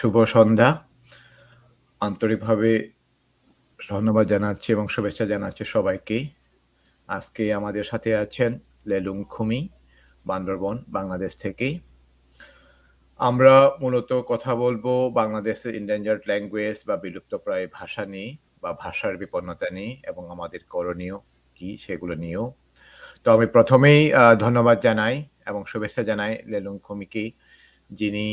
শুভ সন্ধ্যা। আন্তরিকভাবে ধন্যবাদ জানাচ্ছি এবং শুভেচ্ছা জানাচ্ছি সবাইকেই। আজকে আমাদের সাথে আছেন লেলুং খুমি, বান্দরবন, বাংলাদেশ থেকেই। আমরা মূলত কথা বলবো বাংলাদেশের endangered ল্যাঙ্গুয়েজ বা বিলুপ্তপ্রায় ভাষা নিয়ে বা ভাষার বিপন্নতা নিয়ে এবং আমাদের করণীয় কি সেগুলো নিয়েও। তো আমি ১ম এই ধন্যবাদ জানাই এবং শুভেচ্ছা জানাই লেলুং খুমিকে, যিনি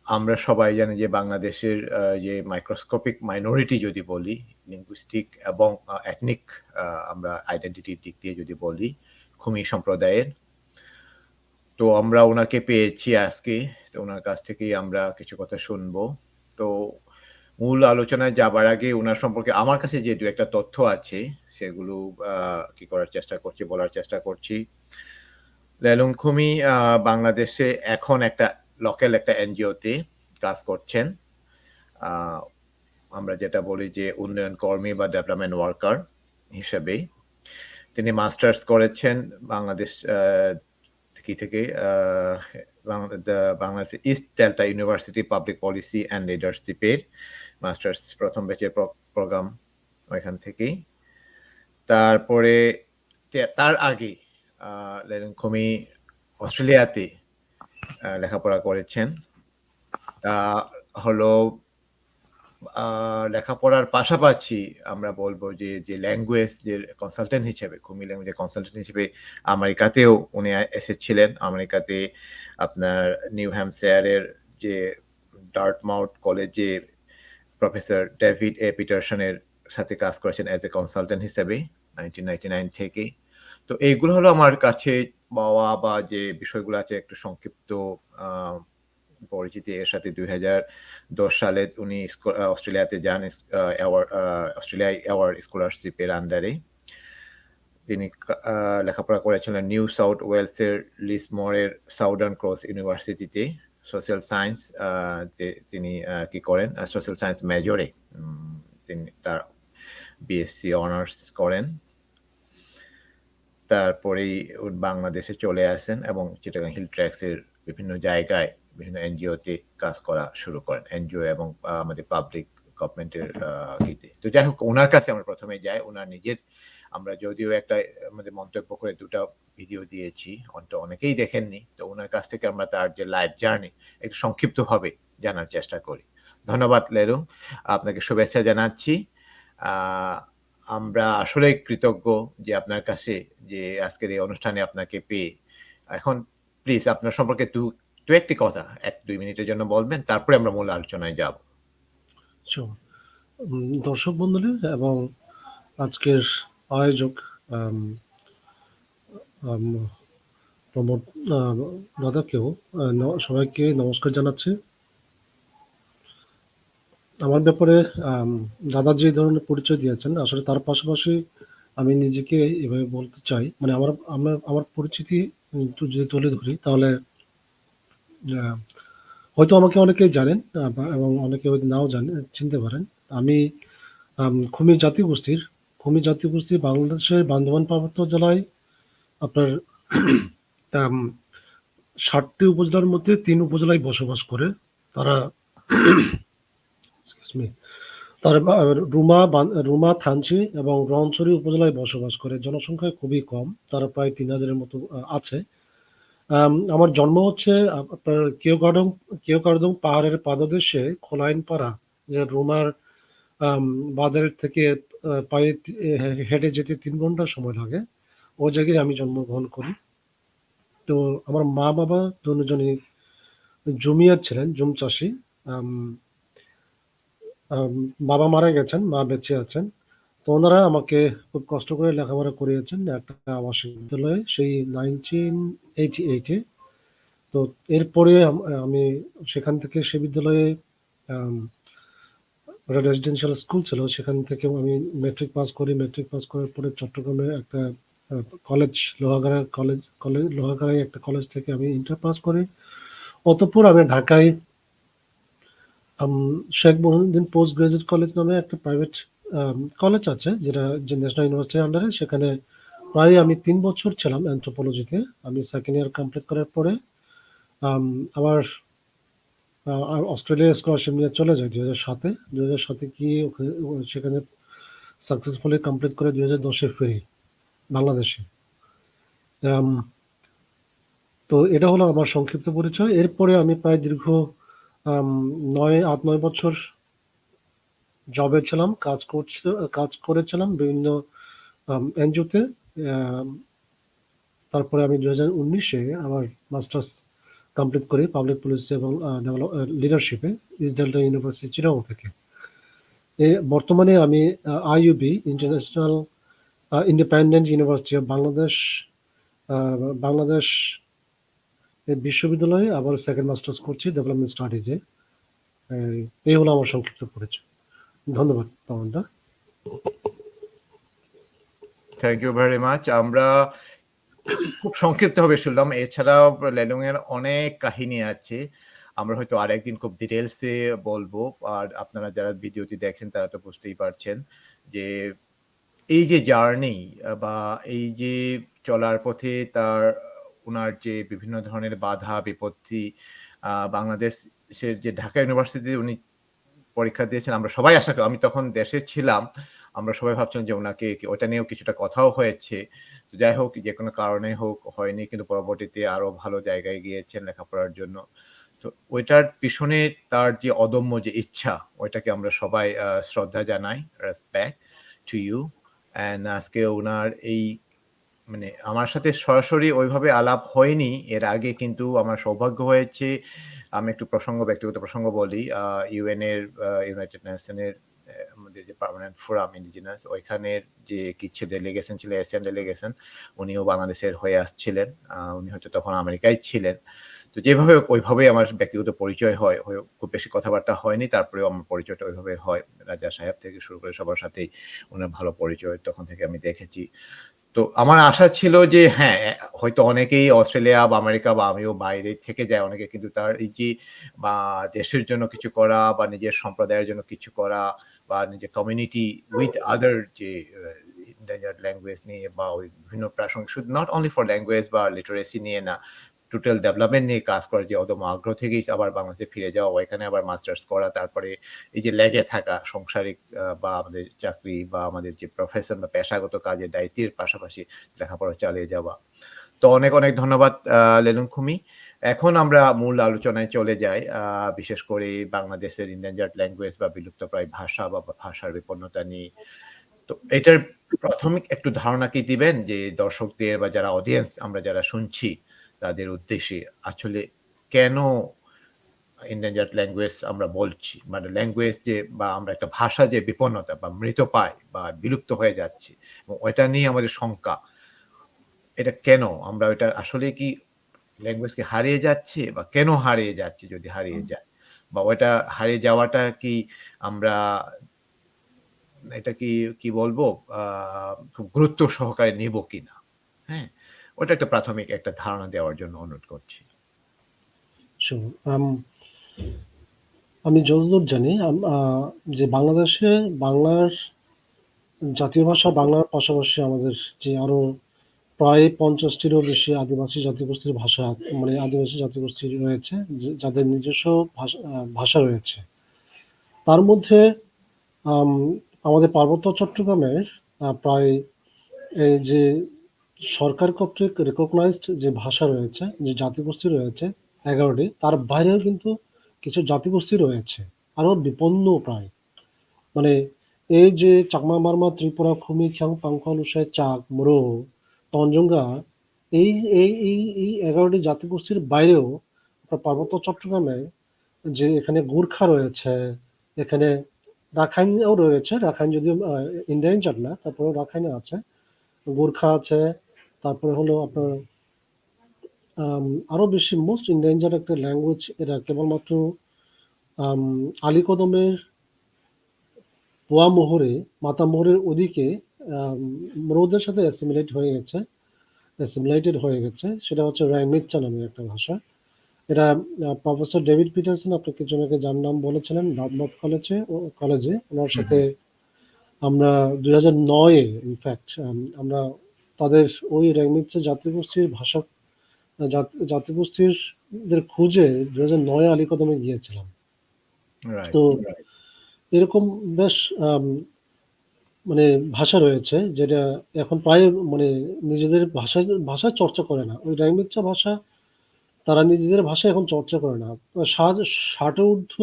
আমরা সবাই জানি যে বাংলাদেশের যে মাইক্রোস্কোপিক মাইনরিটি যদি বলি, লিঙ্গুইস্টিক এবং এথনিক আমরা আইডেন্টিটির দিক দিয়ে যদি বলি, খুমি সম্প্রদায়ের। তো আমরা উনাকে পেয়েছি আজকে। তো উনার কাছ থেকেই আমরা কিছু কথা শুনবো। তো মূল আলোচনায় যাবার আগে উনার সম্পর্কে আমার কাছে যে ২-১ টা তথ্য আছে, সেগুলো আ কি করার চেষ্টা করছি, বলার চেষ্টা করছি। লেলুং খুমি বাংলাদেশে এখন একটা লোকাল একটা এনজিওতে কাজ করছেন। আ আমরা যেটা বলি যে উন্নয়ন কর্মী বা ডেভেলপমেন্ট ওয়ার্কার হিসেবে। তিনি মাস্টার্স করেছেন বাংলাদেশ থেকে Bangladesh East Delta University public policy and লিডারশিপের মাস্টার্স ১ম ব্যাচের প্রোগ্রাম ওইখান থেকেই। তারপরে তার আগে লেলুং খুমি অস্ট্রেলিয়াতে লেখাপড়া করেছেন। আ হলো আ লেখাপড়ার পাশাপাশি আমরা বলব যে ল্যাঙ্গুয়েজ যে কনসালটেন্ট হিসেবে, খুমি ল্যাঙ্গুয়েজের কনসালটেন্ট হিসেবে আমেরিকাতেও উনি এসেছিলেন। আমেরিকাতে আপনার নিউ হ্যাম্পশায়ারের যে ডার্টমাউথ কলেজে প্রফেসর ডেভিড এ পিটারসনের সাথে কাজ করেছেন অ্যাজ এ কনসালটেন্ট হিসেবে 1999 থেকে। তো এইগুলো হলো আমার কাছে পাওয়া বা যে বিষয়গুলো আছে একটু সংক্ষিপ্ত আ পরিচিতি। এর সাথে ২০১০ সালে উনি অস্ট্রেলিয়াতে যান অস্ট্রেলিয়ায় অ্যাওয়ার্ড স্কলারশিপ এর আন্ডারে। তিনি লেখাপড়া করেছিলেন নিউ সাউথ ওয়েলসের লিসমোরের সাউদার্ন ক্রস ইউনিভার্সিটিতে সোশ্যাল সায়েন্স তিনি কি করেন সোশ্যাল সায়েন্স মেজরে তিনি তার বিএসসি অনার্স করেন। তারপরেই বাংলাদেশে চলে আসেন এবং চিটাগাং হিল ট্র্যাকস এর বিভিন্ন জায়গায় বিভিন্ন এনজিওতে কাজ করা শুরু করেন। এনজিও এবং আমাদের পাবলিক গভর্নমেন্টের ইতে। তো যাই হোক উনার কাছে আমরা ১ম এ যাই। উনার নিজের আমরা যদিও একটা আমাদের মন্তব্য করে ২ টা ভিডিও দিয়েছি। অনেকেই দেখেননি। তো উনার কাছ থেকে আমরা তার যে লাইফ জার্নি একটু সংক্ষিপ্তভাবে জানার চেষ্টা করি। ধন্যবাদ লেলুং। আপনাকে শুভেচ্ছা জানাচ্ছি। আ আমরা আসলেই কৃতজ্ঞ যে আপনার কাছে যে আজকের এই অনুষ্ঠানে আপনাকে পেয়ে। এখন প্লিজ আপনার সম্পর্কে ২-১ টি কথা ১-২ মিনিটের জন্য বলবেন। তারপরে আমরা মূল আলোচনায় যাব। Sure. দর্শক মণ্ডলী এবং আজকের আয়োজক আম আম প্রমোদ দাদাকেও সবাইকে নমস্কার জানাচ্ছি। আমার ব্যাপারে দাদা যে ধরনের পরিচয় দিয়েছেন, আসলে তার পাশাপাশি আমি নিজেকে এভাবে বলতে চাই, মানে আমার পরিচিতি একটু যদি তুলে ধরি, তাহলে আহ, হয়তো আমাকে অনেকেই জানেন এবং অনেকে হয়তো নাও জানেন, চিনতে পারেন। আমি খুমি জাতিগোষ্ঠীর বাংলাদেশের বান্দরবান পার্বত্য জেলায় আপনার ৭টি উপজেলার মধ্যে ৩ উপজেলায় বসবাস করে। তারা excuse me, তারা রুমা, থানচি এবং রোয়াংছড়ি উপজেলায় বসবাস করে। জনসংখ্যা খুবই কম, তারা প্রায় ৩,০০০-এর মতো আছে। আমার জন্ম হচ্ছে আপনার কেওক্রাডং পাহাড়ের পাদদেশে খোলাইনপাড়া, যে রুমার বাজারের থেকে পায়ে হেঁটে যেতে ৩ ঘন্টা সময় লাগে। ওই জায়গায় আমি জন্মগ্রহণ করি। তো আমার মা-বাবা দুজনই জমিয়ার ছিলেন, জুম চাষী। আম আম বাবা মারা গেছেন, মা বেঁচে আছেন। তো ওনারা আমাকে খুব কষ্ট করে লেখাপড়া করিয়েছেন একটা আবাসিক বিদ্যালয়ে, সেই 1988 এ। তো এরপরে আমি সেখান থেকে সে বিদ্যালয়ে আম একটা রেসিডেন্সিয়াল স্কুল ছিল, সেখান থেকে আমি মেট্রিক পাস করি। মেট্রিক পাস করার পরে চট্টগ্রামে একটা কলেজ, লোহাগাড়ায় একটা কলেজ থেকে আমি ইন্টার পাস করি। অতঃপর আমি ঢাকায় Sheikh Muhiuddin post graduate college নামে একটা প্রাইভেট কলেজ আছে, যেটা যে ন্যাশনাল ইউনিভার্সিটির আন্ডারে। সেখানে প্রায় আমি ৩ বছর ছিলাম অ্যানথ্রোপোলজিতে। আমি সেকেন্ড ইয়ার কমপ্লিট করার পরে আমার অস্ট্রেলিয়া স্কলারশিপ নিয়ে চলে যাই 2007-এ। 2007-এ গিয়ে সেখানে সাকসেসফুলি কমপ্লিট করে 2010-এ ফিরি বাংলাদেশে। আম, তো এটা হলো আমার সংক্ষিপ্ত পরিচয়। এরপরে আমি প্রায় দীর্ঘ 8-9 বছর জবে ছিলাম, কাজ করেছিলাম বিভিন্ন এনজিওতে। তারপরে আমি 2019-এ আমার মাস্টার্স কমপ্লিট করি পাবলিক পলিসি এবং লিডারশিপে ইস্ট ডেল্টা ইউনিভার্সিটি চিটাগং থেকে। বর্তমানে আমি IUB International Independent University of Bangladesh Bangladesh বিশ্ববিদ্যালয়ে আবার সেকেন্ড মাস্টার্স করছি ডেভেলপমেন্ট স্টাডিজে। এই হলো আমার সংক্ষিপ্ত পরিচয়। ধন্যবাদ পাবনদা। Thank you very much. আমরা খুব সংক্ষিপ্তভাবে শুনলাম। এছাড়াও লেলুং এর অনেক কাহিনী আছে। আমরা হয়তো আরেকদিন খুব ডিটেইলসে বলবো। আর আপনারা যারা ভিডিওটি দেখেন তারা তো বুঝতেই পারছেন যে এই যে জার্নি বা এই যে চলার পথে উনার যে বিভিন্ন ধরনের বাধা বিপত্তি, বাংলাদেশের যে ঢাকা ইউনিভার্সিটিতে উনি পরীক্ষা দিয়েছেন, আমরা সবাই আশা করি, আমি তখন দেশে ছিলাম, আমরা সবাই ভাবছিলাম যে ওনাকে ওটা নিয়েও কিছুটা কথাও হয়েছে। তো যাই হোক, যে কোনো কারণে হোক হয়নি, কিন্তু পরবর্তীতে আরো ভালো জায়গায় গিয়েছেন লেখাপড়ার জন্য। তো ওইটার পিছনে তার যে অদম্য যে ইচ্ছা, ওইটাকে আমরা সবাই শ্রদ্ধা জানাই, রেসপেক্ট টু ইউ। অ্যান্ড আজকে ওনার এই মানে আমার সাথে সরাসরি ওইভাবে আলাপ হয়নি এর আগে, কিন্তু আমার সৌভাগ্য হয়েছে। আমি একটু ব্যক্তিগত প্রসঙ্গ বলি। ইউএন-এর ইউনাইটেড নেশনের আমাদের যে পার্মানেন্ট ফোরাম ইন্ডিজিনাস, ওইখানের যে কিছু ডেলিগেশন ছিল, এশিয়ান ডেলিগেশন, উনিও বাংলাদেশের হয়ে আসছিলেন। উনি হয়তো তখন আমেরিকায় ছিলেন। তো যেভাবে হোক ওইভাবেই আমার ব্যক্তিগত পরিচয় হয়। খুব বেশি কথাবার্তা হয়নি, তারপরেও আমার পরিচয়টা ওইভাবে হয়। রাজা সাহেব থেকে শুরু করে সবার সাথেই উনার ভালো পরিচয় তখন থেকে আমি দেখেছি। তো আমার আশা ছিল যে হ্যাঁ, হয়তো অনেকেই অস্ট্রেলিয়া বা আমেরিকা বা আমিও বাইরে থেকে যাই অনেকে, কিন্তু তার এই যে বা দেশের জন্য কিছু করা বা নিজের সম্প্রদায়ের জন্য কিছু করা বা নিজের কমিউনিটি উইথ আদার যে endangered ল্যাঙ্গুয়েজ নিয়ে বা ওই বিভিন্ন প্রাসঙ্গিক, শুধু নট অনলি ফর ল্যাঙ্গুয়েজ বা লিটারেসি নিয়ে না, টোটাল ডেভেলপমেন্ট নিয়ে কাজ করার যে অদম্য আগ্রহ থেকেই আবার বাংলাদেশে ফিরে যাওয়া, এখানে আবার মাস্টার্স করা, তারপরে এই যে লেগে থাকা সাংসারিক বা আমাদের চাকরি বা আমাদের যে প্রফেশন বা পেশাগত কাজের দায়িত্বের পাশাপাশি লেখাপড়া চালিয়ে যাওয়া। তো অনেক, অনেক ধন্যবাদ লেলুং খুমি। এখন আমরা মূল আলোচনায় চলে যাই। বিশেষ করে বাংলাদেশের endangered ল্যাঙ্গুয়েজ বা বিলুপ্তপ্রায় ভাষা বা ভাষার বিপন্নতা নিয়ে। তো এটার প্রাথমিক একটু ধারণা কি দিবেন যে দর্শকদের বা যারা অডিয়েন্স আমরা যারা শুনছি তাদের উদ্দেশ্যে আসলে কেন endangered ল্যাঙ্গুয়েজ আমরা বলছি? মানে ল্যাঙ্গুয়েজ যে বা আমরা একটা ভাষা যে বিপন্নতা বা মৃতপ্রায় বা বিলুপ্ত হয়ে যাচ্ছে এবং ওইটা নিয়ে আমাদের শঙ্কা। এটা কেন? আমরা ওইটা আসলে কি ল্যাঙ্গুয়েজ কি হারিয়ে যাচ্ছে বা কেন হারিয়ে যাচ্ছে যদি হারিয়ে যায়? বা ওইটা হারিয়ে যাওয়াটা কি আমরা এটা কি বলবো? আ খুব গুরুত্ব সহকারে নিবো কিনা? হ্যাঁ? ওটা একটা প্রাথমিক একটা ধারণা দেওয়ার জন্য অনুরোধ করছি। Sure. আমি যতদূর জানি যে বাংলাদেশে বাংলার জাতীয় ভাষা বাংলার পাশাপাশি আমাদের যে আরো প্রায় 50-টিরও বেশি আদিবাসী জাতিগোষ্ঠীর ভাষা, মানে আদিবাসী জাতিগোষ্ঠী রয়েছে, যাদের নিজস্ব ভাষা রয়েছে। তার মধ্যে আম, আমাদের পার্বত্য চট্টগ্রামের প্রায় এই যে সরকার কর্তৃক রেকগনাইজড যে ভাষা রয়েছে, যে জাতিগোষ্ঠী রয়েছে 11টি, তার বাইরেও কিন্তু কিছু জাতিগোষ্ঠী রয়েছে আরো বিপন্ন প্রায়। মানে এই যে চাকমা, মারমা, ত্রিপুরা, খুমি, খ্যাং, পাংখা, লুসাই, চাক, মোরো, তঞ্জঙ্গা, এই এই এই এই 11টি জাতিগোষ্ঠীর বাইরেও আপনার পার্বত্য চট্টগ্রামে যে এখানে গুর্খা রয়েছে, এখানে রাখাইনও রয়েছে। রাখাইন যদিও ইন্ডিয়ান না, তারপরে রাখাইনে আছে, গোর্খা আছে। তারপরে হলো আপনার আরো বেশি মোস্ট ইন্ডেঞ্জার একটা ল্যাঙ্গুয়েজ এরা কেবলমাত্র আলীকদমের পোয়া মোহরে, মাতামোহরের ওদিকে মোরোদের সাথে অ্যাসিমিলেটেড হয়ে গেছে। সেটা হচ্ছে রাইমিচ্চা নামে একটা ভাষা। এটা প্রফেসর ডেভিড পিটারসন, আপনি কিছু আগে যার নাম বলেছিলেন, ডার্টমাউথ কলেজে ওনার হুম, সাথে হুম। আমরা 2009-এ ইনফ্যাক্ট আমরা তাদের ওই র্যাংমিচ্চা জাতিগোষ্ঠীর ভাষা জাতিগোষ্ঠীদের খুঁজে 2009 আলীকদমে গিয়েছিলাম। রাইট। তো এরকম বেশ মানে ভাষা রয়েছে যেটা এখন প্রায় মানে নিজেদের ভাষায় চর্চা করে না। ওই রাইমিচ্চা ভাষা তারা নিজেদের ভাষায় এখন চর্চা করে না। 60 ঊর্ধ্ব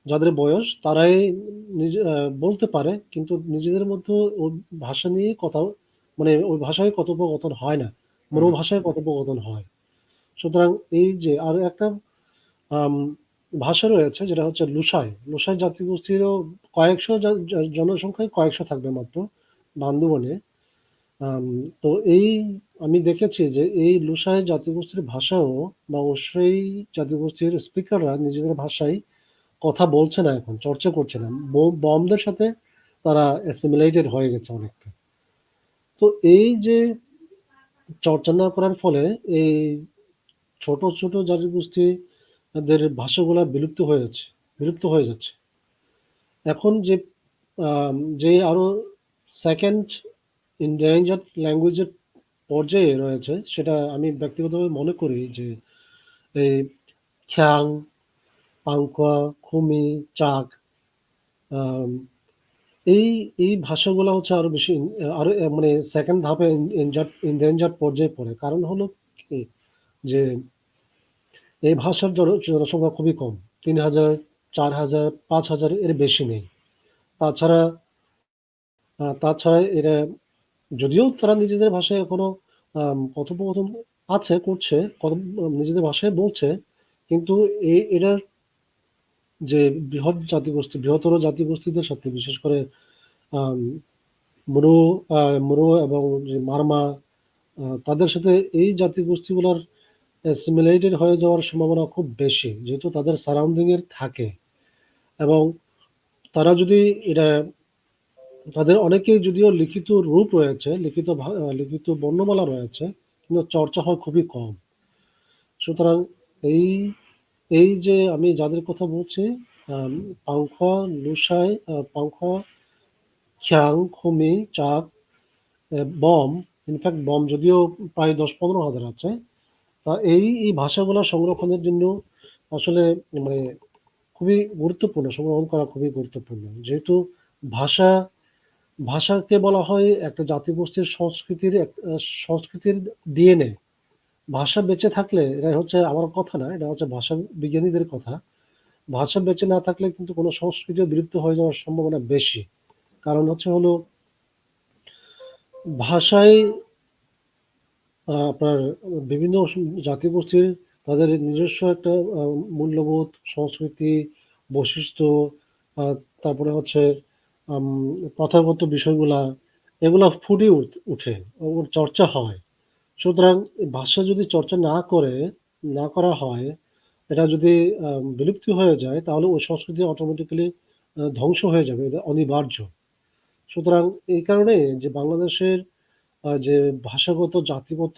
যাদের বয়স তারাই বলতে পারে, কিন্তু নিজেদের মধ্যে ওই ভাষা নিয়ে কথা মানে ওই ভাষায় কথোপকথন হয় না। মূল ভাষায় কথোপকথন হয়। সুতরাং এই যে আরো একটা আম ভাষা রয়েছে যেটা হচ্ছে লুসাই। লুসাই জাতিগোষ্ঠীরও কয়েকশো জনসংখ্যায় কয়েকশো থাকবে মাত্র বান্দরবনে। আম তো আমি দেখেছি যে এই লুসাই জাতিগোষ্ঠীর ভাষাও বা সেই জাতিগোষ্ঠীর স্পিকাররা নিজেদের ভাষায় কথা বলছে না এখন, চর্চা করছে না। বমদের সাথে তারা অ্যাসিমিলেটেড হয়ে গেছে অনেকটা। তো এই যে চর্চা না করার ফলে এই ছোট, ছোট জাতিগোষ্ঠীদের ভাষাগুলা বিলুপ্ত হয়ে যাচ্ছে। এখন যে আরো সেকেন্ড endangered ল্যাঙ্গুয়েজের পর্যায়ে রয়েছে সেটা আমি ব্যক্তিগতভাবে মনে করি যে এই খ্যাং, পাংখোয়া, খুমি, চাক আম এই এই ভাষাগুলা হচ্ছে আরো বেশি আরো মানে সেকেন্ড ধাপে endangered পর্যায়ে পড়ে। কারণ হলো কি যে এই ভাষার জনসংখ্যা খুবই কম। ৩,০০০, ৪,০০০, ৫,০০০ এর বেশি নেই। তাছাড়া তাছাড়া এরা যদিও তারা নিজেদের ভাষায় এখনো কথোপকথন করছে, নিজেদের ভাষায় বলছে, কিন্তু এটার যে বৃহত্তর জাতিগোষ্ঠীদের সাথে বিশেষ করে আম মুরু মুরু এবং যে মারমা তাদের সাথে এই জাতিগোষ্ঠীগুলোর অ্যাসিমিলেটেড হয়ে যাওয়ার সম্ভাবনা খুব বেশি। যেহেতু তাদের সারাউন্ডিং এর থাকে এবং তারা যদি এটা তাদের অনেকেই যদিও লিখিত রূপ রয়েছে, লিখিত বর্ণমালা রয়েছে, কিন্তু চর্চা হয় খুবই কম। সুতরাং এই এই যে আমি যাদের কথা বলছি আম পাংখোয়া, লুসাই, পাংখোয়া, খিয়াং, খুমি, চাক, বম, ইনফ্যাক্ট বম যদিও প্রায় ১০-১৫ হাজার আছে। তা এই ভাষাগুলা সংরক্ষণের জন্য আসলে মানে খুবই গুরুত্বপূর্ণ, সংরক্ষণ করা খুবই গুরুত্বপূর্ণ। যেহেতু ভাষা ভাষাকে বলা হয় একটা জাতিগোষ্ঠীর সংস্কৃতির ডিএনএ। ভাষা বেঁচে থাকলে এটা হচ্ছে আমার কথা না, এটা হচ্ছে ভাষা বিজ্ঞানীদের কথা। ভাষা বেঁচে না থাকলে কিন্তু কোনো সংস্কৃতিও বিলুপ্ত হয়ে যাওয়ার সম্ভাবনা বেশি। কারণ হলো ভাষায় আপনার বিভিন্ন জাতিগোষ্ঠীর তাদের নিজস্ব একটা মূল্যবোধ, সংস্কৃতি, বৈশিষ্ট্য, তারপরে হচ্ছে আম প্রথাগত বিষয়গুলা এগুলা ফুটে উঠে, ওর চর্চা হয়। সুতরাং ভাষা যদি চর্চা না করা হয়, এটা যদি বিলুপ্তি হয়ে যায় তাহলে ওই সংস্কৃতি অটোমেটিক্যালি ধ্বংস হয়ে যাবে। এটা অনিবার্য। সুতরাং এই কারণে যে বাংলাদেশের যে ভাষাগত, জাতিগত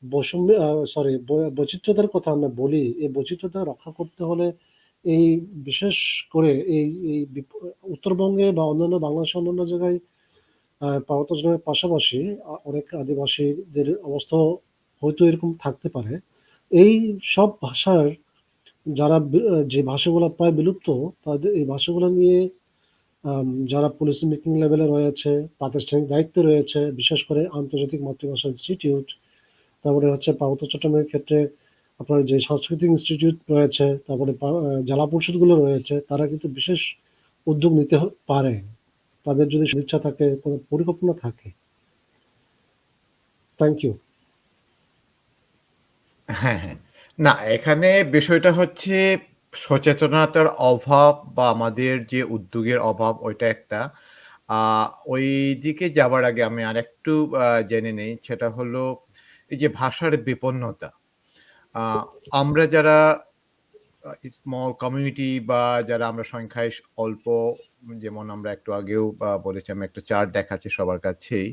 বৈষম্য সরি বৈচিত্র্যতার কথা আমরা বলি, এই বৈচিত্র্যতা রক্ষা করতে হলে এই বিশেষ করে এই উত্তরবঙ্গে বা অন্যান্য বাংলাদেশের অন্যান্য জায়গায় পার্বত্য জনের পাশাপাশি অনেক আদিবাসীদের অবস্থাও হয়তো এরকম থাকতে পারে। এই সব ভাষার যে ভাষাগুলো প্রায় বিলুপ্ত, তাদের এই ভাষাগুলো নিয়ে যারা পলিসি মেকিং লেভেলে রয়েছে, প্রাতিষ্ঠানিক দায়িত্বে রয়েছে, বিশেষ করে আন্তর্জাতিক মাতৃভাষা ইনস্টিটিউট, তারপরে হচ্ছে পার্বত্য চট্টগ্রামের ক্ষেত্রে আপনার যে সাংস্কৃতিক ইনস্টিটিউট রয়েছে, তারপরে জেলা পরিষদগুলো রয়েছে, তারা কিন্তু বিশেষ উদ্যোগ নিতে পারে। তাদের যদি সদিচ্ছা থাকে, কোনো পরিকল্পনা থাকে। Thank you. হ্যাঁ, হ্যাঁ। না, এখানে বিষয়টা হচ্ছে সচেতনতার অভাব বা আমাদের যে উদ্যোগের অভাব ওইটা একটা। আ ওইদিকে যাবার আগে আমি আরেকটু জেনে নেই সেটা হলো এই যে ভাষার বিপন্নতা। আ আমরা যারা স্মল কমিউনিটি বা যারা আমরা সংখ্যায় অল্প, যেমন আমরা একটু আগেও বলেছি, আমি একটা চার্ট দেখাচ্ছি সবার কাছেই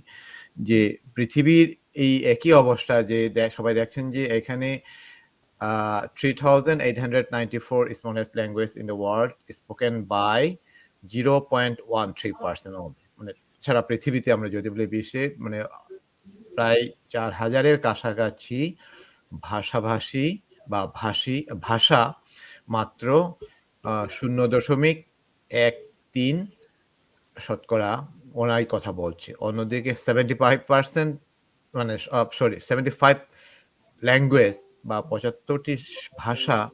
যে পৃথিবীর এই একই অবস্থা যে সবাই দেখছেন যে এখানে 3,894 smallest language in the world spoken by 0.13% only। মানে সারা পৃথিবীতে আমরা যদি বলি বিশ্বে মানে প্রায় ৪,০০০ এর কাছাকাছি ভাষাভাষী বা ভাষা মাত্র 0.13% ওরাই কথা বলছে। অন্যদিকে 75% মানে সরি 75 ল্যাঙ্গুয়েজ বা ৭৫ টি ভাষা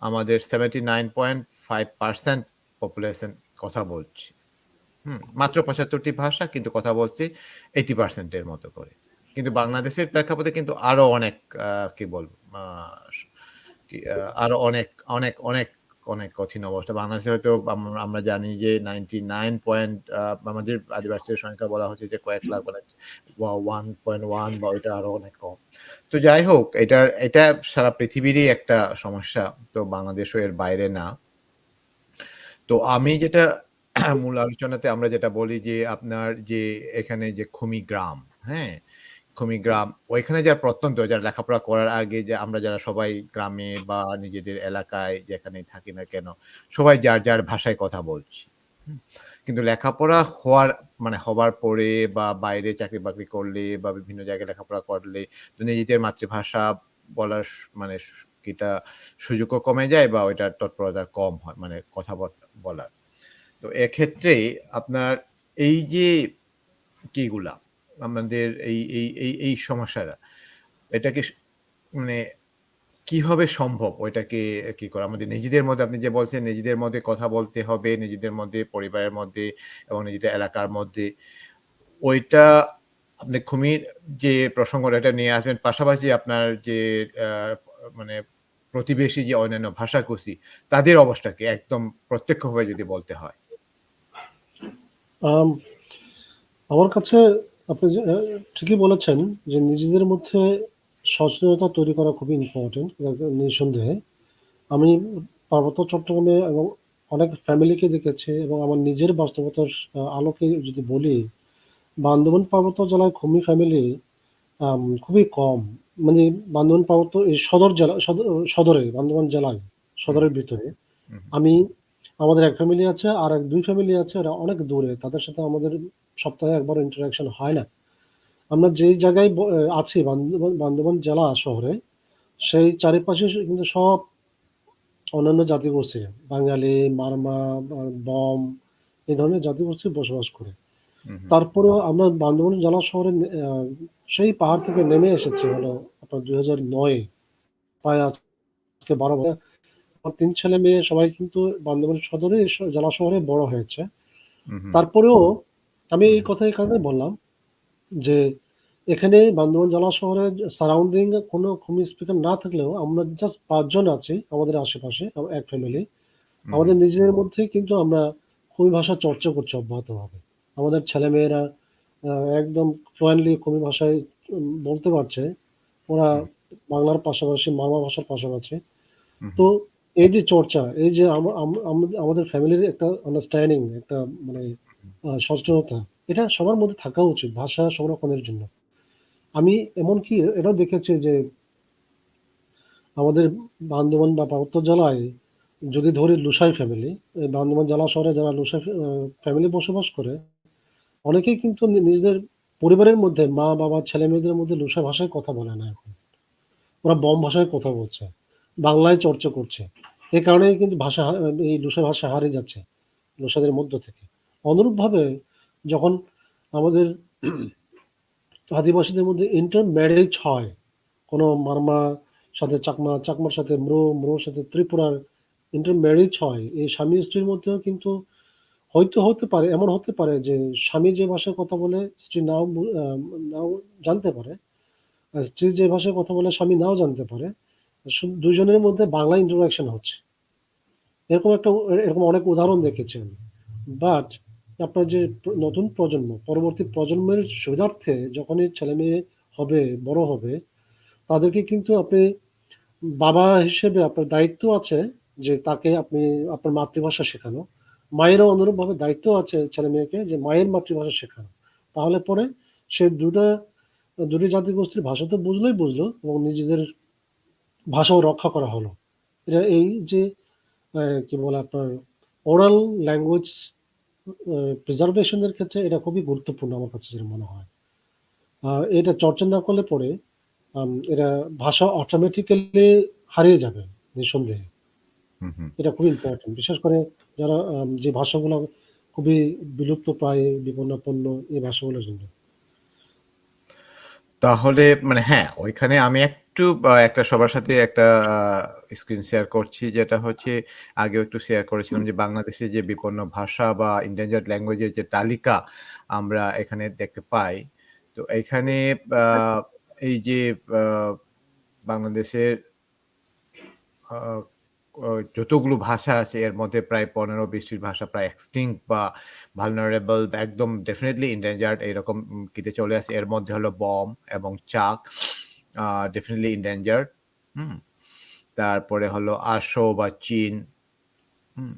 আমাদের 79.5% পপুলেশন কথা বলছে। মাত্র ৭৫ টি ভাষা কিন্তু কথা বলছি 80% এর মতো করে। কিন্তু বাংলাদেশের প্রেক্ষাপটে কিন্তু আরো অনেক আ কি বলবো আ স কি আরো অনেক অনেক কঠিন অবস্থা। বাংলাদেশে হয়তো আমরা জানি যে 99 পয়েন্ট আমাদের আদিবাসীদের সংখ্যা বলা হচ্ছে যে কয়েক লাখ মানে 1.1 বা ওইটা আরো অনেক কম। তো যাই হোক এটা সারা পৃথিবীরই একটা সমস্যা। তো বাংলাদেশও এর বাইরে না। তো আমি যেটা মূল আলোচনাতে আমরা যেটা বলি যে আপনার যে এখানে যে খুমি গ্রাম, হ্যাঁ? খুমি গ্রাম ওইখানে যারা প্রত্যন্ত যারা লেখাপড়া করার আগে যে আমরা যারা সবাই গ্রামে বা নিজেদের এলাকায় যেখানেই থাকি না কেন, সবাই যার ভাষায় কথা বলছি। হুম? কিন্তু লেখাপড়া হবার পরে বা বাইরে চাকরি-বাকরি করলে বা বিভিন্ন জায়গায় লেখাপড়া করলে তো নিজেদের মাতৃভাষা বলার মানে কিটা সুযোগও কমে যায় বা ওইটার তৎপরতা কম হয় মানে কথা বলার। তো এক্ষেত্রে আপনার এই যে কিগুলা আমাদের এই সমস্যাটা এটাকে মানে কিভাবে সম্ভব ওইটাকে কি করা? আমাদের নিজেদের মধ্যে আপনি যে বলছেন নিজেদের মধ্যে কথা বলতে হবে, নিজেদের মধ্যে, পরিবারের মধ্যে এবং নিজেদের এলাকার মধ্যে। ওইটা আপনি খুমির যে প্রসঙ্গটা এটা নিয়ে আসবেন। পাশাপাশি আপনার যে আ মানে প্রতিবেশী যে অন্যান্য ভাষাকুষি তাদের অবস্থা কি? একদম প্রত্যক্ষভাবে যদি বলতে হয়। আম আমার কাছে আপনি যে ঠিকই বলেছেন যে নিজেদের মধ্যে সচেতনতা তৈরি করা খুবই ইম্পোর্টেন্ট নিঃসন্দেহে। আমি পার্বত্য চট্টগ্রামে এবং অনেক ফ্যামিলিকে দেখেছি এবং আমার নিজের বাস্তবতার আলোকে যদি বলি, বান্দরবান পার্বত্য জেলায় খুমি ফ্যামিলি খুবই কম। মানে বান্দরবান পার্বত্য এই সদর জেলা সদরে বান্দরবান জেলায়, হুম, সদরের ভিতরে। হুম, আমি আমাদের এক ফ্যামিলি আছে, আর ২ ফ্যামিলি আছে ওরা অনেক দূরে। তাদের সাথে আমাদের সপ্তাহে একবারও ইন্টারেকশন হয় না। আমরা যেই জায়গায় আছি বান্দরবান জেলা শহরে, সেই চারিপাশে কিন্তু সব অন্যান্য জাতিগোষ্ঠী, বাঙালি, মারমা, বম এই ধরনের জাতিগোষ্ঠী বসবাস করে। হুম, হুম, তারপরেও আমরা বান্দরবান জেলা শহরে সেই পাহাড় থেকে নেমে এসেছি হলো আপনার ২০০৯ এ। প্রায় আজকে ১২ বছর। আমার ৩ ছেলে মেয়ে সবাই কিন্তু বান্দরবান সদরে জেলা শহরে বড় হয়েছে। হুম, হুম, তারপরেও আমি হুম, এই কথা এই কারণে বললাম যে এখানে বান্দরবান জেলা শহরে সারাউন্ডিং এ কোনো খুমি স্পিকার না থাকলেও আমরা জাস্ট ৫ জন আছি আমাদের আশেপাশে এক ফ্যামিলি। হুম, আমাদের হুম, নিজেদের মধ্যেই কিন্তু আমরা খুমি ভাষা চর্চা করছি অব্যাহতভাবে। আমাদের ছেলেমেয়েরা আ একদম ফ্লুয়েন্টলি খুমি ভাষায় বলতে পারছে। ওরা হুম, বাংলার পাশাপাশি মারমা ভাষার পাশাপাশি। হুম, তো হুম, এই যে চর্চা, এই যে আমাদের ফ্যামিলির একটা আন্ডারস্ট্যান্ডিং, একটা মানে সচেতনতা, এটা সবার মধ্যে থাকা উচিত ভাষা সংরক্ষণের জন্য। আমি এমনকি এটাও দেখেছি যে আমাদের বান্দরবান বা পার্বত্য জেলায় যদি ধরি লুসাই ফ্যামিলি, এই বান্দরবান জেলা শহরে যারা লুসাই ফ্যামিলি বসবাস করে, অনেকেই কিন্তু নিজেদের পরিবারের মধ্যে মা-বাবা, ছেলে-মেয়েদের মধ্যে লুসাই ভাষায় কথা বলে না এখন। ওরা বম ভাষায় কথা বলছে। বাংলায় চর্চা করছে। এ কারণেই কিন্তু এই লুসাই ভাষা হারিয়ে যাচ্ছে লুসাইদের মধ্য থেকে। অনুরূপভাবে যখন আমাদের আদিবাসীদের মধ্যে ইন্টারম্যারেজ হয়, কোনো মারমা সাথে চাকমা, চাকমার সাথে ম্রো, ম্রোর সাথে ত্রিপুরার ইন্টারম্যারেজ হয়। এই স্বামী-স্ত্রীর মধ্যেও কিন্তু হয়তো হতে পারে, এমন হতে পারে যে স্বামী যে ভাষায় কথা বলে স্ত্রী নাও জানতে পারে। আর স্ত্রী যে ভাষায় কথা বলে স্বামী নাও জানতে পারে। ২ জনের মধ্যে বাংলা ইন্টারেকশন হচ্ছে। এরকম অনেক উদাহরণ দেখেছি আমি। বাট আপনার যে নতুন প্রজন্ম, পরবর্তী প্রজন্মের সুবিধার্থে যখনই ছেলেমেয়ে হবে, বড় হবে, তাদেরকে কিন্তু আপনি বাবা হিসেবে আপনার দায়িত্ব আছে যে তাকে আপনি আপনার মাতৃভাষা শেখানো। মায়েরও অনুরূপভাবে দায়িত্ব আছে ছেলেমেয়েকে যে মায়ের মাতৃভাষা শেখানো। তাহলে পরে সে ২ টি জাতিগোষ্ঠীর ভাষা তো বুঝলোই বুঝলো এবং নিজেদের ভাষাও রক্ষা করা হলো। এটা এই যে কি বলে আপনার ওরাল ল্যাঙ্গুয়েজ প্রিজার্ভেশন এর ক্ষেত্রে এটা খুবই গুরুত্বপূর্ণ আমার কাছে যেটা মনে হয়। এটা চর্চা না করলে পরে এরা ভাষা অটোমেটিক্যালি হারিয়ে যাবে নিঃসন্দেহে। হুম, হুম। এটা খুবই ইম্পোর্টেন্ট। বিশেষ করে যারা যে ভাষাগুলো খুবই বিলুপ্তপ্রায়, বিপন্নপন্ন এই ভাষাগুলোর জন্য। তাহলে মানে হ্যাঁ, ওইখানে আমি একটু একটা সবার সাথে একটা স্ক্রিন শেয়ার করছি। যেটা হচ্ছে আগেও একটু শেয়ার করেছিলাম যে বাংলাদেশের যে বিপন্ন ভাষা বা endangered ল্যাঙ্গুয়েজ এর যে তালিকা আমরা এখানে দেখতে পাই। তো এইখানে আ এই যে আ বাংলাদেশের আ অ যতগুলো ভাষা আছে এর মধ্যে প্রায় ১৫-২০ টি ভাষা প্রায় extinct বা vulnerable বা একদম ডেফিনিটলি endangered এরকম কিতে চলে আসে। এর মধ্যে হলো বম এবং চাক আ ডেফিনিটলি endangered হুম? তারপরে হলো আশো বা চিন, হুম?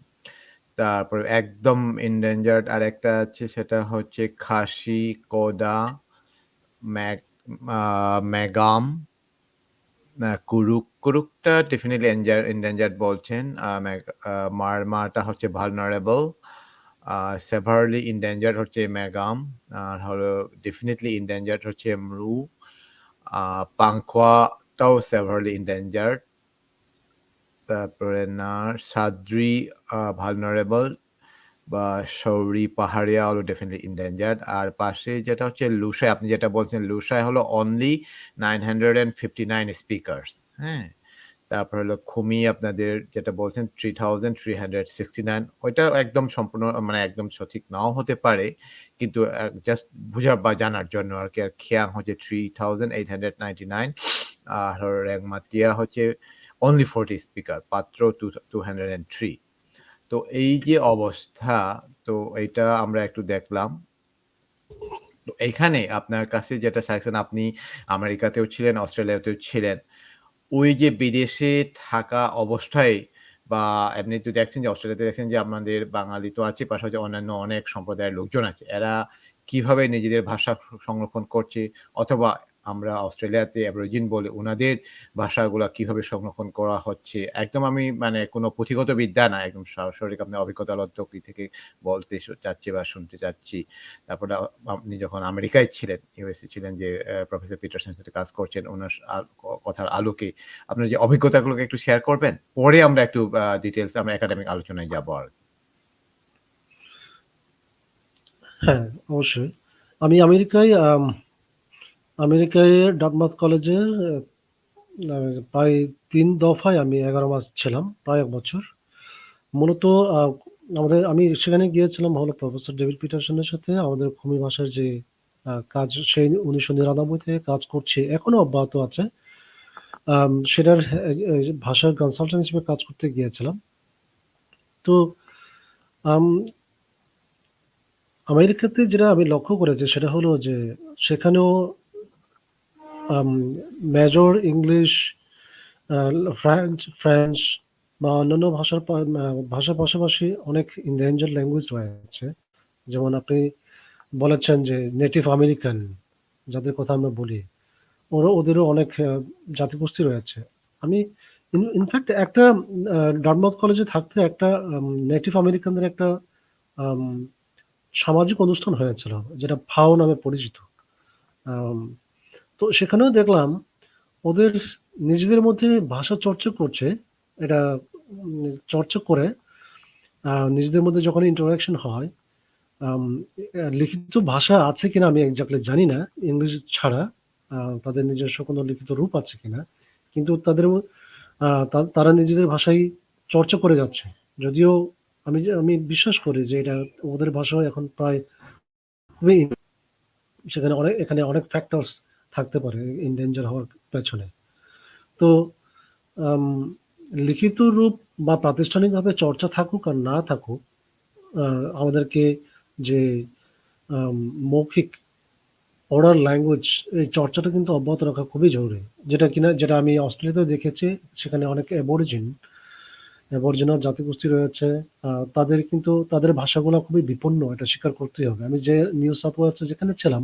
তারপরে একদম endangered আরেকটা আছে সেটা হচ্ছে খাসি, কোদা, ম্যাক আ ম্যাগাম কুরুক, কুরুকটা ডেফিনিটলি endangered বলছেন। মারমাটা হচ্ছে vulnerable। আ severely endangered হচ্ছে ম্যাগাম। আর হলো ডেফিনিটলি endangered হচ্ছে মৃু। আ পাংখোয়াটাও severely endangered। তারপরে সাদ্রি vulnerable বা সৌরি পাহাড়িয়া হলো ডেফিনিটলি endangered। আর পাশে যেটা হচ্ছে লুসাই, আপনি যেটা বলছেন লুসাই হলো only 959 স্পিকারস, হ্যাঁ? তারপর হলো খুমি আপনাদের যেটা বলছেন 3369 ওইটা একদম সম্পূর্ণ মানে একদম সঠিক নাও হতে পারে। কিন্তু জাস্ট বুঝা বা জানার জন্য আরকি। আর খিয়াং হচ্ছে 3899 আর হলো রেংমাটিয়া হচ্ছে only 40 স্পিকার, পাত্র 203। তো এই যে অবস্থা, তো এইটা আমরা একটু দেখলাম। তো এইখানে আপনার কাছে যেটা চাইছেন আপনি আমেরিকাতেও ছিলেন, অস্ট্রেলিয়াতেও ছিলেন। ওই যে বিদেশে থাকা অবস্থায় বা এমনি তো দেখছেন যে অস্ট্রেলিয়াতে দেখছেন যে আমাদের বাঙালি তো আছে, পাশাপাশি অন্যান্য অনেক সম্প্রদায়ের লোকজন আছে। এরা কিভাবে নিজেদের ভাষা সংরক্ষণ করছে অথবা আমরা অস্ট্রেলিয়াতে অ্যাবরিজিন বলে উনাদের ভাষাগুলা কিভাবে সংরক্ষণ করা হচ্ছে। একদম আমি মানে কোনো পুঁথিগত বিদ্যা না, একদম সরাসরি আপনার অভিজ্ঞতালব্ধ থেকে বলতে চাচ্ছি বা শুনতে চাচ্ছি। তারপরে আপনি যখন আমেরিকায় ছিলেন, ইউএসএ ছিলেন যে প্রফেসর পিটারসনের সাথে কাজ করছেন, উনার কথার আলোকে আপনার যে অভিজ্ঞতাগুলোকে একটু শেয়ার করবেন? পরে আমরা একটু ডিটেইলস আমরা একাডেমিক আলোচনায় যাবো আরকি। হ্যাঁ, অবশ্যই। আমি আমেরিকায় ডার্টমাউথ কলেজে আ প্রায় ৩ দফায় আমি ১১ মাস ছিলাম, প্রায় ১ বছর। মূলত আমি সেখানে গিয়েছিলাম হলো প্রফেসর ডেভিড পিটারসনের সাথে আমাদের খুমি ভাষার যে কাজ সেই ১৯৯৯ থেকে কাজ করছি, এখনো অব্যাহত আছে। সেটার ভাষার কনসালট্যান্ট হিসেবে কাজ করতে গিয়েছিলাম। তো আম আমেরিকাতে যেটা আমি লক্ষ্য করেছি সেটা হলো যে সেখানেও আম মেজর ইংলিশ, আ ফ্রেঞ্চ বা অন্যান্য ভাষার পাশাপাশি অনেক endangered ল্যাঙ্গুয়েজ রয়েছে। যেমন আপনি বলেছেন যে নেটিভ আমেরিকান যাদের কথা আমরা বলি, ওদেরও অনেক জাতিগোষ্ঠী রয়েছে। আমি ইনফ্যাক্ট একটা ডার্টমাউথ কলেজে থাকতে একটা নেটিভ আমেরিকানদের একটা আম সামাজিক অনুষ্ঠান হয়েছিল যেটা ফাও নামে পরিচিত। আম তো সেখানেও দেখলাম ওদের নিজেদের মধ্যে ভাষা চর্চা করছে। এটা চর্চা করে নিজেদের মধ্যে যখন ইন্টারেকশন হয়, আম লিখিত ভাষা আছে কিনা আমি এক্সাক্টলি জানি না। ইংরেজি ছাড়া তাদের নিজস্ব কোনো লিখিত রূপ আছে কিনা। কিন্তু তাদের তারা নিজেদের ভাষায় চর্চা করে যাচ্ছে। যদিও আমি বিশ্বাস করি যে এটা ওদের ভাষাও এখন প্রায় খুবই এখানে অনেক ফ্যাক্টরস থাকতে পারে endanger হওয়ার পেছনে। তো আম লিখিত রূপ বা প্রাতিষ্ঠানিকভাবে চর্চা থাকুক আর না থাকুক, আ আমাদেরকে যে আম মৌখিক ওরাল ল্যাঙ্গুয়েজ এই চর্চাটা কিন্তু অব্যাহত রাখা খুবই জরুরি। যেটা আমি অস্ট্রেলিয়াতেও দেখেছি। সেখানে অনেক অ্যাবরিজিনাল জাতিগোষ্ঠী রয়েছে। তাদের ভাষাগুলা খুবই বিপন্ন, এটা স্বীকার করতেই হবে। আমি যে নিউ সাউথ ওয়েলস এ যেখানে ছিলাম,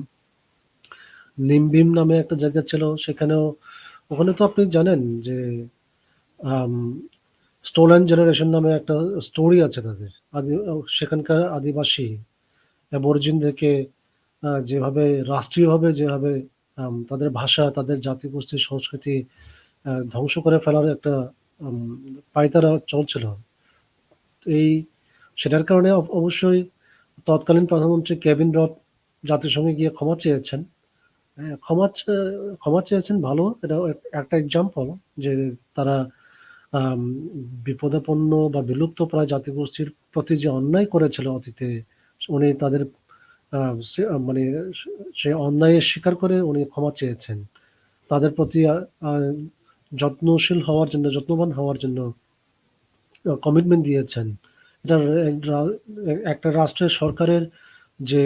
নিমবিম নামে একটা জায়গা ছিল। ওখানে তো আপনি জানেন যে আম স্টোলেন জেনারেশন নামে একটা স্টোরি আছে তাদের। সেখানকার আদিবাসী অ্যাবরিজিনদেরকে যেভাবে রাষ্ট্রীয়ভাবে যেভাবে তাদের ভাষা, তাদের জাতিগোষ্ঠী, সংস্কৃতি ধ্বংস করে ফেলার একটা উম পাঁয়তারা চলছিল। এই সেটার কারণে অবশ্যই তৎকালীন প্রধানমন্ত্রী কেভিন রড জাতিসংঘে গিয়ে ক্ষমা চেয়েছেন। হ্যাঁ, ক্ষমা চেয়েছেন ভালো। এটাও একটা এক্সাম্পল যে তারা আম বিপদাপন্ন বা বিলুপ্তপ্রায় জাতিগোষ্ঠীর প্রতি যে অন্যায় করেছিল অতীতে, উনি তাদের আ সে মানে সে অন্যায় স্বীকার করে উনি ক্ষমা চেয়েছেন। তাদের প্রতি আ যত্নশীল হওয়ার জন্য, যত্নবান হওয়ার জন্য কমিটমেন্ট দিয়েছেন। এটা একটা রাষ্ট্রের সরকারের যে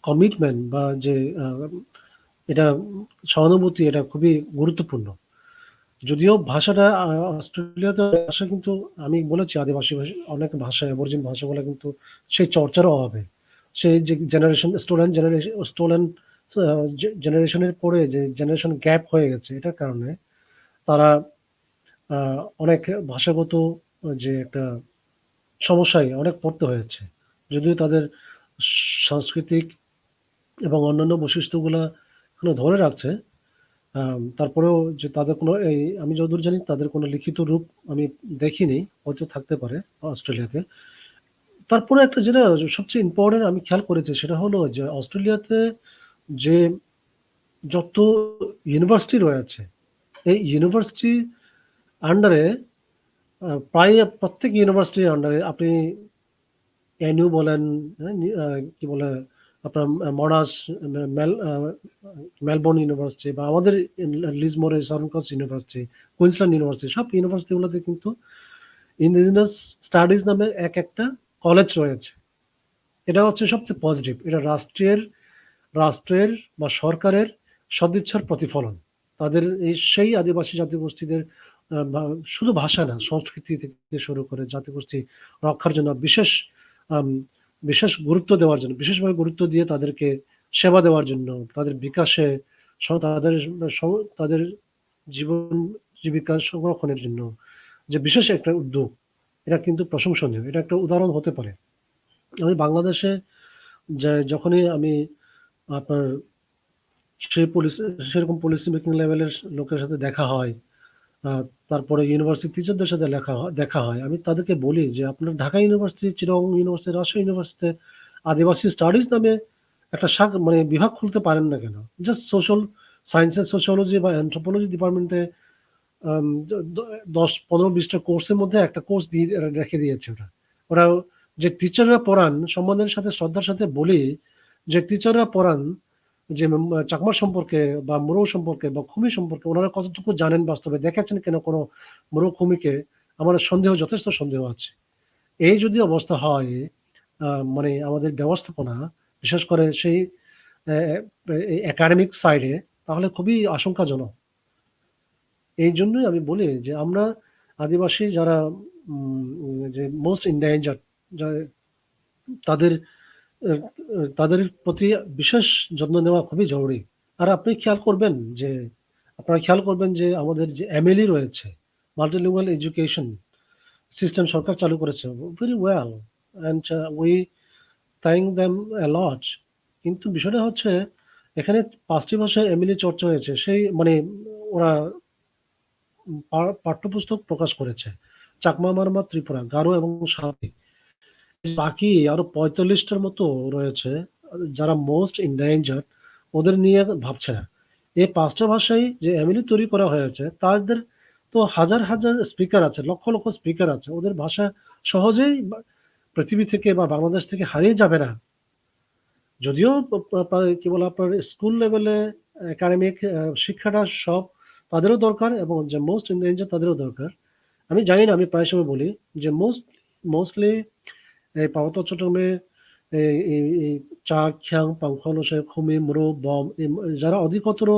কমিটমেন্ট বা যে আ এটা সহানুভূতি, এটা খুবই গুরুত্বপূর্ণ। যদিও ভাষাটা অস্ট্রেলিয়াতে ভাষা কিন্তু আমি বলেছি আদিবাসী ভাষা, অনেক ভাষা অ্যাবরিজিন ভাষাগুলা কিন্তু সেই চর্চার অভাবে। সেই যে স্টোলেন জেনারেশনের পরে যে জেনারেশন গ্যাপ হয়ে গেছে, এটার কারণে তারা আ অনেক ভাষাগত যে একটা সমস্যায় অনেক পড়তে হয়েছে। যদিও তাদের সাংস্কৃতিক এবং অন্যান্য বৈশিষ্ট্যগুলা এখনো ধরে রাখছে। তারপরেও যে তাদের কোনো আমি যতদূর জানি তাদের কোনো লিখিত রূপ আমি দেখিনি। হয়তো থাকতে পারে অস্ট্রেলিয়াতে। তারপরে একটা যেটা সবচেয়ে ইম্পোর্টেন্ট আমি খেয়াল করেছি সেটা হলো যে অস্ট্রেলিয়াতে যে যত ইউনিভার্সিটি রয়েছে, এই ইউনিভার্সিটির আন্ডারে প্রায় প্রত্যেক ইউনিভার্সিটির আন্ডারে আপনি এনইউ বলেন, হ্যাঁ? কি বলে আপনার মনাস, মেলবোর্ন ইউনিভার্সিটি বা আমাদের লিসমোরে southern coast university, Queensland university, সব ইউনিভার্সিটিগুলোতে কিন্তু ইন্ডিজিনাস স্টাডিজ নামে একটা কলেজ রয়েছে। এটা হচ্ছে সবচেয়ে পজিটিভ। এটা রাষ্ট্রের বা সরকারের সদিচ্ছার প্রতিফলন। তাদের সেই আদিবাসী জাতিগোষ্ঠীদের বা শুধু ভাষা না, সংস্কৃতি থেকে শুরু করে জাতিগোষ্ঠী রক্ষার জন্য আম বিশেষ গুরুত্ব দেওয়ার জন্য, বিশেষভাবে গুরুত্ব দিয়ে তাদেরকে সেবা দেওয়ার জন্য, তাদের বিকাশে তাদের তাদের জীবন জীবিকা সংরক্ষণের জন্য যে বিশেষ একটা উদ্যোগ, এটা কিন্তু প্রশংসনীয়। এটা একটা উদাহরণ হতে পারে। আমি বাংলাদেশে যখনই আমি আপনার সেই সেরকম পলিসি মেকিং লেভেলের লোকের সাথে দেখা হয়, আ তারপরে ইউনিভার্সিটি টিচারদের সাথে দেখা হয়। আমি তাদেরকে বলি যে, "আপনার ঢাকা ইউনিভার্সিটি, চিটাগং ইউনিভার্সিটি, রাজশাহী ইউনিভার্সিটিতে আদিবাসী স্টাডিজ নামে একটা মানে বিভাগ খুলতে পারেন না কেন? জাস্ট সায়েন্সের সোশিওলজি বা অ্যানথ্রোপোলজি ডিপার্টমেন্টে আম দ দ ১০, ১৫, ২০ টা কোর্সের মধ্যে একটা কোর্স দিয়ে রেখে দিয়েছে ওরা। ওরা যে টিচাররা পড়ান সম্মানের সাথে শ্রদ্ধার সাথে বলি যে টিচাররা পড়ান যে চাকমা সম্পর্কে বা মুরো সম্পর্কে বা খুমি সম্পর্কে ওনারা কতটুকু জানেন বাস্তবে দেখেছেন কিনা কোনো মুরো খুমিকে? আমার যথেষ্ট সন্দেহ আছে। এই যদি অবস্থা হয় আ মানে আমাদের ব্যবস্থাপনা বিশেষ করে সেই অ্যা একাডেমিক সাইডে তাহলে খুবই আশঙ্কাজনক। এইজন্যই আমি বলি যে আমরা আদিবাসী যারা যে মোস্ট endangered যা তাদের এ তাদের প্রতি বিশেষ যত্ন নেওয়া খুবই জরুরি। আর আপনারা খেয়াল করবেন যে আমাদের যে এমএলই রয়েছে, মাল্টিলিঙ্গুয়াল এডুকেশন সিস্টেম সরকার চালু করেছে। Very well and we thank them a lot. কিন্তু বিষয়টা হচ্ছে এখানে ৫ টি ভাষায় এমএলই চর্চা হয়েছে। সেই মানে ওরা পাঠ্যপুস্তক প্রকাশ করেছে। চাকমা, মারমা, ত্রিপুরা, গারো এবং সাঁওতালি। বাকি আরো ৪৫ টার মতো রয়েছে যারা মোস্ট endangered ওদের নিয়ে ভাবছে না। এই ৫ টা ভাষায় যে এমএলএ তৈরি করা হয়েছে তাদের তো হাজার স্পিকার আছে, লক্ষ স্পিকার আছে। ওদের ভাষা সহজেই পৃথিবী থেকে বা বাংলাদেশ থেকে হারিয়ে যাবে না। যদিও প প পা কি বলে আপনার স্কুল লেভেলে একাডেমিক শিক্ষাটা সব তাদেরও দরকার এবং যে মোস্ট endangered তাদেরও দরকার। আমি জানি না, আমি প্রায় সময় বলি যে মোস্টলি এই পার্বত্য চট্টগ্রামে এই চা, খিয়াং, পাংখানসে, খুমি, মুরু, বম যারা অধিকতর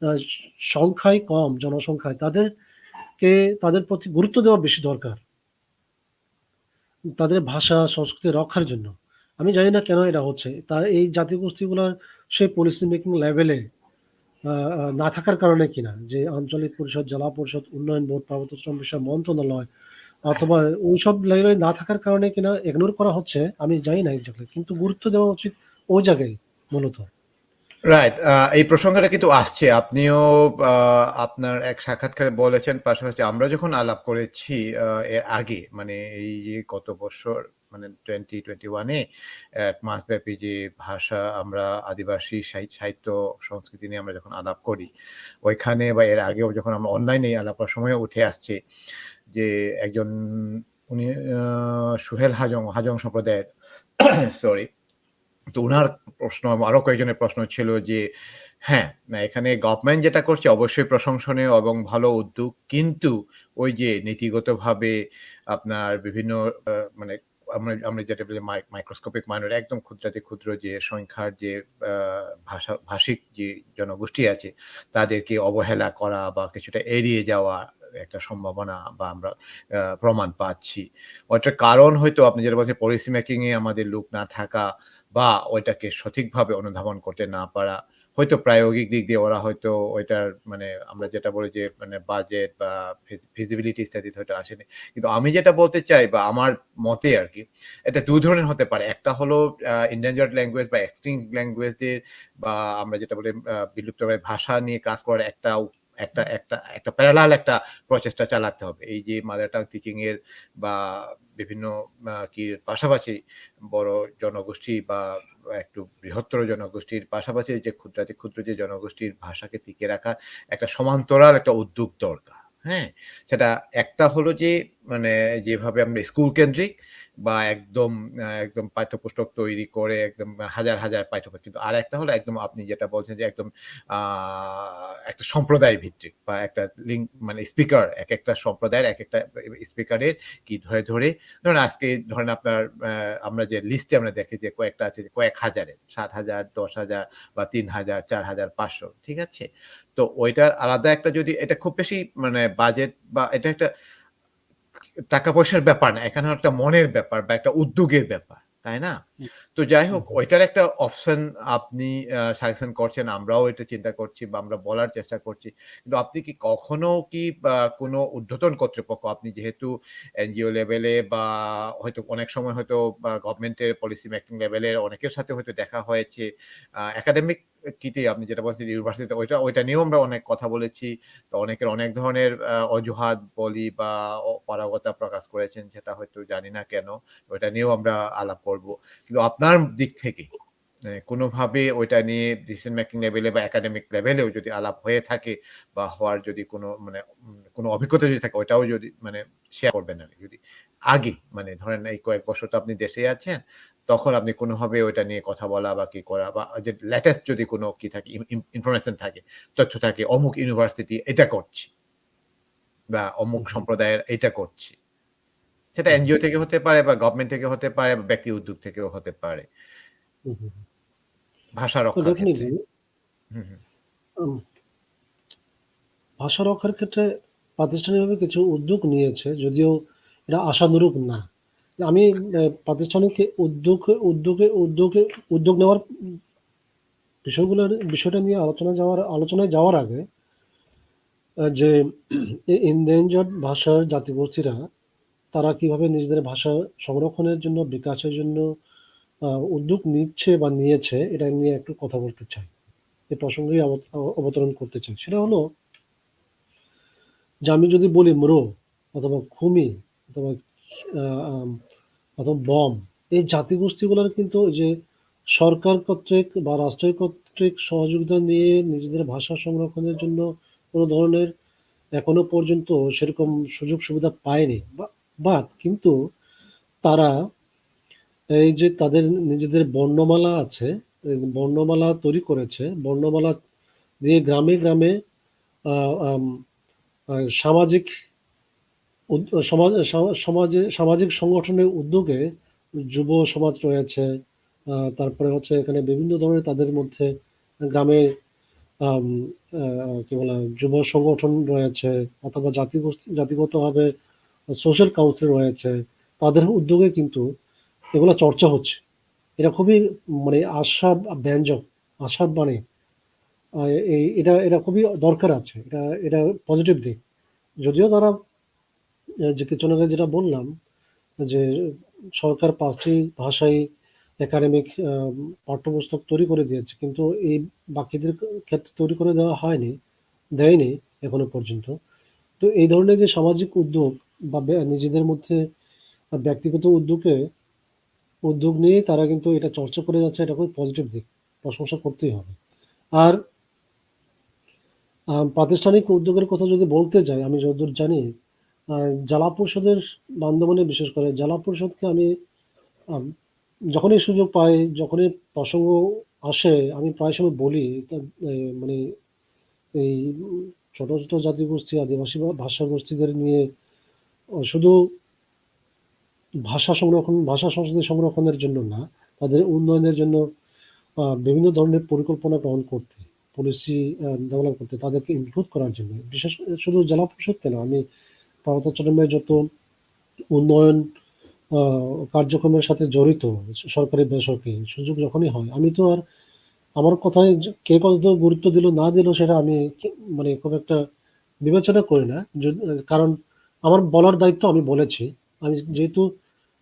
আ সংখ্যায় কম, জনসংখ্যায় তাদের প্রতি গুরুত্ব দেওয়া বেশি দরকার। তাদের ভাষা, সংস্কৃতি রক্ষার জন্য। আমি জানি না কেন এটা হচ্ছে। এই জাতিগোষ্ঠীগুলার সেই পলিসি মেকিং লেভেলে আ আ না থাকার কারণে কিনা যে আঞ্চলিক পরিষদ, জেলা পরিষদ, উন্নয়ন বোর্ড, পার্বত্য চট্টগ্রাম বিষয় মন্ত্রণালয় অথবা ওইসব লেভেলে না থাকার কারণে কিনা ইগনোর করা হচ্ছে, আমি জানি না এক্সাক্টলি। কিন্তু গুরুত্ব দেওয়া উচিত ওই জায়গায় মূলত। রাইট। এই প্রসঙ্গটা কিন্তু আসছে। আপনিও আ আপনার এক সাক্ষাৎকারে বলেছেন, পাশাপাশি আমরা যখন আলাপ করেছি এর আগে, মানে এই যে গত বছর মানে 2021 এ এক মাসব্যাপী যে ভাষা আমরা আদিবাসী সাহিত্য সংস্কৃতি নিয়ে আমরা যখন আলাপ করি, ওইখানে বা এর আগেও যখন আমরা অনলাইনে আলাপ করার সময়ও উঠে আসছে যে একজন উনি সোহেল হাজং সম্প্রদায়ের সরি। তো উনার প্রশ্ন আরো কয়েকজনের প্রশ্ন ছিল যে, হ্যাঁ, না এখানে গভর্নমেন্ট যেটা করছে অবশ্যই প্রশংসনীয় এবং ভালো উদ্যোগ। কিন্তু ওই যে নীতিগতভাবে আপনার বিভিন্ন মানে আমরা আমরা যেটা বলি মাইক্রোস্কোপিক মাইনর একদম ক্ষুদ্রাতি ক্ষুদ্র যে সংখ্যার যে আ ভাষিক যে জনগোষ্ঠী আছে, তাদেরকে অবহেলা করা বা কিছুটা এড়িয়ে যাওয়া একটা সম্ভাবনা বা আমরা প্রমাণ পাচ্ছি। ওইটার কারণ হয়তো আপনি যেটা বলছেন পলিসি মেকিং এ আমাদের লোক না থাকা বা ওইটাকে সঠিকভাবে অনুধাবন করতে না পারা। হয়তো প্রায়োগিক দিক দিয়ে ওরা হয়তো ওইটার মানে আমরা যেটা বলি যে মানে বাজেট বা ফিজিবিলিটি স্টাডিতে হয়তো আসেনি। কিন্তু আমি যেটা বলতে চাই বা আমার মতে আরকি, এটা ২ ধরনের হতে পারে। একটা হলো endangered ল্যাঙ্গুয়েজ বা extinct ল্যাঙ্গুয়েজদের বা আমরা যেটা বলি বিলুপ্তপ্রায় ভাষা নিয়ে কাজ করার একটা প্যারালাল একটা প্রচেষ্টা চালাতে হবে। এই যে মাদার টাং টিচিং এর বা বিভিন্ন পাশাপাশি বড় জনগোষ্ঠী বা একটু বৃহত্তর জনগোষ্ঠীর পাশাপাশি যে ক্ষুদ্রাতি ক্ষুদ্র যে জনগোষ্ঠীর ভাষাকে টিকিয়ে রাখার একটা সমান্তরাল একটা উদ্যোগ দরকার। হ্যাঁ? সেটা একটা হলো যে মানে যেভাবে আমরা স্কুল কেন্দ্রিক বা একদম পাঠ্যপুস্তক তৈরি করে একদম হাজার, হাজার পাঠ্যপুস্তক। কিন্তু আরেকটা হলো একদম আপনি যেটা বলছেন যে একদম আ একটা সম্প্রদায় ভিত্তিক বা একটা মানে স্পিকার একেকটা সম্প্রদায়ের একেকটা স্পিকারের কি ধরে ধরুন আজকে ধরেন আপনার আমরা যে লিস্টে আমরা দেখি যে কয়েকটা আছে যে কয়েক হাজারের ৭,০০০, ১০,০০০ বা ৩,০০০, ৪,৫০০ ঠিক আছে? তো ওইটার আলাদা একটা যদি এটা খুব বেশি মানে বাজেট বা এটা একটা টাকা পয়সার ব্যাপার না। এখানে একটা মনের ব্যাপার বা একটা উদ্যোগের ব্যাপার। তাই না? হুম, তো যাই হুম, হোক হুম, ওইটার একটা অপশন আপনি সাজেশন করছেন। আমরাও এটা চিন্তা করছি বা আমরা বলার চেষ্টা করছি। কিন্তু আপনি কি কখনো কি কোনো ঊর্ধ্বতন কর্তৃপক্ষ আপনি যেহেতু এনজিও লেভেলে বা হয়তো অনেক সময় হয়তো বা গভর্নমেন্টের পলিসি মেকিং লেভেলের অনেকের সাথে হয়তো দেখা হয়েছে। একাডেমিক কিতে আপনি যেটা বলছেন ইউনিভার্সিটিতে ওইটা নিয়েও আমরা অনেক কথা বলেছি। তো অনেকের অনেক ধরনের অজুহাত বলি বা অপারগতা প্রকাশ করেছেন সেটা হয়তো জানি না কেন। ওইটা নিয়েও আমরা আলাপ করব। কিন্তু আপনার দিক থেকে কোনোভাবে ওইটা নিয়ে ডিসিশন মেকিং লেভেলে বা একাডেমিক লেভেলেও যদি আলাপ হয়ে থাকে বা হওয়ার যদি কোনো মানে কোনো অভিজ্ঞতা যদি থাকে ওইটাও যদি মানে শেয়ার করবেন আরকি যদি আগে মানে ধরেন এই কয়েক বছর তো আপনি দেশেই আছেন। তখন আপনি কোনোভাবে ওইটা নিয়ে কথা বলা বা কি করা বা যে লেটেস্ট যদি কোনো কি থাকে ইনফরমেশন থাকে, তথ্য থাকে অমুক ইউনিভার্সিটি এটা করছে বা অমুক হুম, সম্প্রদায়ের এটা করছে। সেটা হুম, এনজিও থেকে হতে পারে বা গভর্নমেন্ট থেকে হতে পারে বা ব্যক্তি উদ্যোগ থেকেও হতে পারে। হুম, হুম। ভাষা তো রক্ষার ক্ষেত্রে। ডেফিনিটলি হুম, হুম। ভাষা রক্ষার ক্ষেত্রে প্রাতিষ্ঠানিকভাবে কিছু উদ্যোগ নিয়েছে, যদিও এটা আশানুরূপ না। আমি প্রাতিষ্ঠানিক উদ্যোগ নেওয়ার বিষয়টা নিয়ে আলোচনায় যাওয়ার আগে যে এই endangered ভাষার জাতিগোষ্ঠীরা তারা কিভাবে নিজেদের ভাষা সংরক্ষণের জন্য, বিকাশের জন্য উদ্যোগ নিচ্ছে বা নিয়েছে এটা নিয়ে একটু কথা বলতে চাই। এ প্রসঙ্গেই অবতরণ করতে চাই। সেটা হলো যে আমি যদি বলি ম্রো অথবা খুমি অথবা আ আম অথবা বম এই জাতিগোষ্ঠীগুলোর কিন্তু ওই যে সরকার কর্তৃক বা রাষ্ট্র কর্তৃক সহযোগিতা নিয়ে নিজেদের ভাষা সংরক্ষণের জন্য কোনো ধরনের এখনো পর্যন্ত সেরকম সুযোগ সুবিধা পায়নি। কিন্তু তারা এই যে তাদের নিজেদের বর্ণমালা আছে, এই বর্ণমালা তৈরি করেছে। বর্ণমালা দিয়ে গ্রামে, গ্রামে আ আম আ সামাজিক উদ সমাজ সমাজে সামাজিক সংগঠনের উদ্যোগে যুব সমাজ রয়েছে। তারপরে হচ্ছে এখানে বিভিন্ন ধরনের তাদের মধ্যে গ্রামে আম আ কি বলে যুব সংগঠন রয়েছে অথবা জাতিগতভাবে সোশ্যাল কাউন্সিল রয়েছে। তাদের উদ্যোগে কিন্তু এগুলা চর্চা হচ্ছে। এটা খুবই মানে ব্যঞ্জক, আশাবাণী। আ এটা খুবই দরকার আছে। এটা পজিটিভ দিক। যদিও তারা যে কিছুক্ষণ আগে যেটা বললাম যে সরকার ৫ টি ভাষাই একাডেমিক পাঠ্যপুস্তক তৈরি করে দিয়েছে। কিন্তু এই বাকিদের ক্ষেত্রে তৈরি করে দেয়নি এখনো পর্যন্ত। তো এই ধরনের যে সামাজিক উদ্যোগ বা নিজেদের মধ্যে ব্যক্তিগত উদ্যোগ নিয়ে তারা কিন্তু এটা চর্চা করে যাচ্ছে, এটা খুব পজিটিভ দিক। প্রশংসা করতেই হবে। আর প্রাতিষ্ঠানিক উদ্যোগের কথা যদি বলতে যাই, আমি যতদূর জানি জেলা পরিষদের বান্দরবনে বিশেষ করে জেলা পরিষদকে আমি আম যখনই সুযোগ পাই, যখনই প্রসঙ্গ আসে আমি প্রায় সময় বলি মানে এই ছোট, ছোট জাতিগোষ্ঠী, আদিবাসী বা ভাষা গোষ্ঠীদের নিয়ে শুধু ভাষা সংস্কৃতি সংরক্ষণের জন্য না, তাদের উন্নয়নের জন্য বিভিন্ন ধরনের পরিকল্পনা গ্রহণ করতে, পলিসি ডেভেলপ করতে, তাদেরকে ইনক্লুড করার জন্য। বিশেষ করে শুধু জেলা পরিষদ কেন, আমি পার্বত্য চট্টগ্রামের যত উন্নয়ন আ কার্যক্রমের সাথে জড়িত সরকারি, বেসরকারি সুযোগ যখনই হয়, আমি তো আর আমার কথায় কে কত গুরুত্ব দিল না দিল সেটা আমি মানে খুব একটা বিবেচনা করি না। কারণ আমার বলার দায়িত্ব আমি বলেছি। আমি যেহেতু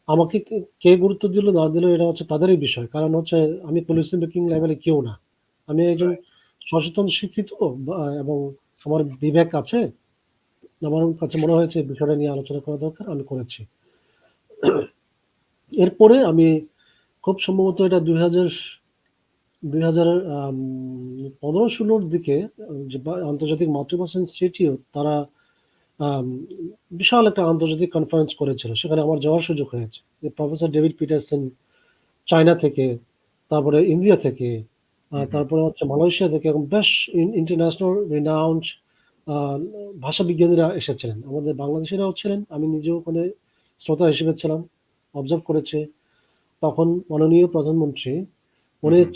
আমাকে কে গুরুত্ব দিল না দিল এটা হচ্ছে তাদেরই বিষয়। কারণ হচ্ছে আমি পলিসি মেকিং লেভেলে কেউ না। আমি একজন রাইট। সচেতন শিক্ষিত এবং আমার বিবেক আছে। আমার কাছে মনে হয়েছে বিষয়টা নিয়ে আলোচনা করা দরকার, আমি করেছি। এরপরে আমি খুব সম্ভবত এটা ২০০০ ১৫-১৬ র দিকে যে আন্তর্জাতিক মাতৃভাষা ইনস্টিটিউট তারা আম বিশাল একটা আন্তর্জাতিক কনফারেন্স করেছিল। সেখানে আমার যাওয়ার সুযোগ হয়েছে। যে প্রফেসর ডেভিড পিটারসন চায়না থেকে, তারপরে ইন্ডিয়া থেকে, হুম, হুম। তারপরে হচ্ছে মালয়েশিয়া থেকে এবং বেশ ইন্টারন্যাশনাল রিনাউন্ড আ ভাষাবিজ্ঞানীরা এসেছিলেন। আমাদের বাংলাদেশিরাও ছিলেন। আমি নিজেও ওখানে শ্রোতা হিসেবে ছিলাম। অবজার্ভ করেছি। তখন মাননীয় প্রধানমন্ত্রী হুম, উনি হুম।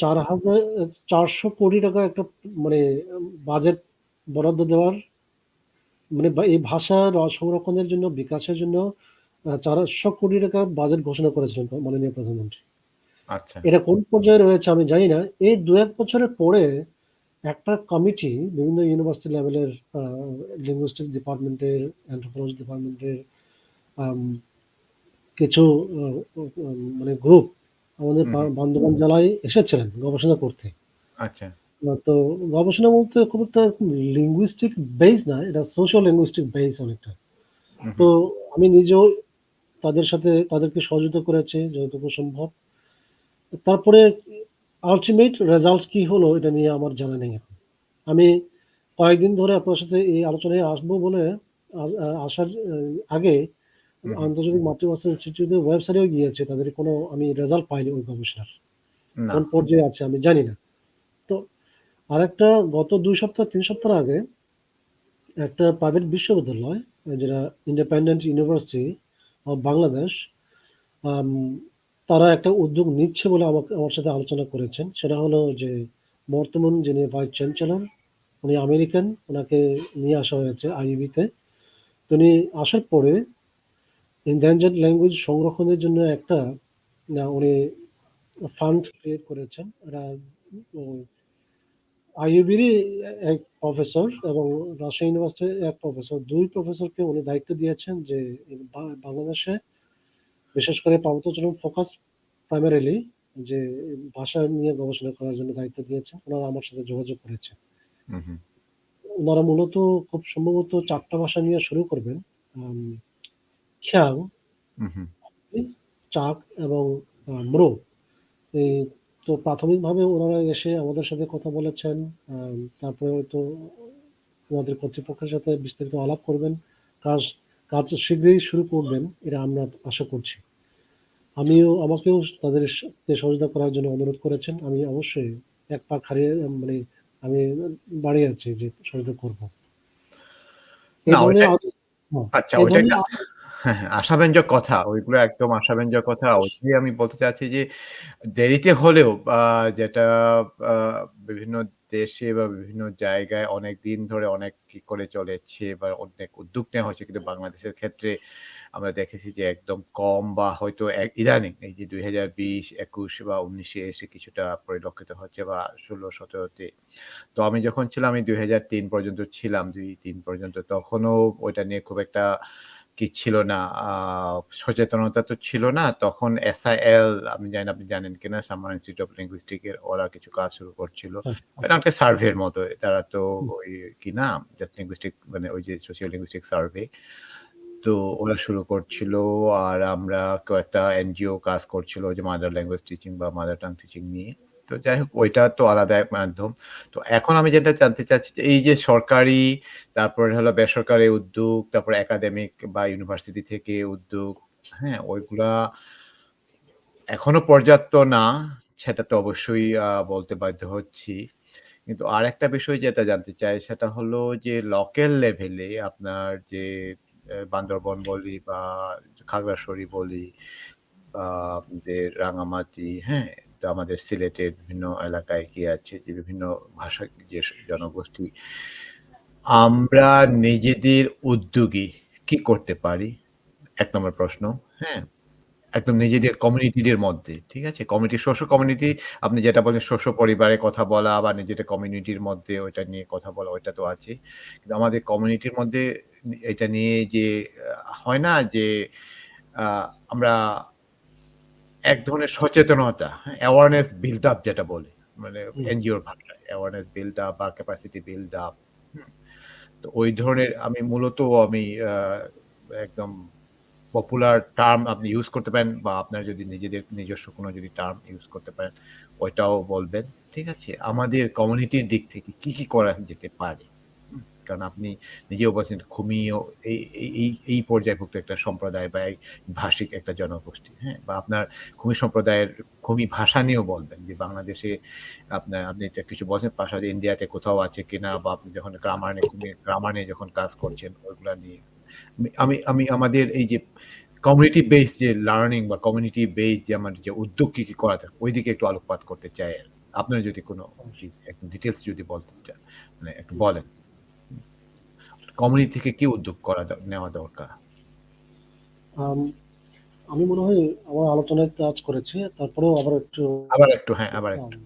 ৪০০ কোটি টাকা একটা মানে বাজেট বরাদ্দ দেওয়ার মানে এই ভাষা সংরক্ষণের জন্য, বিকাশের জন্য ৪০০ কোটি টাকা বাজেট ঘোষণা করেছিলেন মাননীয় প্রধানমন্ত্রী। আচ্ছা। এটা কোন পর্যায়ে রয়েছে আমি জানি না। এই ২-১ বছরের পরে একটা কমিটি বিভিন্ন ইউনিভার্সিটি লেভেলের আ লিঙ্গুইস্টিক ডিপার্টমেন্টের, অ্যানথ্রোপোলজি ডিপার্টমেন্টের আম কিছু আ মানে গ্রুপ আমাদের হুম, হুম। বান্দরবান জেলায় এসেছিলেন গবেষণা করতে। আচ্ছা। তো গবেষণা বলতে খুব একটা লিঙ্গুইস্টিক বেস না, এটা সোশ্যাল লিঙ্গুইস্টিক বেস অনেকটা। হুম, তো হুম। আমি নিজেও তাদেরকে সহযোগিতা করেছি যতটুকু সম্ভব। তারপরে আল্টিমেট রেজাল্টস কি হলো এটা নিয়ে আমার জানা নেই এখন। আমি কয়েকদিন ধরে আপনার সাথে এই আলোচনায় আসবো বলে আসার আগে হুম, হুম। আন্তর্জাতিক মাতৃভাষা ইনস্টিটিউটের ওয়েবসাইটেও গিয়েছি। তাদের কোনো আমি রেজাল্ট পাইনি ওই গবেষণার। না। কোন পর্যায়ে আছে আমি জানি না। তো আরেকটা গত ২ সপ্তাহ ৩ সপ্তাহ আগে একটা প্রাইভেট বিশ্ববিদ্যালয় যেটা ইন্ডিপেন্ডেন্ট ইউনিভার্সিটি অফ বাংলাদেশ আম তারা একটা উদ্যোগ নিচ্ছে বলে আমার সাথে আলোচনা করেছেন। সেটা হলো যে বর্তমান যিনি ভাইস চ্যান্সেলর উনি আমেরিকান, উনাকে নিয়ে আসা হয়েছে IUB তে। তো উনি আসার পরে endangered ল্যাঙ্গুয়েজ সংরক্ষণের জন্য একটা উনি ফান্ড ক্রিয়েট করেছেন। এরা ও IUB-রই এক প্রফেসর এবং রাজশাহী ইউনিভার্সিটির এক প্রফেসর। ২ প্রফেসরকে উনি দায়িত্ব দিয়েছেন যে বাংলাদেশে বিশেষ করে পার্বত্য চট্টগ্রাম ফোকাস প্রাইমারিলি যে ভাষা নিয়ে গবেষণা করার জন্য দায়িত্ব দিয়েছেন। উনারা আমার সাথে যোগাযোগ করেছেন। হুম, হুম। উনারা মূলত খুব সম্ভবত ৪ টা ভাষা নিয়ে শুরু করবেন। আম খিয়াং, হুম, হুম। চাক এবং ম্রো। এই তো প্রাথমিকভাবে ওনারা এসে আমাদের সাথে কথা বলেছেন। তারপরে হয়তো ওনাদের কর্তৃপক্ষের সাথে বিস্তারিত আলাপ করবেন। কাজ কাজ শীঘ্রই শুরু করবেন এটা আমরা আশা করছি। আমাকেও তাদের সাথে সহযোগিতা করার জন্য অনুরোধ করেছেন। আমি অবশ্যই এক পা খাড়িয়ে মানে আমি দাঁড়িয়ে আছি যে সহযোগিতা করব। না এই ধরনের ওইটা হ্যাঁ, আচ্ছা এই ওইটা ধরনের একটা হ্যাঁ, হ্যাঁ, আশাব্যঞ্জক কথা। ওইগুলো একদম আশাব্যঞ্জক কথা। ওইটাই আমি বলতে চাচ্ছি যে দেরিতে হলেও যেটা আ বিভিন্ন দেশে বা বিভিন্ন জায়গায় অনেকদিন ধরে অনেক কি করে চলেছে বা অনেক উদ্যোগ নেওয়া হয়েছে। কিন্তু বাংলাদেশের ক্ষেত্রে আমরা দেখেছি যে একদম কম বা হয়তো ইদানিং এই যে ২০২০, ২১ বা ১৯ এ এসে কিছুটা পরিলক্ষিত হচ্ছে বা ১৬-১৭ তে। তো আমি যখন ছিলাম আমি ২০০৩ পর্যন্ত ছিলাম। ২-৩ পর্যন্ত। তখনও ওইটা নিয়ে খুব একটা কি ছিল না, সচেতনতা তো ছিল না। তখন SIL, আমি জানি না আপনি জানেন কিনা, সামার ইনস্টিটিউট অফ লিঙ্গুইস্টিক এর ওরা কিছু কাজ শুরু করছিল। হ্যাঁ, এটা একটা সার্ভের মতো। তারা তো হুম, ওই কি না, জাস্ট লিঙ্গুইস্টিক মানে ওই যে সোশিও লিঙ্গুইস্টিক সার্ভে। তো ওরা শুরু করছিল। আর আমরা কয়েকটা এনজিও কাজ করছিল যে মাদার ল্যাঙ্গুয়েজ টিচিং বা মাদার টাং টিচিং নিয়ে। তো যাই হোক, ওইটা তো আলাদা এক মাধ্যম। তো এখন আমি যেটা জানতে চাচ্ছি যে এই যে সরকারি, তারপরে হলো বেসরকারি উদ্যোগ, তারপরে একাডেমিক বা ইউনিভার্সিটি থেকে উদ্যোগ, হ্যাঁ? ওইগুলা এখনো পর্যাপ্ত না, সেটা তো অবশ্যই বলতে বাধ্য হচ্ছি। কিন্তু আরেকটা বিষয় যেটা জানতে চাই সেটা হলো যে লোকাল লেভেলে আপনার যে বান্দরবন বলি বা খাগড়াছড়ি বলি বা আপনাদের রাঙামাটি, হ্যাঁ? তো আমাদের সিলেটের বিভিন্ন এলাকায় কি আছে যে বিভিন্ন ভাষা যে জনগোষ্ঠী, আমরা নিজেদের উদ্যোগে কি করতে পারি? ১ নম্বর প্রশ্ন, হ্যাঁ? একদম নিজেদের কমিউনিটিদের মধ্যে, ঠিক আছে? কমিউনিটি শোষো কমিউনিটি, আপনি যেটা বললেন শোষো পরিবারে কথা বলা বা নিজেদের কমিউনিটির মধ্যে ওইটা নিয়ে কথা বলা, ওইটা তো আছেই। কিন্তু আমাদের কমিউনিটির মধ্যে এটা নিয়ে যে হয় না যে আ আমরা এক ধরনের সচেতনতা, হ্যাঁ? awareness build up যেটা বলে, মানে হুম। এনজিওর ভাষায় awareness build up বা capacity build up, হুম? তো ওই ধরনের আমি মূলত আমি আ একদম পপুলার টার্ম আপনি ইউজ করতে পারেন বা আপনার যদি নিজেদের নিজস্ব কোনো যদি টার্ম ইউজ করতে পারেন, ওইটাও বলবেন। ঠিক আছে? আমাদের কমিউনিটির দিক থেকে কি করা যেতে পারে? কারণ আপনি নিজেও বলছেন খুমিও এই পর্যায়ভুক্ত একটা সম্প্রদায় বা এই ভাষিক একটা জনগোষ্ঠী, হ্যাঁ? বা আপনার খুমি সম্প্রদায়ের খুমি ভাষা নিয়েও বলবেন যে বাংলাদেশে আপনি এটা কিছু বলছেন, পাশাপাশি ইন্ডিয়াতে কোথাও আছে কিনা বা আপনি যখন গ্রামার নিয়ে যখন কাজ করছেন ওইগুলা নিয়ে। আমি আমি আমি আমাদের এই যে কমিউনিটি বেস যে লার্নিং বা কমিউনিটি বেস যে আমাদের যে উদ্যোগ কি করা যায় ওইদিকে একটু আলোকপাত করতে চাই আরকি। আপনার যদি কোনো জি, একটু ডিটেইলস যদি বলতে চান, মানে একটু বলেন। হুম। কমিউনিটি থেকে কি উদ্যোগ করা নেওয়া দরকার? আম আমি মনে হয় আমার আলোচনায় কাজ করেছি। তারপরেও আবার একটু আবার একটু, হ্যাঁ, আবার আম একটু।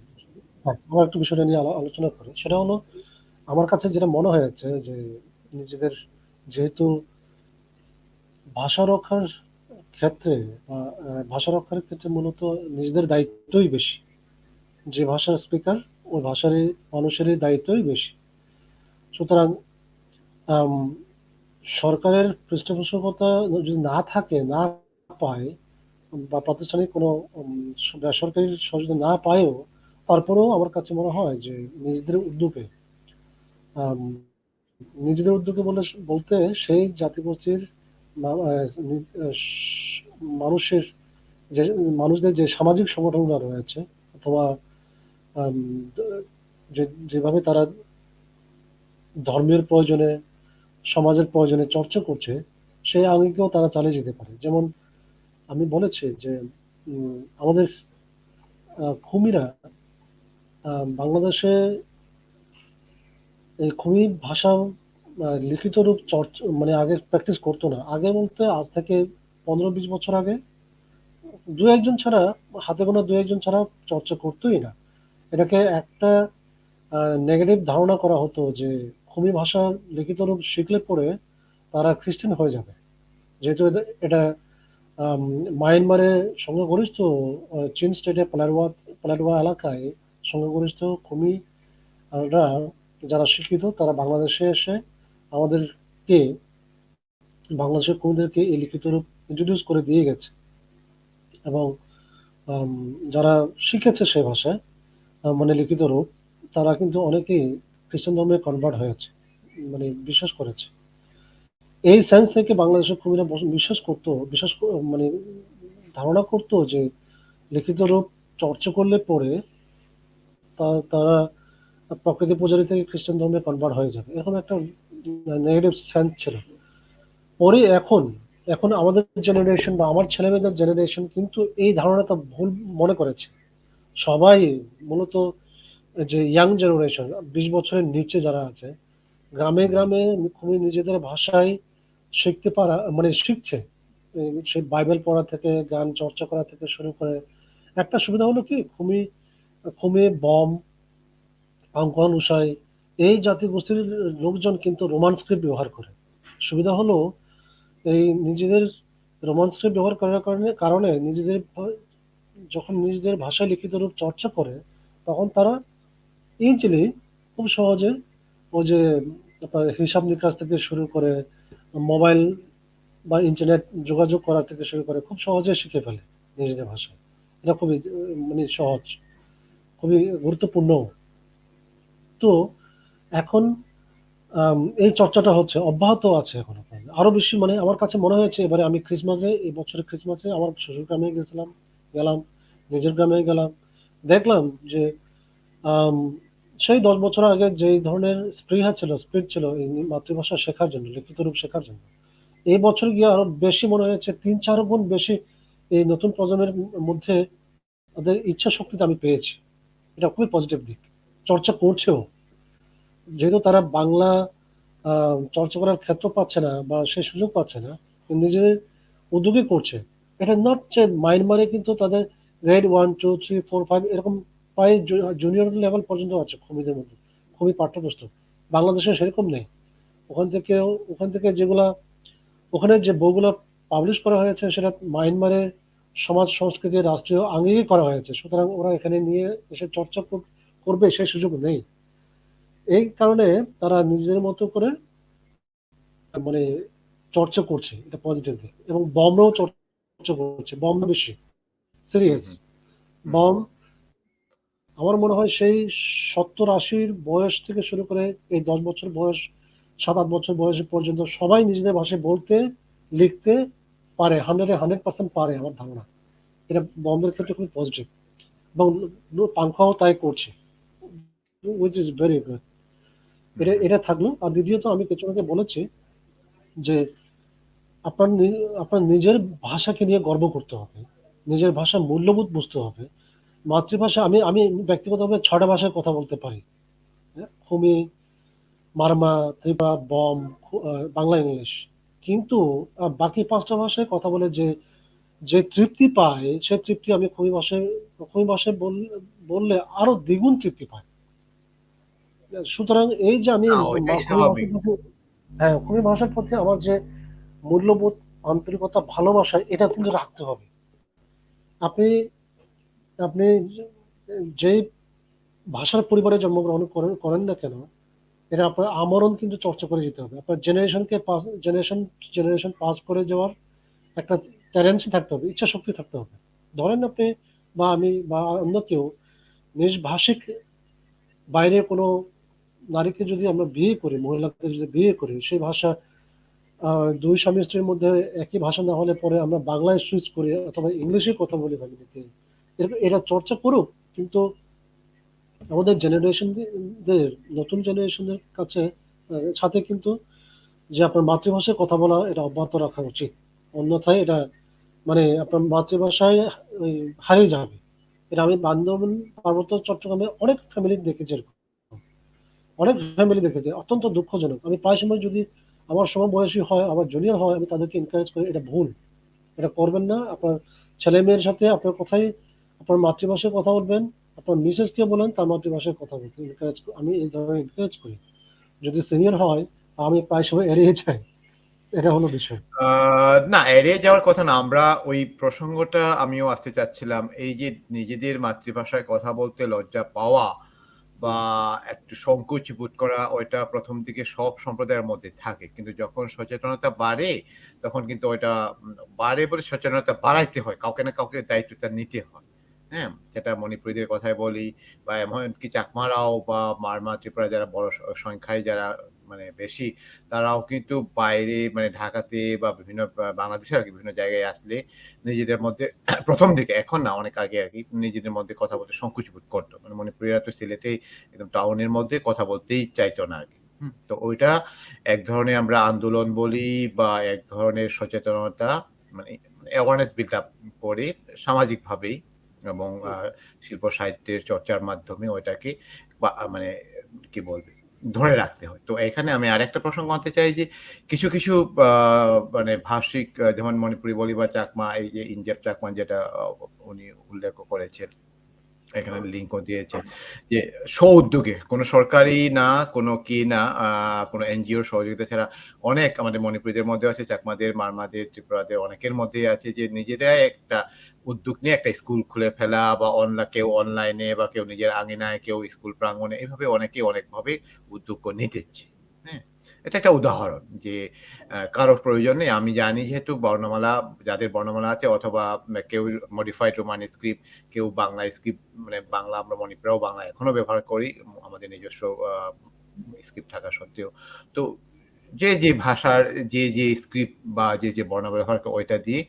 হ্যাঁ, আবার একটু বিষয়টা নিয়ে আলোচনা করি। সেটা হলো আমার কাছে যেটা মনে হয়েছে যে নিজেদের যেহেতু ভাষা রক্ষার ক্ষেত্রে বা ভাষা রক্ষার ক্ষেত্রে মূলত নিজেদের দায়িত্বই বেশি। যে ভাষার স্পিকার ওই ভাষারই মানুষেরই দায়িত্বই বেশি। সুতরাং আম সরকারের পৃষ্ঠপোষকতা যদি না থাকে, না পায় বা প্রাতিষ্ঠানিক কোনো বেসরকারি সহযোগিতা না পায়ও, তারপরেও আমার কাছে মনে হয় যে নিজেদের উদ্যোগে আম নিজেদের উদ্যোগে বলতে সেই জাতিগোষ্ঠীর মা আ নি আ স মানুষের যে মানুষদের যে সামাজিক সংগঠনগুলো রয়েছে অথবা আম দ যে যেভাবে তারা ধর্মের প্রয়োজনে, সমাজের প্রয়োজনে চর্চা করছে, সেই আঙ্গিকেও তারা চালিয়ে যেতে পারে। যেমন আমি বলেছি যে আমাদের খুমিরা বাংলাদেশে এই খুবই ভাষা লিখিত রূপ মানে আগে প্র্যাকটিস করতো না। আগে বলতে আজ থেকে ১৫-২০ বছর আগে ২-১ জন ছাড়া, হাতে গোনা ২-১ জন ছাড়া চর্চা করতই না। এটাকে একটা নেগেটিভ ধারণা করা হতো যে খুমি ভাষা লিখিত রূপ শিখলে পরে তারা খ্রিস্টান হয়ে যাবে। যেহেতু এটা আম মায়ানমারের সংখ্যাগরিষ্ঠ চীন স্টেটের পালারোয়া এলাকায় সংখ্যাগরিষ্ঠ খুমিরা যারা শিক্ষিত তারা বাংলাদেশে এসে আমাদেরকে বাংলাদেশের খুমিদেরকে এই লিখিত রূপ ইন্ট্রোডিউস করে দিয়ে গেছে এবং আম যারা শিখেছে সে ভাষায় মানে লিখিত রূপ তারা কিন্তু অনেকেই খ্রিস্টান ধর্মে কনভার্ট হয়েছে। মানে বিশ্বাস করেছে। এই সেন্স থেকে বাংলাদেশের খুমিরা বিশ্বাস মানে ধারণা করতো যে লিখিত রূপ চর্চা করলে পরে তারা প্রকৃতি পূজারী থেকে খ্রিস্টান ধর্মে কনভার্ট হয়ে যাবে। এরকম একটা নেগেটিভ সেন্স ছিল। পরে এখন আমাদের জেনারেশন বা আমার ছেলেমেয়েদের জেনারেশন কিন্তু এই ধারণাটা ভুল মনে করেছে। সবাই মূলত যে ইয়াং জেনারেশন ২০ বছরের নিচে যারা আছে, গ্রামে, জি। গ্রামে খুবই নিজেদের ভাষায় শিখতে পারা মানে শিখছে। সে বাইবেল পড়া থেকে, গান চর্চা করা থেকে শুরু করে একটা সুবিধা হলো কি খুমে, বম, অঙ্কন, উষাই এই জাতিগোষ্ঠীর লোকজন কিন্তু রোমান স্ক্রিপ্ট ব্যবহার করে। সুবিধা হলো এই নিজেদের রোমান স্ক্রিপ্ট ব্যবহার করার কারণে যখন নিজেদের ভাষায় লিখিত রূপ চর্চা করে, তখন তারা ইজিলি, খুব সহজে, ওই যে আপনার হিসাব নিকাশ থেকে শুরু করে মোবাইল বা ইন্টারনেট যোগাযোগ করা থেকে শুরু করে খুব সহজে শিখে ফেলে নিজেদের ভাষায়। এটা খুবই মানে সহজ, খুবই গুরুত্বপূর্ণ। তো এখন এই চর্চাটা হচ্ছে, অব্যাহত আছে এখনো পর্যন্ত। আরো বেশি, মানে আমার কাছে মনে হয়েছে এবারে আমি ক্রিসমাসে, এই বছরের ক্রিসমাসে আমার শ্বশুর গ্রামে গেলাম, নিজের গ্রামে গেলাম, দেখলাম যে আম, সেই 10 বছর আগে যে ধরনের স্পিরিট ছিল এই মাতৃভাষা শেখার জন্য, লিখিত রূপ শেখার জন্য, এই বছর গিয়ে আরো বেশি মনে হয়েছে, 3-4 গুণ বেশি এই নতুন প্রজন্মের মধ্যে তাদের ইচ্ছা শক্তিটা আমি পেয়েছি। এটা খুবই পজিটিভ দিক। চর্চা করছেও, যেহেতু তারা বাংলা চর্চা করার ক্ষেত্র পাচ্ছে না বা সেই সুযোগ পাচ্ছে না, কিন্তু নিজেদের উদ্যোগে করছে। এটা নট যে মাইনমারে কিন্তু তাদের গ্রেড 1, 2, 3, 4, 5 এরকম প্রায় জুনিয়র লেভেল পর্যন্ত আছে খুমিদের মধ্যে, খুবই পাঠ্যপুস্তক। বাংলাদেশে সেরকম নেই। ওখান থেকে যেগুলা, ওখানে যে বইগুলো পাবলিশ করা হয়েছে সেটা মায়ানমারের সমাজ সংস্কৃতি রাষ্ট্রীয় আঙ্গিকে করা হয়েছে, সুতরাং ওরা এখানে নিয়ে এসে চর্চা করবে সেই সুযোগ নেই। এই কারণে তারা নিজের মতো করে মানে চর্চা করছে, এটা পজিটিভ দিক। এবং বমরাও চর্চা করছে, বম বেশি হুম, সিরিয়াস। হুম, হুম, বম আমার মনে হয় সেই 70-80 বয়স থেকে শুরু করে এই 10 বছর বয়স, 7-8 বছর বয়স পর্যন্ত সবাই নিজেদের ভাষায় বলতে, লিখতে পারে, 100% পারে আমার ধারণা। এটা বন্ধের ক্ষেত্রে খুবই পজিটিভ। এবং পাংখাও তাই করছে, উইচ ইজ ভেরি গুড। হুম, এটা হুম, এটা থাকলো। আর দ্বিতীয়ত, আমি কিছুক্ষণ আগে বলেছি যে আপনার নিজের ভাষাকে নিয়ে গর্ব করতে হবে, নিজের ভাষার মূল্যবোধ বুঝতে হবে। মাতৃভাষা, আমি আমি ব্যক্তিগতভাবে 6টা ভাষায় কথা বলতে পারি। হ্যাঁ, খুমি, মারমা, ত্রিপুরা, বাংলা, ইংলিশ। কিন্তু বাকি 5টা ভাষায় কথা বলে যে যে তৃপ্তি পায়, সে তৃপ্তি আমি খুবই ভাষায় বললে আরো দ্বিগুণ তৃপ্তি পায়। সুতরাং এই যে আমি না ওইটাই খুবই স্বাভাবিক। ভাষার প্রতি, হ্যাঁ, খুবই ভাষার প্রতি আমার যে মূল্যবোধ, আন্তরিকতা, ভালোবাসা, এটা কিন্তু রাখতে হবে। আপনি আপনি যে ভাষার পরিবারে জন্মগ্রহণ করেন না কেন, এটা আপনার আমরণ কিন্তু চর্চা করে যেতে হবে। আপনার জেনারেশন পাস করে যাওয়ার একটা টেন্ডেন্সি থাকতে হবে, ইচ্ছা শক্তি থাকতে হবে। ধরেন আপনি বা আমি বা অন্য কেউ নিজ ভাষিক বাইরে কোনো নারীকে যদি আমরা বিয়ে করি, মহিলাকে যদি বিয়ে করি, সেই ভাষা দুই স্বামী স্ত্রীর মধ্যে একই ভাষা না হলে পরে আমরা বাংলায় সুইচ করি অথবা ইংলিশে কথা বলি ফ্যামিলিতে। এটা চর্চা করুক, কিন্তু আমাদের জেনারেশনদের, নতুন জেনারেশনের কাছে সাথে কিন্তু যে আপনার মাতৃভাষায় কথা বলা, এটা অব্যাহত রাখা উচিত। অন্যথায় এটা মানে আপনার মাতৃভাষায় ওই হারিয়ে যাবে। এটা আমি বান্দরবান, পার্বত্য চট্টগ্রামে অনেক ফ্যামিলি দেখেছি, অত্যন্ত দুঃখজনক। আমি প্রায় সময়, যদি আমার সমবয়সী হয়, আমার জুনিয়র হয়, আমি তাদেরকে এনকারেজ করি, এটা ভুল, এটা করবেন না। আপনার ছেলে মেয়ের সাথে আপনার কথাই, আপনার মাতৃভাষায় কথা বলবেন। আপনার মিসেসকে বলেন তার মাতৃভাষায় কথা বলতে, আমি এই ধরনের এনকারেজ করি। যদি সিনিয়র হয়, আমি প্রায় সময় এড়িয়ে যাই। এটা হলো বিষয়। না এড়িয়ে যাওয়ার কথা না। আমরা ওই প্রসঙ্গটা আমিও আসতে চাচ্ছিলাম। এই যে নিজেদের মাতৃভাষায় কথা বলতে লজ্জা পাওয়া বা হুম, একটু সংকোচ বোধ করা ওইটা ১ম দিকে সব সম্প্রদায়ের মধ্যে থাকে। কিন্তু যখন সচেতনতা বাড়ে তখন কিন্তু ওইটা বাড়ে বলে সচেতনতা বাড়াইতে হয়। কাউকে না কাউকে দায়িত্বটা নিতে হয়। হ্যাঁ? সেটা মণিপুরীদের কথাই বলি বা এমনকি চাকমারাও বা মারমা, ত্রিপুরা যারা বড় সংখ্যায় যারা মানে বেশি তারাও কিন্তু বাইরে মানে ঢাকাতে বা বিভিন্ন বাংলাদেশের আরকি বিভিন্ন জায়গায় আসলে নিজেদের মধ্যে ১ম দিকে, এখন না অনেক আগে আরকি নিজেদের মধ্যে কথা বলতে সংকোচ বোধ করত। মানে মণিপুরীরা তো সিলেটেই একদম টাউনের মধ্যে কথা বলতেই চাইতো না আরকি। হুম? তো ওইটা এক ধরনের আমরা আন্দোলন বলি বা এক ধরনের সচেতনতা মানে awareness build up করে সামাজিকভাবেই এবং হুম। শিল্প সাহিত্যের চর্চার মাধ্যমে ওইটাকে মানে কি বলবে ধরে রাখতে হয়। তো এখানে আমি আরেকটা প্রসঙ্গ আনতে চাই যে কিছু আ মানে ভাষিক যেমন মণিপুরি বলি বা চাকমা এই যে ইনজেপ চাকমা যেটা উনি উল্লেখ করেছেন। এখানে লিঙ্কও দিয়েছেন যে স্ব-উদ্যোগে কোনো সরকারি না, কোনো কি না, কোনো এনজিওর সহযোগিতা ছাড়া অনেক আমাদের মণিপুরীদের মধ্যেও আছে, চাকমাদের, মারমাদের, ত্রিপুরাদের অনেকের মধ্যেই আছে যে নিজেরাই একটা উদ্যোগ নিয়ে একটা স্কুল খুলে ফেলা বা কেউ অনলাইনে বা কেউ নিজের আঙিনায়, কেউ স্কুল প্রাঙ্গণে এভাবে অনেকেই অনেকভাবে উদ্যোগ নিতেছে। হ্যাঁ? এটা একটা উদাহরণ যে কারোর প্রয়োজন নেই। আমি জানি যেহেতু বর্ণমালা যাদের বর্ণমালা আছে অথবা কেউ মডিফাইড রোমান স্ক্রিপ্ট, কেউ বাংলা স্ক্রিপ্ট মানে বাংলা আমরা মণিপুরেও বাংলা এখনো ব্যবহার করি। আমাদের নিজস্ব স্ক্রিপ্ট থাকা সত্ত্বেও। তো যে ভাষার যে স্ক্রিপ্ট বা যে বর্ণ ব্যবহার করে ওইটা দিয়ে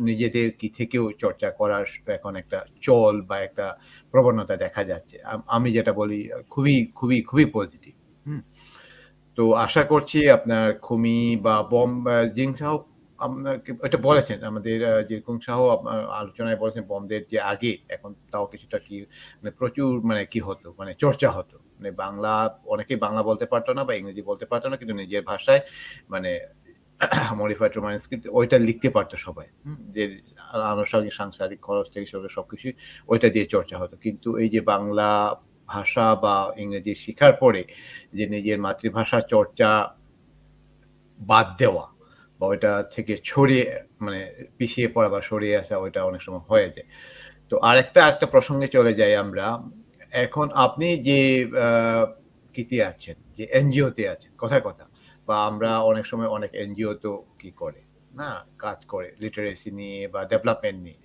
নিজেদের কি থেকেও চর্চা করার এখন একটা চল বা একটা প্রবণতা দেখা যাচ্ছে। আমি যেটা বলি খুবই পজিটিভ। হুম? তো আশা করছি আপনার খুমি বা জিংসাও আপনাকে এটা বলেছেন আমাদের জিরকুং শাহ আলোচনায় বলেছেন বোমদের যে আগে এখন তাও কিছুটা কি মানে প্রচুর মানে কি হতো মানে চর্চা হতো। মানে বাংলা অনেকেই বাংলা বলতে পারত না বা ইংরেজি বলতে পারত না কিন্তু নিজের ভাষায় মানে মডিফাইড রোমান স্ক্রিপ্ট ওইটা লিখতে পারতো সবাই। যে আনুষঙ্গিক সাংসারিক খরচ থেকে শুরু করে সবকিছুই ওইটা দিয়ে চর্চা হতো। কিন্তু এই যে বাংলা ভাষা বা ইংরেজি শিখার পরে যে নিজের মাতৃভাষা চর্চা বাদ দেওয়া বা ওইটা থেকে ছড়িয়ে মানে পিছিয়ে পড়া বা সরিয়ে আসা ওইটা অনেক সময় হয়ে যায়। তো আরেকটা প্রসঙ্গে চলে যাই আমরা। এখন আপনি যে আ কিতে আছেন, যে এনজিওতে আছেন, কথায় কথা বা আমরা অনেক সময় অনেক এনজিও তো কি করে, না? কাজ করে লিটারেসি নিয়ে বা ডেভেলপমেন্ট নিয়ে।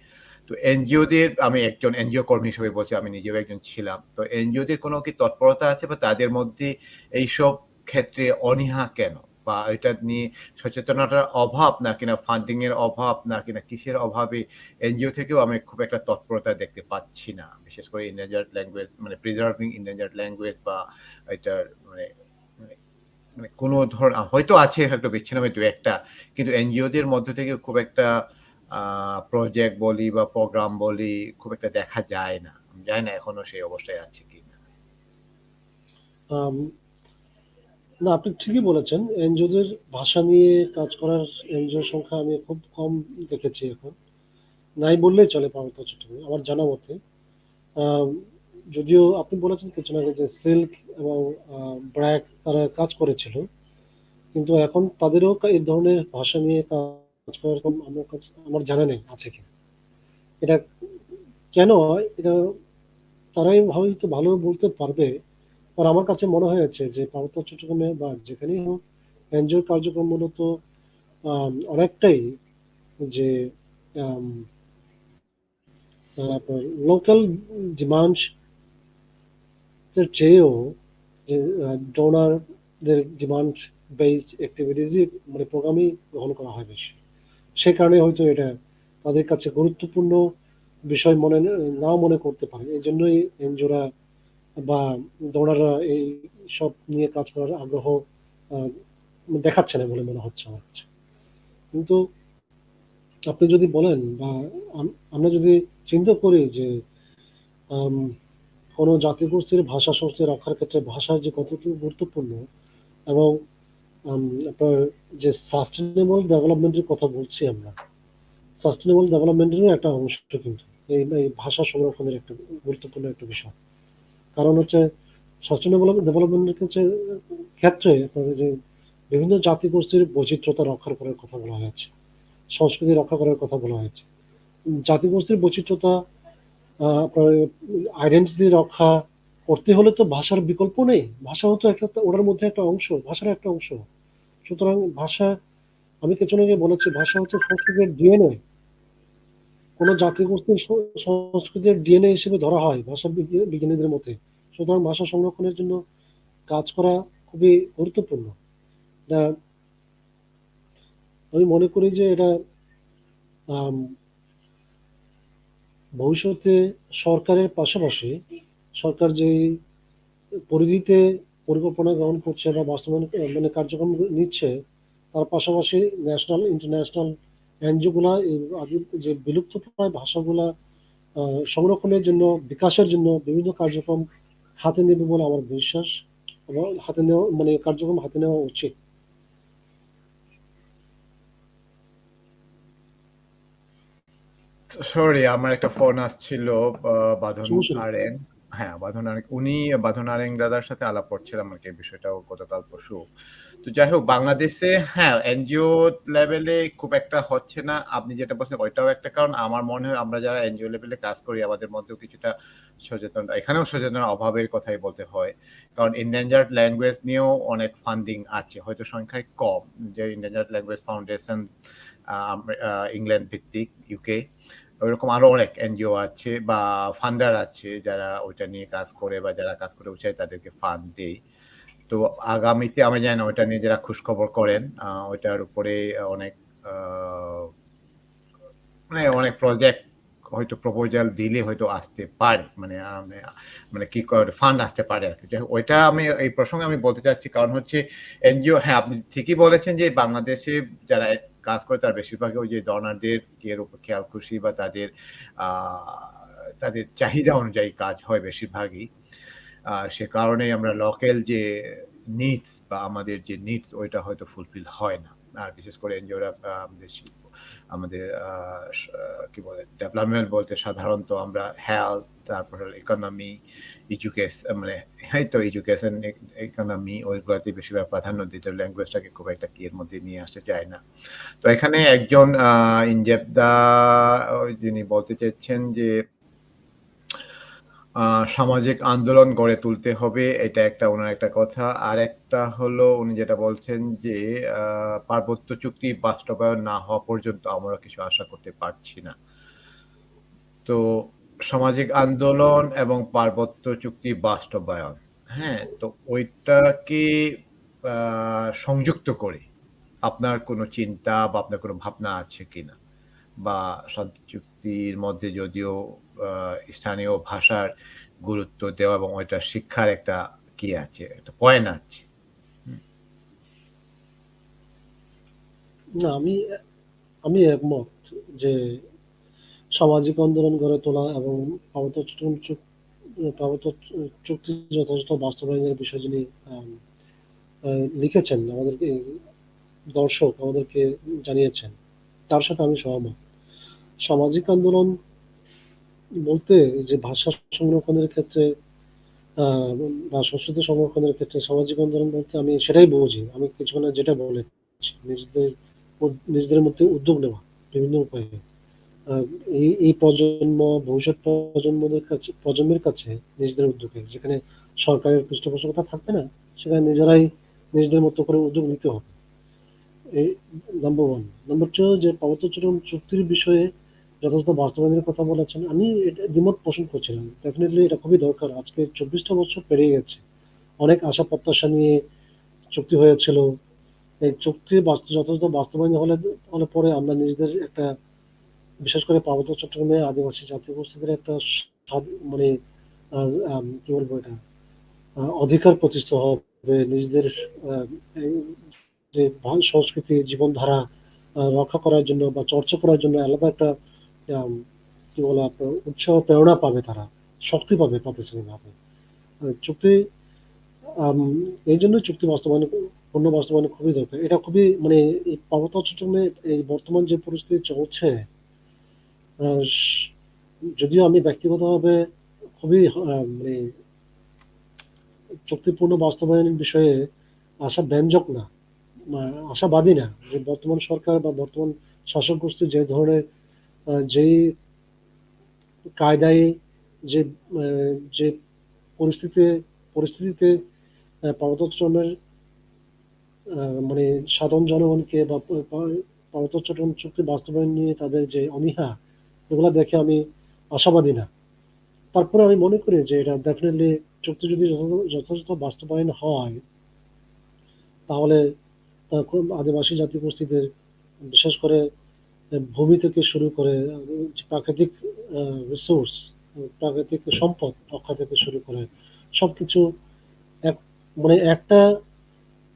তো এনজিওদের আমি একজন এনজিও কর্মী হিসেবে বলছি, আমি নিজেও একজন ছিলাম। তো এনজিওদের কোনো কি তৎপরতা আছে বা তাদের মধ্যে এইসব ক্ষেত্রে অনীহা কেন? বা এটা নিয়ে সচেতনতার অভাব নাকি না ফান্ডিং এর অভাব নাকি না কিসের অভাবে এনজিও থেকেও আমি খুব একটা তৎপরতা দেখতে পাচ্ছি না। বিশেষ করে endangered ল্যাঙ্গুয়েজ মানে প্রিজার্ভিং endangered ল্যাঙ্গুয়েজ বা এটার মানে মানে মানে কোনো হয়তো আছে হয়তো বিচ্ছিন্নভাবে ২-১ টা। কিন্তু এনজিওদের মধ্য থেকে খুব একটা আ প্রজেক্ট বলি বা প্রোগ্রাম বলি খুব একটা দেখা যায় না। আমি জানি না এখনো সেই অবস্থায় আছে কিনা। আম না, আপনি ঠিকই বলেছেন। এনজিওদের ভাষা নিয়ে কাজ করার এনজিওর সংখ্যা আমি খুব কম দেখেছি এখন। নাই বললেই চলে পার্বত্য চট্টগ্রামে আমার জানা মতে। আম যদিও আপনি বলেছেন কিছুক্ষণ আগে যে সিল্ক এবং ব্র্যাক তারা কাজ করেছিল। কিন্তু এখন তাদেরও এই ধরনের ভাষা নিয়ে কাজ করার আমার জানা নেই আছে কিনা। এটা কেন হয়? এটা তারাই হয়তো ভালো বলতে পারবে। আর আমার কাছে মনে হয়েছে যে পার্বত্য চট্টগ্রামে বা যেখানেই হোক এনজিওর কার্যক্রম মূলত অনেকটাই যে আম আপনার লোকাল ডিমান্ড এর চেয়েও যে ডোনারদের ডিমান্ড বেসড এক্টিভিটিসই মানে প্রোগ্রামই গ্রহণ করা হয় বেশি। সে কারণে হয়তো এটা তাদের কাছে গুরুত্বপূর্ণ বিষয় নাও মনে করতে পারে। এজন্যই এনজিওরা বা ডোনাররা এই সব নিয়ে কাজ করার আগ্রহ আ দেখাচ্ছে না বলে মনে হচ্ছে আমার কাছে। কিন্তু আপনি যদি বলেন বা আমরা যদি চিন্তা করি যে আম কোনো জাতিগোষ্ঠীর ভাষা সংস্কৃতি রক্ষার ক্ষেত্রে ভাষার যে কতটুকু গুরুত্বপূর্ণ এবং আম আপনার যে সাস্টেইনেবল ডেভেলপমেন্ট এর কথা বলছি আমরা। সাস্টেইনেবল ডেভেলপমেন্ট এরও একটা অংশ কিন্তু এই ভাষা সংরক্ষণের একটা গুরুত্বপূর্ণ একটা বিষয়। কারণ হচ্ছে সাস্টেইনেবল ডেভেলপমেন্ট এর ক্ষেত্রে আপনার যে বিভিন্ন জাতিগোষ্ঠীর বৈচিত্র্যতা রক্ষা করার কথা বলা হয়েছে। সংস্কৃতি রক্ষা করার কথা বলা হয়েছে। জাতিগোষ্ঠীর বৈচিত্র্যতা আপনার আইডেন্টিটি রক্ষা করতে হলে তো ভাষার বিকল্প নেই। ভাষাও তো একটা ওটার মধ্যে একটা অংশ, ভাষার একটা অংশ। সুতরাং ভাষা আমি কিছুক্ষণ আগে বলেছি ভাষা হচ্ছে সংস্কৃতির ডিএনএ। কোন জাতিগোষ্ঠীর সংস্কৃতির ডিএনএ হিসেবে ধরা হয় ভাষা বিজ্ঞানীদের মতে। সুতরাং ভাষা সংরক্ষণের জন্য কাজ করা খুবই গুরুত্বপূর্ণ। এটা আমি মনে করি যে এটা আম ভবিষ্যতে সরকারের পাশাপাশি সরকার যেই পরিধিতে পরিকল্পনা গ্রহণ করছে বা বাস্তবায়ন মানে কার্যক্রম নিচ্ছে তার পাশাপাশি ন্যাশনাল ইন্টারন্যাশনাল এনজিও গুলা এই যে বিলুপ্তপ্রায় ভাষাগুলা সংরক্ষণের জন্য বিকাশের জন্য বিভিন্ন কার্যক্রম হাতে নেবে বলে আমার বিশ্বাস এবং হাতে নেওয়া মানে কার্যক্রম হাতে নেওয়া উচিত। সরি, আমার একটা ফোন আসছিল। বাঁধন সমস্যা নেই। আরেং। হ্যাঁ, বাঁধন আরেং। বাঁধন আরেং দাদার সাথে আলাপ করছিলাম আরকি এই বিষয়টাও গতকাল পরশু। তো যাই হোক বাংলাদেশে হ্যাঁ, এনজিও লেভেলে খুব একটা হচ্ছে না। আপনি যেটা বলছেন ওইটাও একটা কারণ। আমার মনে হয় আমরা যারা এনজিও লেভেলে কাজ করি আমাদের মধ্যেও কিছুটা এখানেও সচেতনতার অভাবের কথাই বলতে হয়। কারণ endangered ল্যাঙ্গুয়েজ নিয়েও অনেক ফান্ডিং আছে। হয়তো সংখ্যায় কম। যে endangered ল্যাঙ্গুয়েজ ফাউন্ডেশন ইংল্যান্ড ভিত্তিক ইউকে ওইরকম আরো অনেক এনজিও আছে বা ফান্ডার আছে যারা ওইটা নিয়ে কাজ করে বা যারা কাজ করে চায় তাদেরকে ফান্ড দেয়। তো আগামীতে আমি জানি না ওইটা নিয়ে যারা খোঁজখবর করেন ওইটার উপরে অনেক মানে অনেক প্রজেক্ট হয়তো প্রপোজাল দিলে হয়তো আসতে পারে মানে কি করে ফান্ড আসতে পারে আর কি। ওইটা আমি এই প্রসঙ্গে আমি বলতে চাচ্ছি কারণ হচ্ছে এনজিও হ্যাঁ আপনি ঠিকই বলেছেন যে বাংলাদেশে যারা কাজ করে তার বেশিরভাগই ওই যে ডোনারদের এর উপর খেয়াল খুশি বা তাদের চাহিদা অনুযায়ী কাজ হয় বেশিরভাগই। সে কারণেই আমরা লোকাল যে নিডস বা আমাদের যে নিডস ওইটা হয়তো ফুলফিল হয় না। আর বিশেষ করে এনজিওরা আমাদের শিল্প আমাদের কি বলে ডেভেলপমেন্ট বলতে সাধারণত আমরা হেলথ তারপর ইকোনমি মানে এডুকেশন ইকোনমি ওইগুলোতে বেশিরভাগ প্রাধান্য দিতে ল্যাঙ্গুয়েজটাকে খুব একটা কি এর মধ্যে নিয়ে আসতে চায় না। তো এখানে একজন ইনজেবদা যিনি বলতে চাচ্ছেন যে সামাজিক আন্দোলন গড়ে তুলতে হবে। এটা উনার একটা কথা। আরেকটা হলো উনি যেটা বলছেন যে আ পার্বত্য চুক্তি বাস্তবায়ন না হওয়া পর্যন্ত আমরা কিছু আশা করতে পারছি না। তো সামাজিক আন্দোলন এবং পার্বত্য চুক্তি বাস্তবায়ন, হ্যাঁ? তো ওইটাকে আ সংযুক্ত করে আপনার কোনো চিন্তা বা আপনার কোনো ভাবনা আছে কিনা? বা শান্তি চুক্তির মধ্যে যদিও আ স্থানীয় ভাষার গুরুত্ব দেওয়া এবং ওইটার শিক্ষার একটা কি আছে, একটা পয়েন্ট আছে। হুম, না আমি একমত যে সামাজিক আন্দোলন গড়ে তোলা এবং পার্বত্য পার্বত্য চুক্তি যথাযথ বাস্তবায়নের বিষয় যিনি আম আ লিখেছেন আমাদেরকে দর্শক আমাদেরকে জানিয়েছেন। তার সাথে আমি সহমত। সামাজিক আন্দোলন বলতে যে ভাষা সংরক্ষণের ক্ষেত্রে আ বা সংস্কৃতি সংরক্ষণের ক্ষেত্রে সামাজিক আন্দোলন বলতে আমি সেটাই বুঝি। আমি কিছুক্ষণ আগে যেটা বলেছি। নিজেদের নিজেদের মধ্যে উদ্যোগ নেওয়া বিভিন্ন উপায়ে। আ এই ভবিষ্যৎ প্রজন্মের কাছে নিজেদের উদ্যোগে যেখানে সরকারের পৃষ্ঠপোষকতা থাকবে না, সেখানে নিজেরাই নিজেদের মতো করে উদ্যোগ নিতে হবে। এই নাম্বার 1 নাম্বার 2 যে পার্বত্য চুক্তির বিষয়ে যথাযথ বাস্তবায়নের কথা বলেছেন। আমি এটা দ্বিমত পোষণ করছিলাম। ডেফিনিটলি এটা খুবই দরকার। আজকে ২৪ টা বছর পেরিয়ে গেছে। অনেক আশা প্রত্যাশা নিয়ে চুক্তি হয়েছিল। এই চুক্তি যথাযথ বাস্তবায়ন হলে পরে আমরা নিজেদের একটা বিশেষ করে পার্বত্য চট্টগ্রামে আদিবাসী জাতিগোষ্ঠীদের একটা মানে কি বলবো এটা অধিকার প্রতিষ্ঠা হবে নিজেদের আহ, এই যে সংস্কৃতি জীবনধারা রক্ষা করার জন্য বা চর্চা করার জন্য আলাদা একটা আম, কি বলে আপনার উৎসাহ প্রেরণা পাবে তারা শক্তি পাবে প্রাতিষ্ঠানিকভাবে চুক্তি আম, এই জন্য চুক্তি পূর্ণ বাস্তবায়ন খুবই দরকার এটা খুবই মানে এই পার্বত্য চট্টগ্রামে এই বর্তমান যে পরিস্থিতি চলছে আহ, স- যদিও আমি ব্যক্তিগতভাবে খুবই মানে চুক্তিপূর্ণ বাস্তবায়নের বিষয়ে আশাব্যঞ্জক না আশাবাদী না যে বর্তমান সরকার বা বর্তমান শাসক গোষ্ঠী যে ধরনের যেই কায়দায় যে যে পরিস্থিতিতে পরিস্থিতিতে পার্বত্য চট্টগ্রামের মানে সাধারণ জনগণকে বা পার্বত্য চট্টগ্রাম চুক্তি বাস্তবায়ন নিয়ে তাদের যে অনীহা এগুলো দেখে আমি আশাবাদী না তারপরে আমি মনে করি যে এটা ডেফিনেটলি চুক্তি যদি যথাযথ বাস্তবায়ন হয় তাহলে খুব আদিবাসী জাতিগোষ্ঠীদের বিশেষ করে ভূমি থেকে শুরু করে প্রাকৃতিক রিসোর্স প্রাকৃতিক সম্পদ রক্ষা থেকে শুরু করে সবকিছু এক মানে একটা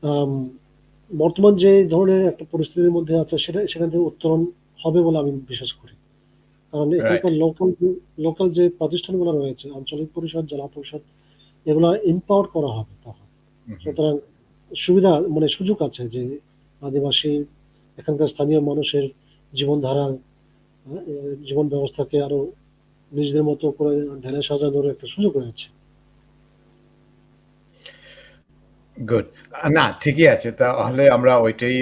আম, বর্তমান যে ধরনের একটা পরিস্থিতির মধ্যে আছে সেখান থেকে উত্তরণ হবে বলে আমি বিশ্বাস করি কারণ রাইট। এখানকার লোকাল যে প্রতিষ্ঠানগুলো রয়েছে আঞ্চলিক পরিষদ জেলা পরিষদ এগুলো এম্পাওয়ার করা হবে তখন হুম, হুম। সুতরাং সুবিধা মানে সুযোগ আছে যে আদিবাসী এখানকার স্থানীয় মানুষের জীবনধারা জীবন ব্যবস্থাকে আরো নিজেদের মতো করে ঢেলে সাজানোর একটা সুযোগ রয়েছে। গুড। না, ঠিকই আছে। তাহলে আমরা ওইটাই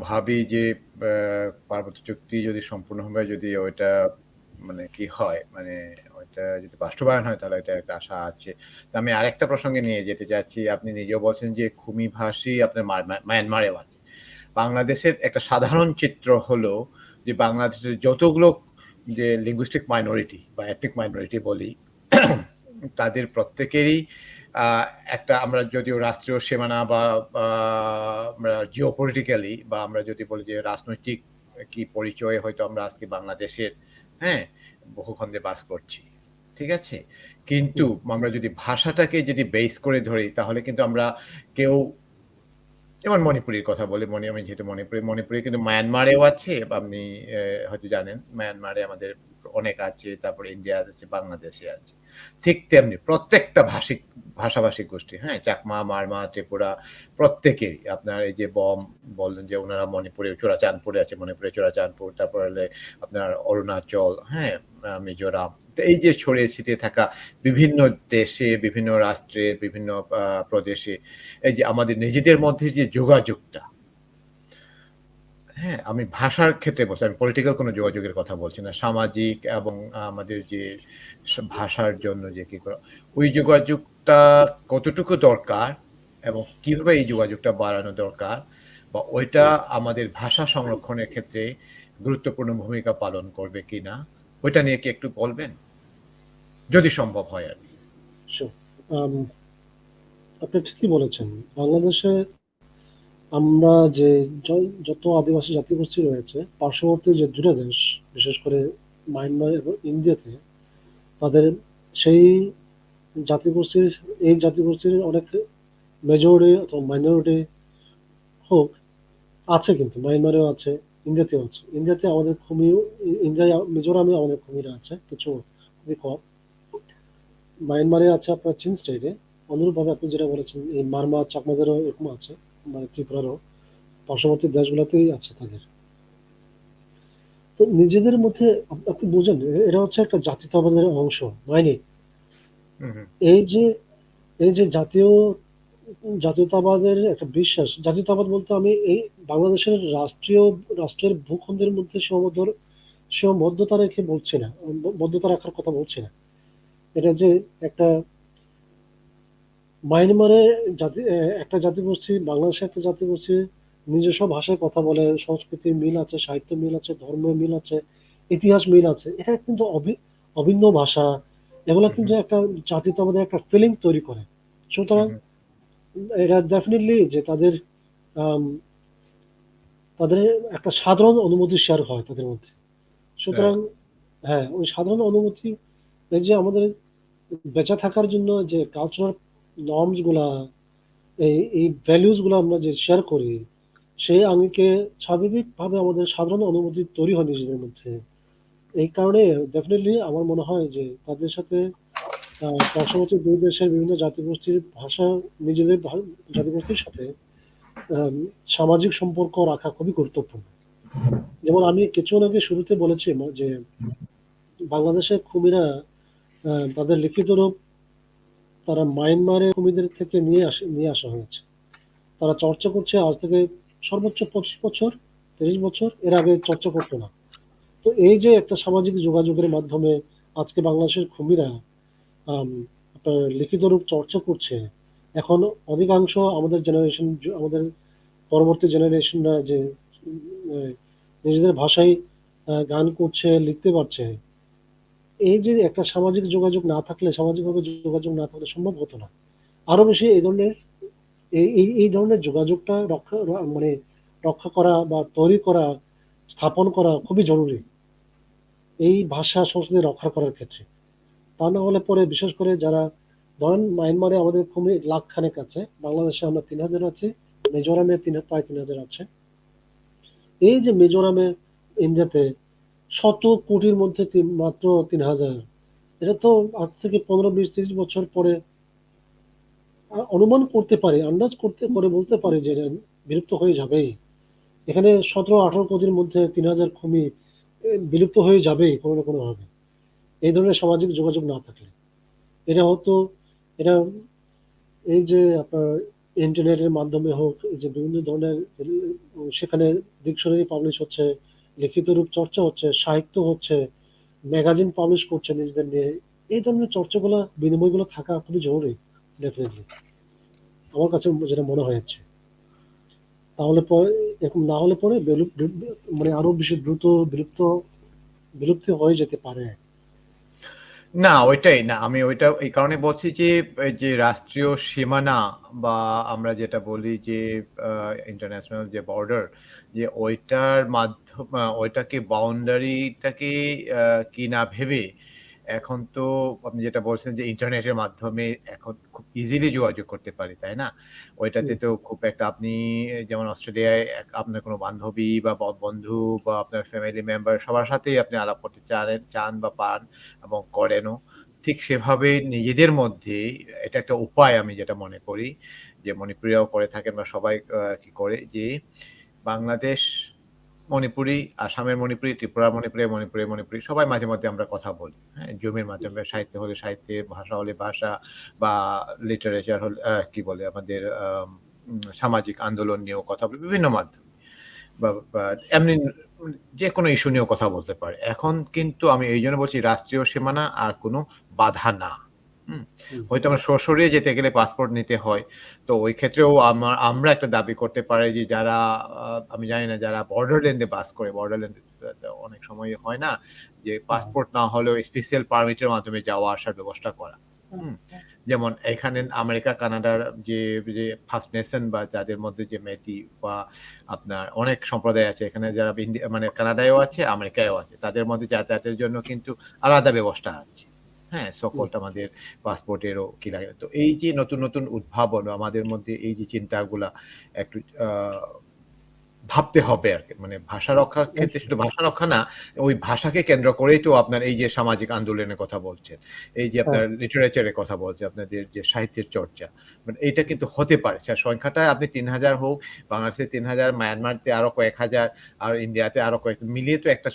ভাবি যে আ পার্বত্য চুক্তি যদি সম্পূর্ণভাবে যদি ওইটা মানে কি হয়, মানে ওইটা যদি বাস্তবায়ন হয় তাহলে এটা একটা আশা আছে। তো আমি আরেকটা প্রসঙ্গে নিয়ে যেতে চাচ্ছি। আপনি নিজেও বলছেন যে খুমি ভাষী আপনার মায়ানমারেও আছে। বাংলাদেশের একটা সাধারণ চিত্র হলো যে বাংলাদেশের যতগুলো যে linguistic minority বা ethnic minority বলি, তাদের প্রত্যেকেরই আ একটা আমরা যদিও রাষ্ট্রীয় সীমানা বা আ আমরা জিওপলিটিক্যালি বা আমরা যদি বলি যে রাজনৈতিক কি পরিচয়ে হয়তো আমরা আজকে বাংলাদেশের, হ্যাঁ? বহুখণ্ডে বাস করছি। ঠিক আছে? কিন্তু হুম, আমরা যদি ভাষাটাকে যদি বেস করে ধরি তাহলে কিন্তু আমরা কেউ যেমন মণিপুরীর কথা বলি, আমি যেহেতু মণিপুরি কিন্তু মায়ানমারেও আছে বা আপনি হয়তো জানেন মায়ানমারে আমাদের অনেক আছে, তারপরে ইন্ডিয়া আছে, বাংলাদেশে আছে। ঠিক তেমনি প্রত্যেকটা ভাষাভাষিক গোষ্ঠী, হ্যাঁ? চাকমা, মারমা, ত্রিপুরা প্রত্যেকেরই আপনার এই যে বললেন যে উনারা মণিপুরে চূড়াচাঁদপুরে আছে, মণিপুরে চূড়াচাঁদপুর, তারপর হলে আপনার অরুণাচল, হ্যাঁ? মিজোরাম। তো এই যে ছড়িয়ে ছিটিয়ে থাকা বিভিন্ন দেশে, বিভিন্ন রাষ্ট্রের, বিভিন্ন প্রদেশে এই যে আমাদের নিজেদের মধ্যে যে যোগাযোগটা, হ্যাঁ? আমি ভাষার ক্ষেত্রে বলছি। আমি পলিটিক্যাল কোনো যোগাযোগের কথা বলছি না। সামাজিক এবং আমাদের যে ভাষার জন্য যে কি করা, ওই যোগাযোগটা কতটুকু দরকার এবং কিভাবে এই যোগাযোগটা বাড়ানো দরকার বা ওইটা আমাদের ভাষা সংরক্ষণের ক্ষেত্রে গুরুত্বপূর্ণ ভূমিকা পালন করবে কিনা, ওইটা নিয়ে কি একটু বলবেন? যদি সম্ভব হয় আরকি। sure. আম আপনি ঠিকই বলেছেন। বাংলাদেশে আমরা যে যত আদিবাসী জাতিগোষ্ঠী রয়েছে, পার্শ্ববর্তী যে ২ টা দেশ, বিশেষ করে মায়ানমার এবং ইন্ডিয়াতে তাদের সেই জাতিগোষ্ঠীর এই জাতিগোষ্ঠীর অনেক মেজরিটি অথবা মাইনরিটি হোক আছে, কিন্তু মায়ানমারেও আছে, ইন্ডিয়াতেও আছে। ইন্ডিয়াতে আমাদের ইন্ডিয়ায় মিজোরামে আমাদের কুমিরা আছে, কিছু খুবই কম। মায়ানমারে আছে আপনার চিন স্টেটে। অনুরূপভাবে আপনি যেটা বলেছেন এই মারমা চাকমাদেরও এরকম আছে, মানে ত্রিপুরারও পার্শ্ববর্তী দেশগুলোতেই আছে তাদের। তো নিজেদের মধ্যে আপনি বুঝেন এটা হচ্ছে একটা জাতীয়তাবাদের অংশ, হয়নি? হুম, হুম, এই যে এই যে জাতীয়তাবাদের একটা বিশ্বাস, জাতীয়তাবাদ বলতে আমি এই বাংলাদেশের রাষ্ট্রের ভূখণ্ডের মধ্যে সীমাবদ্ধতা রেখে বলছি না, বদ্ধতা রাখার কথা বলছি না। এটা যে একটা মায়ানমারে একটা জাতিগোষ্ঠী, বাংলাদেশে একটা জাতিগোষ্ঠী নিজস্ব ভাষায় কথা বলে, সংস্কৃতির মিল আছে, সাহিত্য মিল আছে, ধর্মের মিল আছে, ইতিহাস মিল আছে। এটা কিন্তু অভিন্ন ভাষা, এগুলো হুম, কিন্তু হুম, একটা জাতীয়তাবাদের একটা ফিলিং তৈরি করে। হুম, সুতরাং হুম, এটা ডেফিনেটলি যে আম, তাদের একটা সাধারণ অনুভূতি শেয়ার হয় তাদের মধ্যে। সুতরাং রাইট। হ্যাঁ, ওই সাধারণ অনুভূতি, এই যে আমাদের বেঁচে থাকার জন্য যে কালচারাল নর্মস গুলা, এই ভ্যালুস গুলো আমরা যে শেয়ার করি, সেই আঙ্গিকে স্বাভাবিকভাবে আমাদের সাধারণ অনুভূতি তৈরি হয় নিজেদের মধ্যে। এই কারণে ডেফিনেটলি আমার মনে হয় যে তাদের সাথে পার্শ্ববর্তী ২ দেশের বিভিন্ন জাতিগোষ্ঠীর ভাষা, নিজেদের জাতিগোষ্ঠীর সাথে আম সামাজিক সম্পর্ক রাখা খুবই গুরুত্বপূর্ণ। যেমন আমি কিছুক্ষণ আগে শুরুতে বলেছি যে বাংলাদেশের কুমিরা তাদের লিখিত রূপ তারা মায়ানমারের কুমিদের থেকে নিয়ে আসা হয়েছে। তারা চর্চা করছে আজ থেকে সর্বোচ্চ ২৫ বছর, ৩০ বছর। এর আগে চর্চা করতো না। তো এই যে একটা সামাজিক যোগাযোগের মাধ্যমে আজকে বাংলাদেশের কুমিরা আম আপনার লিখিত রূপ চর্চা করছে। এখন অধিকাংশ আমাদের পরবর্তী জেনারেশনরা যে নিজেদের ভাষায় গান করছে, লিখতে পারছে। এই যে একটা সামাজিকভাবে যোগাযোগ না থাকলে সম্ভব হতো না। আরো বেশি এই ধরনের যোগাযোগটা মানে রক্ষা করা বা তৈরি করা, স্থাপন করা খুবই জরুরি এই ভাষা সংস্কৃতি রক্ষা করার ক্ষেত্রে। তা না হলে পরে বিশেষ করে যারা ধরেন মায়ানমারে আমাদের কমে লাখ খানেক আছে, বাংলাদেশে আমরা ৩,০০০ আছি, মিজোরামে প্রায় ৩,০০০ আছে। এই যে মিজোরামে, ইন্ডিয়াতে শত কোটির মধ্যে মাত্র ৩,০০০, এটা তো আজ থেকে ১৫, ২০, ৩০ বছর পরে অনুমান করতে পারি, আন্দাজ করতে পারে, বলতে পারি যে এরা বিলুপ্ত হয়ে যাবেই। এখানে ১৭, ১৮ কোটির মধ্যে ৩,০০০ খুবই বিলুপ্ত হয়ে যাবেই কোনো না কোনোভাবে। এই ধরনের সামাজিক যোগাযোগ না থাকলে। এটা হয়তো এটা এই যে আপনার ইন্টারনেটের মাধ্যমে হোক, এই যে বিভিন্ন ধরনের সেখানে ডিকশনারি পাবলিশ হচ্ছে, লিখিত রূপ চর্চা হচ্ছে, সাহিত্য হচ্ছে, ম্যাগাজিন পাবলিশ করছে নিজেদের নিয়ে। এই ধরনের চর্চাগুলা, বিনিময়গুলো থাকা খুবই জরুরি ডেফিনেটলি। আমার কাছে যেটা মনে হয়েছে। তাহলে পরে এরকম না হলে পরে মানে আরো বেশি দ্রুত বিলুপ্তি হয়ে যেতে পারে। না, ওইটাই না। আমি ওইটা এই কারণে বলছি যে, এই যে রাষ্ট্রীয় সীমানা বা আমরা যেটা বলি যে আ ইন্টারন্যাশনাল যে বর্ডার, যে ওইটার ওইটাকে বাউন্ডারিটাকে আ কি না ভেবে এখন তো আপনি যেটা বলছেন যে ইন্টারনেটের মাধ্যমে এখন খুব ইজিলি যোগাযোগ করতে পারি, তাই না? ওইটাতে হুম, তো খুব একটা আপনি যেমন অস্ট্রেলিয়ায় আপনার কোনো বান্ধবী বা বন্ধু বা আপনার ফ্যামিলি মেম্বার সবার সাথেই আপনি আলাপ করতে চান বা পান এবং করেনও। ঠিক সেভাবে নিজেদের মধ্যেই এটা একটা উপায় আমি যেটা মনে করি যে মণিপুরীরাও করে থাকেন বা সবাই কি করে যে বাংলাদেশ মণিপুরি, আসামের মণিপুরি, ত্রিপুরার মণিপুরি, মণিপুরের মণিপুরি সবাই মাঝে মধ্যে আমরা কথা বলি। হ্যাঁ? জমির মাধ্যমে সাহিত্য হলে সাহিত্যে, ভাষা হলে ভাষা বা লিটারেচার হলে কি বলে আমাদের সামাজিক আন্দোলন নিয়েও কথা বলি বিভিন্ন মাধ্যমে। বা এমনি যেকোনো ইস্যু নিয়েও কথা বলতে পারে। এখন কিন্তু আমি এইজন্য বলছি রাষ্ট্রীয় সীমানা আর কোনো বাধা না। হুম? হুম, হয়তো আমরা সরাসরি যেতে গেলে পাসপোর্ট নিতে হয়। তো ওই ক্ষেত্রেও আমরা একটা দাবি করতে পারি যে যারা আ আমি জানি না যারা বর্ডারল্যান্ড এ বাস করে, বর্ডারল্যান্ড অনেক সময় হয় না যে হুম, পাসপোর্ট না হলেও স্পেশাল পারমিট এর মাধ্যমে যাওয়া আসার ব্যবস্থা করা। হুম? যেমন এখানে আমেরিকা, কানাডার যে যে ফার্স্ট নেশন বা যাদের মধ্যে যে মেতি বা আপনার অনেক সম্প্রদায় আছে এখানে যারা মানে কানাডায়ও আছে, আমেরিকায়ও আছে। তাদের মধ্যে যাতায়াতের জন্য কিন্তু আলাদা ব্যবস্থা আছে। হ্যাঁ? সো হুম, কল্ড আমাদের পাসপোর্টেরও কি লাগে। তো এই যে নতুন, নতুন উদ্ভাবন আমাদের মধ্যে এই যে চিন্তাগুলা একটু আ ভাবতে হবে আরকি। মানে ভাষা রক্ষার ক্ষেত্রে অবশ্যই। শুধু ভাষা রক্ষা না, ওই ভাষাকে কেন্দ্র করেই তো আপনার এই যে সামাজিক আন্দোলনের কথা বলছেন। এই যে হ্যাঁ, আপনার লিটারেচার এর কথা বলছেন, আপনাদের যে সাহিত্যের চর্চা। মানে এইটা কিন্তু হতে পারে। সংখ্যাটা আপনি ৩,০০০ হোক, বাংলাদেশে ৩,০০০, মায়ানমারতে আরো কয়েক হাজার, আর ইন্ডিয়াতে আরো কয়েক মিলিয়ে তো একটা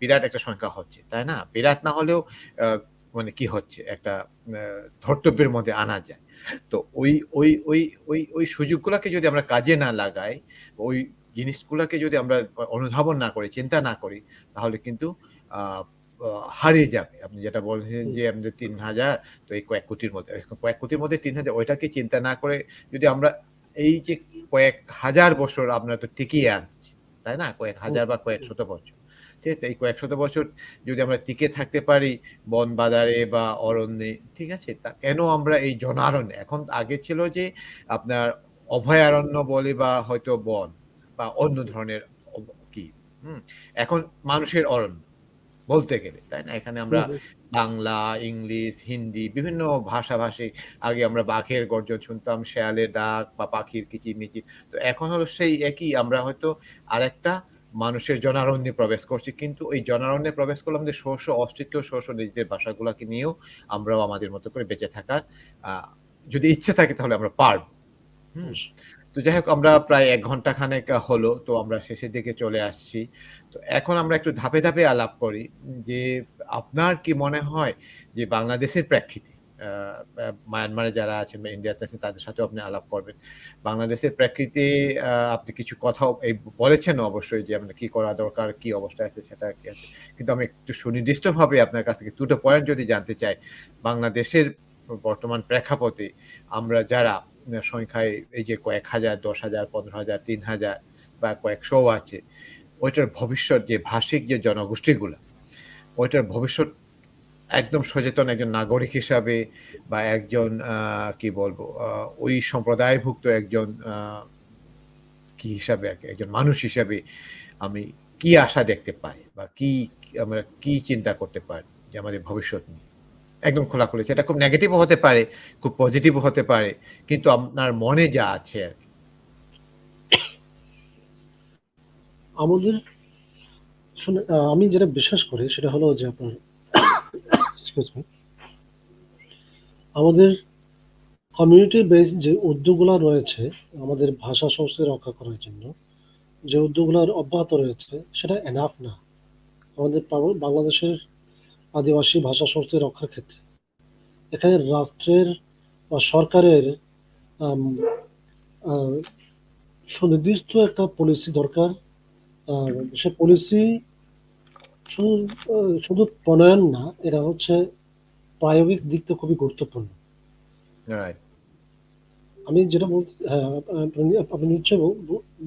বিরাট একটা সংখ্যা হচ্ছে। তাই না? বিরাট না হলেও আ মানে কি হচ্ছে? একটা আ ধর্তব্যের মধ্যে আনা যায়। তো ওই ওই ওই ওই ওই সুযোগগুলাকে যদি আমরা কাজে না লাগাই, ওই জিনিসগুলাকে যদি আমরা অনুধাবন না করি, চিন্তা না করি, তাহলে কিন্তু আ আ হারিয়ে যাবে। আপনি যেটা বলছেন হুম, যে আমাদের ৩,০০০ তো এই কয়েক কোটির মধ্যে। কয়েক কোটির মধ্যে ৩,০০০ ওইটাকে চিন্তা না করে যদি আমরা এই যে কয়েক হাজার বছর আমরা তো টিকিয়ে আনছি, তাই না? কয়েক হুম, হাজার বা কয়েক হুম, শত বছর। ঠিক আছে? এই কয়েক শত বছর যদি আমরা টিকে থাকতে পারি বন-বাদারে বা অরণ্যে, ঠিক আছে? কেন আমরা এই জনারণ্যে এখন আগে ছিল যে আপনার অভয়ারণ্য বলি বা হয়তো বন বা অন্য ধরনের অব কি, হুম? এখন মানুষের অরণ্য বলতে গেলে, তাই না? এখানে আমরা হুম, হুম, বাংলা, ইংলিশ, হিন্দি বিভিন্ন ভাষাভাষী আগে আমরা বাঘের গর্জন শুনতাম, শেয়ালের ডাক বা পাখির কিচিরমিচির। তো এখন হলো সেই একই আমরা হয়তো আরেকটা মানুষের জনারণ্যে প্রবেশ করছি। কিন্তু ওই জনারণ্যে প্রবেশ করলে আমাদের অস্তিত্ব, নিজেদের ভাষাগুলাকে নিয়েও আমরাও আমাদের মতো করে বেঁচে থাকার আ যদি ইচ্ছে থাকে তাহলে আমরা পারব। হুম? অবশ্যই। তো যাই হোক আমরা প্রায় ১ ঘন্টা খানেক হলো। তো আমরা শেষের দিকে চলে আসছি। তো এখন আমরা একটু ধাপে, ধাপে আলাপ করি যে আপনার কি মনে হয় যে বাংলাদেশের প্রেক্ষিতে আ মায়ানমারে যারা আছেন বা ইন্ডিয়াতে আছেন তাদের সাথেও আপনি আলাপ করবেন। বাংলাদেশের প্রেক্ষিতে আপনি কিছু কথাও বলেছেন অবশ্যই যে আপনার কি করা দরকার, কি অবস্থায় আছে সেটা কি আছে। কিন্তু আমি একটু সুনির্দিষ্টভাবে আপনার কাছ থেকে ২ টো পয়েন্ট যদি জানতে চাই, বাংলাদেশের বর্তমান প্রেক্ষাপটে আমরা যারা সংখ্যায় এই যে কয়েক হাজার, ১০,০০০, ১৫,০০০, ৩,০০০ বা কয়েকশও আছে। ওইটার ভবিষ্যৎ যে ভাষিক যে জনগোষ্ঠীগুলা, ওইটার ভবিষ্যৎ একদম সচেতন একজন নাগরিক হিসাবে বা একজন কি বলবো ওই সম্প্রদায়ভুক্ত একজন কি হিসাবে আরকি একজন মানুষ হিসাবে আমি কি আশা দেখতে পাই বা আমরা কি চিন্তা করতে পারি যে আমাদের ভবিষ্যৎ নিয়ে? একদম খোলাখুলি। সেটা খুব নেগেটিভও হতে পারে, খুব পজিটিভও হতে পারে। কিন্তু আপনার মনে যা আছে আরকি। আমাদের শুনে আমি যেটা বিশ্বাস করি সেটা হলো যে আপনার এক্সকিউজ মি, আমাদের কমিউনিটি বেস যে উদ্যোগগুলো রয়েছে আমাদের ভাষা সংস্কৃতি রক্ষা করার জন্য, যে উদ্যোগগুলো অব্যাহত রয়েছে সেটা এনাফ না। আমাদের বাংলাদেশের আদিবাসী ভাষা সংস্কৃতি রক্ষার ক্ষেত্রে। এখানে রাষ্ট্রের বা সরকারের আম আ সুনির্দিষ্ট একটা পলিসি দরকার। আর সে পলিসি শুধু শুধু প্রণয়ন না, এটা হচ্ছে প্রায়োগিক দিকটা খুবই গুরুত্বপূর্ণ। রাইট। আমি যেটা বলতে হ্যাঁ, আপনি নিশ্চয়ই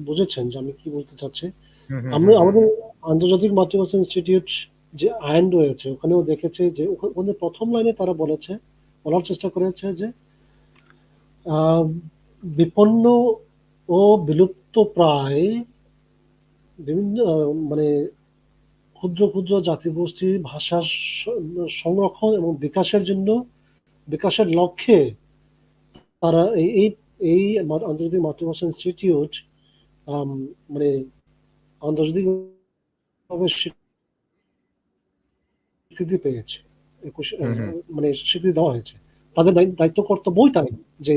বুঝেছেন যে আমি কি বলতে চাচ্ছি। হুম, হুম, আমরা হুম, হুম, আমাদের আন্তর্জাতিক মাতৃভাষা ইনস্টিটিউট যে আইন রয়েছে ওখানেও দেখেছে যে ওখানে প্রথম লাইনে তারা বলার চেষ্টা করেছে যে আহ, বিপন্ন ও বিলুপ্ত প্রায় বিভিন্ন মানে ক্ষুদ্র ক্ষুদ্র জাতিগোষ্ঠীর ভাষা সংরক্ষণ এবং বিকাশের লক্ষ্যে তারা এই আন্তর্জাতিক মাতৃভাষা ইনস্টিটিউট মানে আন্তর্জাতিকভাবে স্বীকৃতি পেয়েছে। হুম, হুম, মানে স্বীকৃতি দেওয়া হয়েছে। তাদের দায়িত্ব কর্তব্যই তাই যে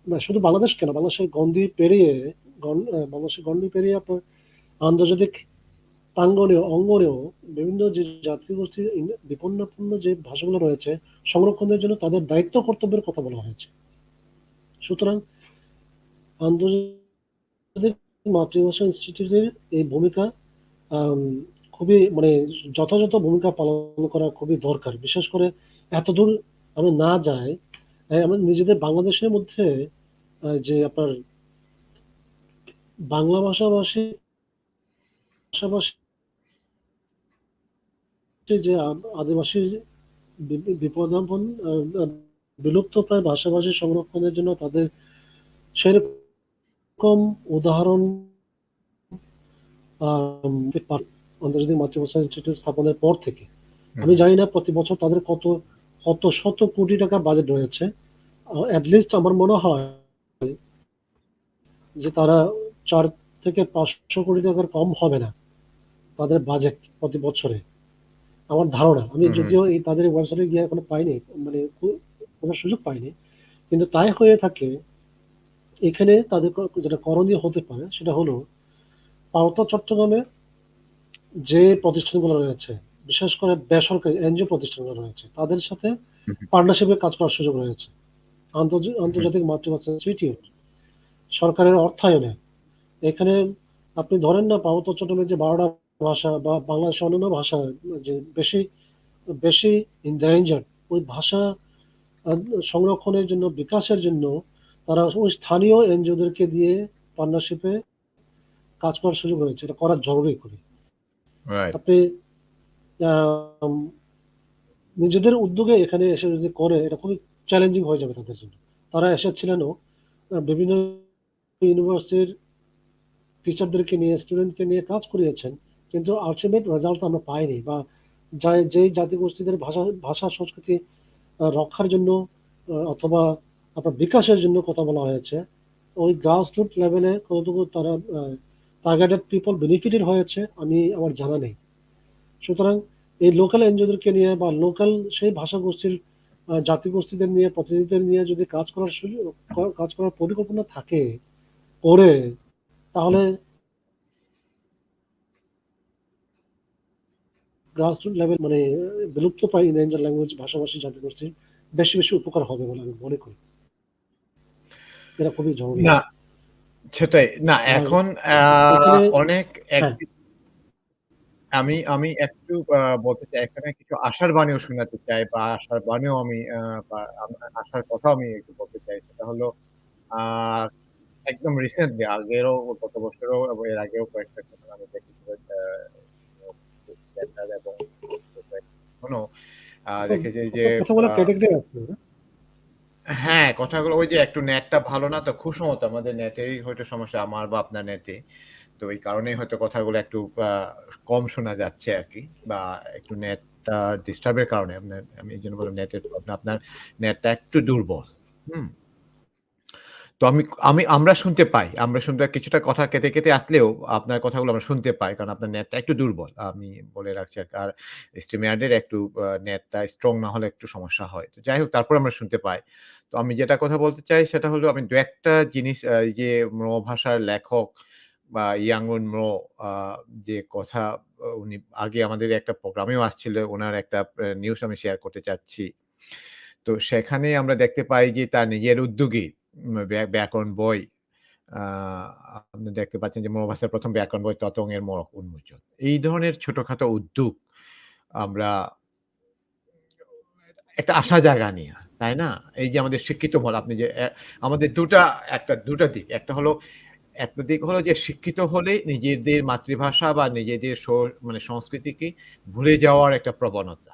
না শুধু বাংলাদেশ কেন, বাংলাদেশের গণ্ডি পেরিয়ে আপনার আন্তর্জাতিক অঙ্গনেও বিভিন্ন যে জাতিগোষ্ঠী বিপন্নপূর্ণ যে ভাষাগুলো রয়েছে সংরক্ষণের জন্য তাদের দায়িত্ব কর্তব্যের কথা বলা হয়েছে। সুতরাং আন্তর্জাতিক মাতৃভাষা ইনস্টিটিউটের এই ভূমিকা আম, খুবই মানে যথাযথ ভূমিকা পালন করা খুবই দরকার। বিশেষ করে এতদূর আমরা না যাই, আমরা নিজেদের বাংলাদেশের মধ্যে যে আপনার বাংলা ভাষাভাষী পাশাপাশি যে আদিবাসী বিপদাপন্ন বিলুপ্ত প্রায় ভাষাভাষী সংরক্ষণের জন্য তাদের সেরকম উদাহরণ আন্তর্জাতিক মাতৃভাষা ইনস্টিটিউট স্থাপনের পর থেকে। হুম, আমি জানি না প্রতি বছর তাদের কত কত শত কোটি টাকা বাজেট রয়েছে। অ্যাটলিস্ট আমার মনে হয় যে তারা 4 থেকে 500 কোটি টাকার কম হবে না তাদের বাজেট প্রতি বছরে। আমার ধারণা, আমি হুম, হুম, যদিও এই তাদের ওয়েবসাইটে গিয়ে এখনো পাইনি, মানে কোনো সুযোগ পাইনি, কিন্তু তাই হয়ে থাকে। এখানে তাদের যেটা করণীয় হতে পারে সেটা হলো পার্বত্য চট্টগ্রামে যে প্রতিষ্ঠানগুলো রয়েছে, বিশেষ করে বেসরকারি এনজিও প্রতিষ্ঠানগুলো রয়েছে, তাদের সাথে হুম, পার্টনারশিপে কাজ করার সুযোগ রয়েছে। হুম, আন্তর্জাতিক মাতৃভাষা ইনস্টিটিউট সরকারের অর্থায়নে এখানে আপনি ধরেন না পার্বত্য চট্টগ্রামের যে 12টা ভাষা বা বাংলাদেশের অন্যান্য ভাষা যে বেশি বেশি ইনডেঞ্জার্ড, ওই ভাষা আহ, সংরক্ষণের জন্য বিকাশের জন্য তারা ওই স্থানীয় এনজিওদেরকে দিয়ে পার্টনারশিপে কাজ করার সুযোগ রয়েছে। এটা করা জরুরি করি। রাইট। আপনি আহ, নিজেদের উদ্যোগে এখানে এসে যদি করে এটা খুবই চ্যালেঞ্জিং হয়ে যাবে তাদের জন্য। তারা এসেছিলেনও বিভিন্ন ইউনিভার্সিটির টিচারদেরকে নিয়ে স্টুডেন্টকে নিয়ে কাজ করিয়েছেন, কিন্তু আলটিমেট রেজাল্ট আমরা পাইনি। বা যেই জাতিগোষ্ঠীদের ভাষা ভাষা সংস্কৃতি রক্ষার জন্য অথবা আপনার বিকাশের জন্য কথা বলা হয়েছে, ওই গ্রাসরুট লেভেলে কতটুকু তারা টার্গেটেড পিপল বেনিফিটেড হয়েছে আমার জানা নেই। সুতরাং এই লোকাল এনজিওদেরকে নিয়ে বা লোকাল সেই ভাষাগোষ্ঠীর জাতিগোষ্ঠীদের নিয়ে প্রতিনিধিদের নিয়ে যদি কাজ করার পরিকল্পনা থাকে করে, তাহলে গ্রাসরুট লেভেল মানে বিলুপ্ত প্রায় ইন্ডিয়ান ল্যাঙ্গুয়েজ ভাষাভাষী জাতিগোষ্ঠীর বেশি বেশি উপকার হবে বলে আমি মনে করি। এটা খুবই জরুরি। না, সেটাই। না, আর এখন এখানে অনেক হ্যাঁ, আমি আমি একটু বলতে চাই, এখানে কিছু আশার বাণীও শোনাতে চাই, বা আশার বাণীও আমি বা আশার কথাও আমি একটু বলতে চাই। সেটা হলো আ একদম রিসেন্টলি, আগেরও গত বছরও এবং এর আগেও কয়েকটা ঘটনা আমি দেখেছি। জেন্ডার এবং এখনো দেখেছি যে কতগুলো আ ক্যাটেগরি আছে। হ্যাঁ, কথাগুলো ওই যে একটু নেটটা ভালো না তো, খুব সম্ভবত আমাদের নেটেই হয়তো সমস্যা, আমার বা আপনার নেটে। তো এই কারণেই হয়তো কথাগুলো একটু কম শোনা যাচ্ছে আরকি, বা একটু নেটটা ডিস্টার্ব এর কারণে আমি এইজন্য বললাম নেটের প্রবলেম। আপনার নেটটা একটু দুর্বল। হুম? তো আমি আমি আমরা শুনতে পাই। আমরা শুনতে কিছুটা কথা কেটে, কেটে আসলেও আপনার কথাগুলো আমরা শুনতে পাই। কারণ আপনার নেটটা একটু দুর্বল। আমি বলে রাখছি আরকি। আর StreamYard এর একটু নেটটা স্ট্রং না হলে একটু সমস্যা হয়। তো যাই হোক, তারপরে আমরা শুনতে পাই। তো আমি যেটা কথা বলতে চাই সেটা হলো, আমি ২-১ টা জিনিস এই যে ভাষার লেখক বা ইয়াঙ্গুন আ যে কথা উনি আগে আমাদের একটা প্রোগ্রামেও আসছিল। উনার একটা নিউজ আমি শেয়ার করতে চাচ্ছি। তো সেখানে আমরা দেখতে পাই যে তার নিজের উদ্যোগী ব্যাকরণ বই আ আপনি দেখতে পাচ্ছেন যে মৌ ভাষার ১ম ব্যাকরণ বই 'ততং' এর মোড়ক উন্মোচন। এই ধরনের ছোটখাটো উদ্যোগ আমরা একটা আশা জাগা নিয়া, তাই না? এই যে আমাদের শিক্ষিত মহল আপনি যে আমাদের ২টা দিক। একটা দিক হলো যে শিক্ষিত হলে নিজেদের মাতৃভাষা বা নিজেদের মানে সংস্কৃতিকে ভুলে যাওয়ার একটা প্রবণতা।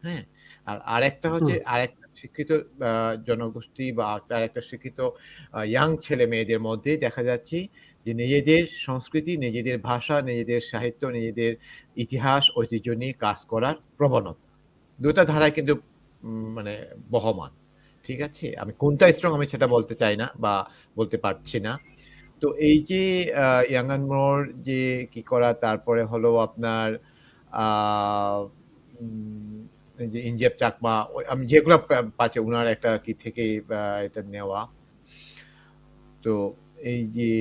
হ্যাঁ? আর হুম, আরেকটা শিক্ষিত আ জনগোষ্ঠী বা আরেকটা শিক্ষিত ইয়াং ছেলে-মেয়েদের মধ্যে দেখা যাচ্ছে যে নিজেদের সংস্কৃতি, নিজেদের ভাষা, নিজেদের সাহিত্য, নিজেদের ইতিহাস, ঐতিহ্য নিয়ে কাজ করার প্রবণতা। ২ টা ধারাই কিন্তু মানে বহমান। ঠিক আছে? আমি কোনটা স্ট্রং আমি সেটা বলতে চাই না বা বলতে পারছি না। তো এই যে ইয়াং অ্যান্ড মোর যে কি করা তারপরে হলো আপনার আ উম এই যে ইনজেপ চাকমা আমি যেগুলা পাচ্ছি উনার একটা কি থেকে এটা নেওয়া। তো এই যে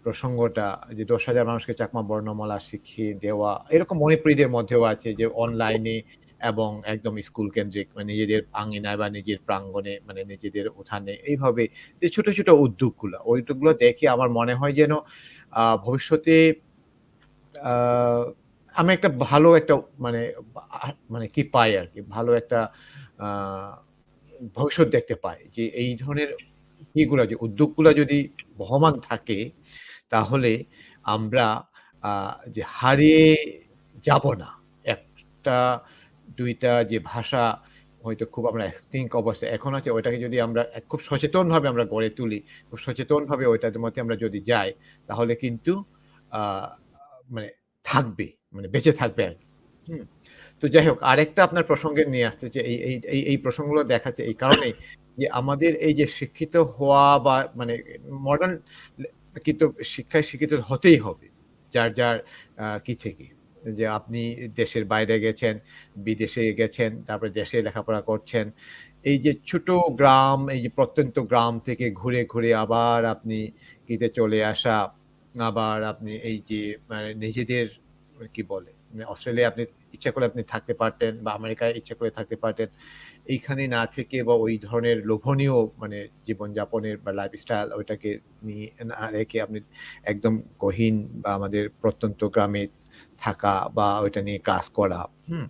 প্রসঙ্গটা যে ১০,০০০ মানুষকে চাকমা বর্ণমালা শিখিয়ে দেওয়া, এরকম মণিপুরীদের মধ্যেও আছে যে অনলাইনে এবং একদম স্কুল কেন্দ্রিক মানে নিজেদের আঙিনায় বা নিজের প্রাঙ্গণে মানে নিজেদের উঠানে এইভাবে যে ছোট, ছোট উদ্যোগগুলা, ওইগুলো দেখে আমার মনে হয় যেন ভবিষ্যতে আ আমি একটা ভালো একটা মানে মানে কি পাই আরকি। ভালো একটা আ ভবিষ্যৎ দেখতে পাই যে এই ধরনের ইগুলা যে উদ্যোগগুলা যদি বহমান থাকে তাহলে আমরা আ যে হারিয়ে যাব না। ১ টা ২ টা যে ভাষা হয়তো খুব আমরা extinct অবস্থায় এখন আছে ওইটাকে যদি আমরা খুব সচেতনভাবে আমরা গড়ে তুলি, খুব সচেতনভাবে ওইটার মধ্যে আমরা যদি যাই তাহলে কিন্তু আ মানে থাকবে, মানে বেঁচে থাকবে আরকি। হুম? তো যাই হোক আরেকটা আপনার প্রসঙ্গে নিয়ে আসতে যে এই প্রসঙ্গগুলো দেখাচ্ছে এই কারণেই যে আমাদের এই যে শিক্ষিত হওয়া বা মানে মডার্ন কিন্তু শিক্ষায় শিক্ষিত হতেই হবে। যার কি থেকে। যে আপনি দেশের বাইরে গেছেন, বিদেশে গেছেন, তারপরে দেশে লেখাপড়া করছেন। এই যে ছোট গ্রাম, এই যে প্রত্যন্ত গ্রাম থেকে ঘুরে, ঘুরে আবার আপনি ইতে চলে আসা, আবার আপনি এই যে মানে নিজেদের কি বলে? অস্ট্রেলিয়ায় আপনি ইচ্ছা করলে আপনি থাকতে পারতেন বা আমেরিকায় ইচ্ছা করে থাকতে পারতেন। এইখানে না থেকে বা ওই ধরনের লোভনীয় মানে জীবনযাপনের বা লাইফস্টাইল ওইটাকে নিয়ে না রেখে আপনি একদম গহীন বা আমাদের প্রত্যন্ত গ্রামে থাকা বা ওইটা নিয়ে কাজ করা, হুম?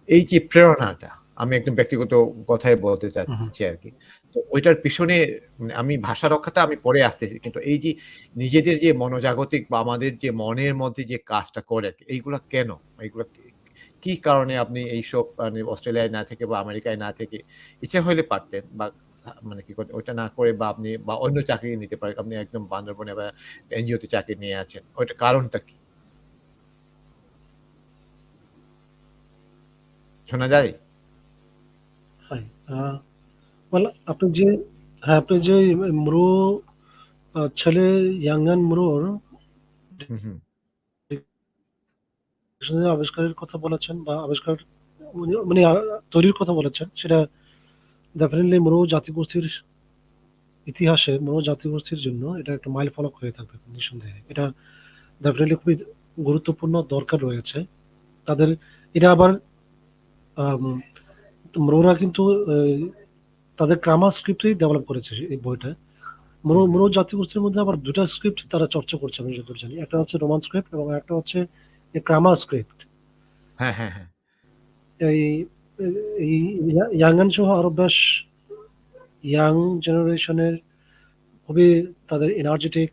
এই যে প্রেরণাটা আমি একদম ব্যক্তিগত কথাই বলতে হু, হু। চাচ্ছি আরকি। তো ওইটার পিছনে মানে আমি ভাষা রক্ষাটা আমি পরে আসতেছি। কিন্তু এই যে নিজেদের যে মনোজাগতিক বা আমাদের যে মনের মধ্যে যে কাজটা করে এইগুলা কেন? এইগুলা কি কারণে আপনি এইসব মানে অস্ট্রেলিয়ায় না থেকে বা আমেরিকায় না থেকে ইচ্ছা হইলে পারতেন বা মানে কি ওইটা না করে বা আপনি বা অন্য চাকরি নিতে পারেন। আপনি একদম বান্দরবনে বা এনজিওতে চাকরি নিয়ে আছেন। ওইটার কারণটা কি? শোনা যায়? হাই। আ ওয়েল আপনি যে হ্যাঁ, আপনি যে ম্রো ছেলে ইয়াঙ্গান ম্রোর হু, হু, আবিষ্কারের কথা বলেছেন বা আবিষ্কার মানে তৈরির কথা বলেছেন সেটা ডেফিনিটলি ম্রো জাতিগোষ্ঠীর ইতিহাসে ম্রো জাতিগোষ্ঠীর জন্য এটা একটা মাইলফলক হয়ে থাকবে নিঃসন্দেহে। এটা ডেফিনিটলি খুবই গুরুত্বপূর্ণ দরকার রয়েছে। তাদের এটা আবার আম ম্রোরা কিন্তু তাদের গ্রামার স্ক্রিপ্টেই ডেভেলপ করেছে এই বইটা। হু, হু। ম্রো জাতিগোষ্ঠীর মধ্যে আবার ২ টা স্ক্রিপ্ট তারা চর্চা করছে আমি যতদূর জানি। একটা হচ্ছে রোমান স্ক্রিপ্ট এবং আরেকটা হচ্ছে গ্রামার স্ক্রিপ্ট। হ্যাঁ, হ্যাঁ, হ্যাঁ। এই এই ইয়াঙ্গান সহ আরো বেশ ইয়াং জেনারেশনের খুবই তাদের এনার্জেটিক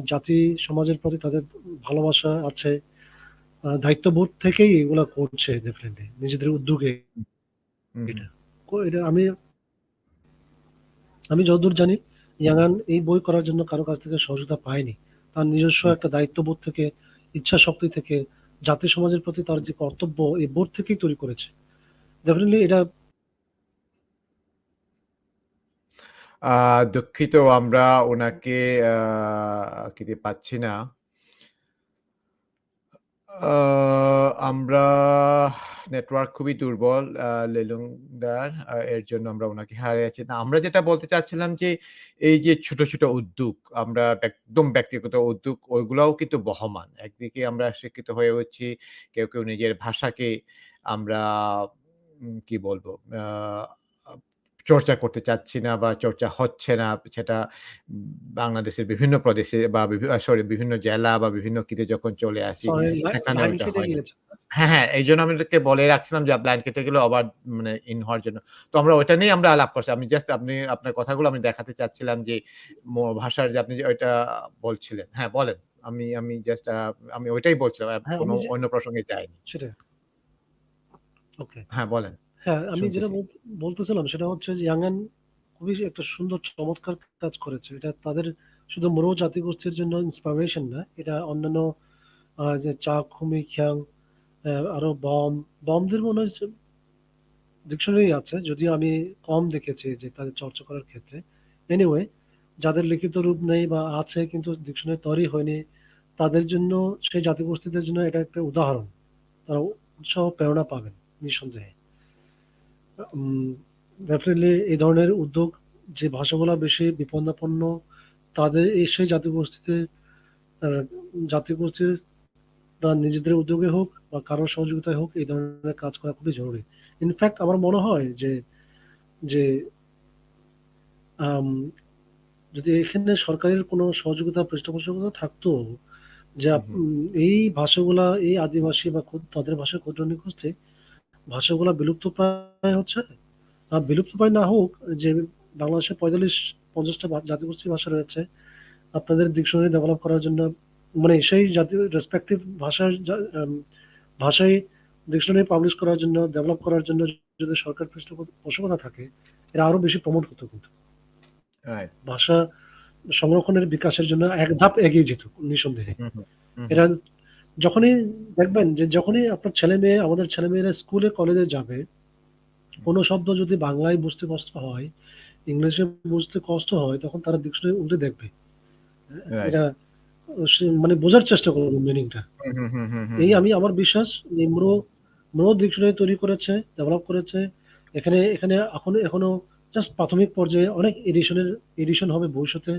জাতি সমাজের প্রতি তাদের ভালোবাসা আছে। দায়িত্ববোধ থেকেই এগুলা করছে ডেফিনিটলি নিজেদের উদ্যোগে হু, হু। এটা। এটা আমি আমি যতদূর জানি ইয়াংয়ান এই বই করার জন্য কারো কাছ থেকে সহযোগিতা পায়নি। তার নিজস্ব হুম। একটা দায়িত্ববোধ থেকে, ইচ্ছা শক্তি থেকে, জাতি সমাজের প্রতি তার যে কর্তব্য এই বোধ থেকেই তৈরি করেছে। ডেফিনিটলি এটা আ দুঃখিত আমরা উনাকে খিদে পাচ্ছি না। আ আমরা নেটওয়ার্ক খুবই দুর্বল লেলুংদার। এর জন্য আমরা উনাকে হারিয়েছি। না আমরা যেটা বলতে চাচ্ছিলাম যে, এই যে ছোট, ছোট উদ্যোগ আমরা একদম ব্যক্তিগত উদ্যোগ ওইগুলাও কিন্তু বহমান। একদিকে আমরা শিক্ষিত হয়ে উঠছি, কেউ নিজের ভাষাকে আমরা কি বলবো? আ আ চর্চা করতে চাচ্ছি না বা চর্চা হচ্ছে না। সেটা বাংলাদেশের বিভিন্ন প্রদেশে বা বিভিন্ন জেলা বা বিভিন্ন যখন চলে আসি, সরি সেখানে লাইন ওইটা কেটে হয় না। গিয়েছে। হ্যাঁ, এইজন্য আমি আপনাদেরকে বলে রাখছিলাম যে লাইন কেটে গেলেও আবার মানে হওয়ার জন্য। তো আমরা ওইটা নিয়েই আমরা আলাপ করছি। আমি জাস্ট আপনার কথাগুলো আমি দেখাতে চাচ্ছিলাম যে ভাষার যে আপনি যে ওইটা বলছিলেন। হ্যাঁ, বলেন। আমি জাস্ট আমি ওইটাই বলছিলাম। হ্যাঁ, কোন আমি যে অন্য প্রসঙ্গে যাইনি। সেটাই। ওকে। হ্যাঁ, বলেন। হ্যাঁ, আমি যেটা শুনতেছি। বলতেছিলাম সেটা হচ্ছে যে ইয়াংয়ান খুবই একটা সুন্দর চমৎকার কাজ করেছে। এটা তাদের শুধু মরো জাতিগোষ্ঠীর জন্য ইন্সপিরেশন না। এটা অন্যান্য যে খুমি, খিয়াং, আরো বমদের মনে হয় ডিকশনারি আছে। যদিও আমি কম দেখেছি যে তাদের চর্চা করার ক্ষেত্রে। এনিওয়ে যাদের লিখিত রূপ নেই বা আছে কিন্তু ডিকশনারি তৈরি হয়নি, তাদের জন্য সেই জাতিগোষ্ঠীদের জন্য এটা একটা উদাহরণ। তারা উৎসাহ প্রেরণা পাবেন নিঃসন্দেহে। উম ডেফিনিটলি এই ধরনের উদ্যোগ যে ভাষাগুলা বেশি বিপন্নপন্ন তাদের সেই জাতিগোষ্ঠীতে আ জাতিগোষ্ঠীর বা নিজেদের উদ্যোগে হোক বা কারো সহযোগিতায় হোক এই ধরনের কাজ করা খুবই জরুরি। ইনফেক্ট আমার মনে হয় যে আম যদি এখানে সরকারের কোনো সহযোগিতা পৃষ্ঠপোষকতা থাকতো যে হু, হু। এই ভাষাগুলা এই আদিবাসী বা তাদের ভাষার ক্ষুদ্র নিগোষ্ঠী ভাষাগুলা বিলুপ্তপ্রায় হচ্ছে। বিলুপ্তপ্রায় না হোক যে বাংলাদেশে ৪৫-৫০ টা জাতিগোষ্ঠীর ভাষা রয়েছে। আপনাদের ডিকশনারি ডেভেলপ করার জন্য মানে সেই জাতীয় রেসপেক্টিভ ভাষার ভাষায় ডিকশনারি পাবলিশ করার জন্য ডেভেলপ করার জন্য যদি সরকার পৃষ্ঠপোষকতা থাকে এরা আরো বেশি প্রমোট হতো কিন্তু। রাইট। ভাষা সংরক্ষণের বিকাশের জন্য এক ধাপ এগিয়ে যেত নিঃসন্দেহে। হু, হু। হু, হু। এরা যখনই দেখবেন যে যখনই আপনার ছেলেমেয়ে আমাদের ছেলেমেয়েরা স্কুলে কলেজে যাবে, কোনো শব্দ যদি বাংলায় বুঝতে কষ্ট হয়, ইংলিশে বুঝতে কষ্ট হয় তখন তারা ডিকশনারি উল্টে দেখবে। রাইট। এটা মানে বোঝার চেষ্টা করবে মিনিংটা। হু, হু, হু, হু, হু, এই হু। আমি আমার বিশ্বাস এই মনো ডিকশনারি তৈরি করেছে, ডেভেলপ করেছে। এখানে এখনো জাস্ট প্রাথমিক পর্যায়ে অনেক এডিশন হবে ভবিষ্যতে।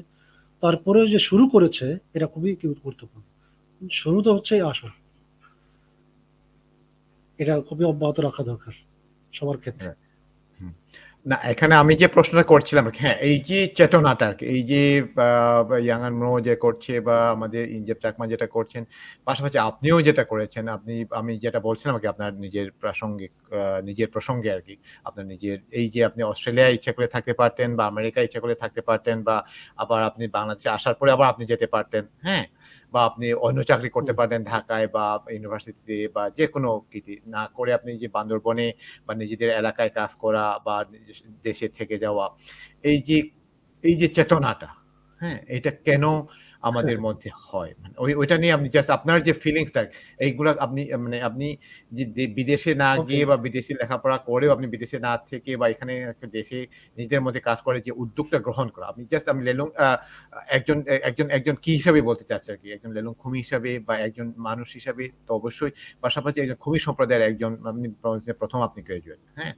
তারপরেও যে শুরু করেছে এটা খুবই গুরুত্বপূর্ণ। শুরুটা হচ্ছে আসল। এটা খুবই অব্যাহত রাখা দরকার সবার ক্ষেত্রে। রাইট। হুম। না এখানে আমি যে প্রশ্নটা করছিলাম হ্যাঁ, এই যে চেতনাটা আরকি, এই যে আ ইয়াং মো যে করছে বা আমাদের ইনজেপ চাকমা যেটা করছেন, পাশাপাশি আপনিও যেটা করেছেন, আমি যেটা বলছিলাম আরকি আপনার নিজের প্রাসঙ্গিক নিজের প্রসঙ্গে আরকি। আপনার নিজের এই যে আপনি অস্ট্রেলিয়ায় ইচ্ছা করে থাকতে পারতেন বা আমেরিকায় ইচ্ছা করে থাকতে পারতেন বা আবার আপনি বাংলাদেশে আসার পরে আবার আপনি যেতে পারতেন, হ্যাঁ? বা আপনি অন্য চাকরি করতে হুম, পারতেন ঢাকায় বা ইউনিভার্সিটিতে বা যেকোনো না করে আপনি যে বান্দরবনে বা নিজেদের এলাকায় কাজ করা বা দেশে থেকে যাওয়া। এই যে এই যে চেতনাটা, হ্যাঁ? এটা কেন আমাদের মধ্যে হয়? মানে ওইটা নিয়ে আপনি জাস্ট আপনার যে ফিলিংস টা এইগুলা আপনি মানে আপনি যে বিদেশে না ওকে। গিয়ে বা বিদেশে লেখাপড়া করেও আপনি বিদেশে না থেকে বা এখানে একটা দেশে নিজেদের মধ্যে কাজ করে যে উদ্যোগটা গ্রহণ করা। আমি লেলুং একজন কি হিসাবে বলতে চাচ্ছি আরকি। একজন লেলুং খুমি হিসাবে বা একজন মানুষ হিসাবে তো অবশ্যই পাশাপাশি একজন খুবই সম্প্রদায়ের একজন আপনি ১ম আপনি গ্র্যাজুয়েট, হ্যাঁ?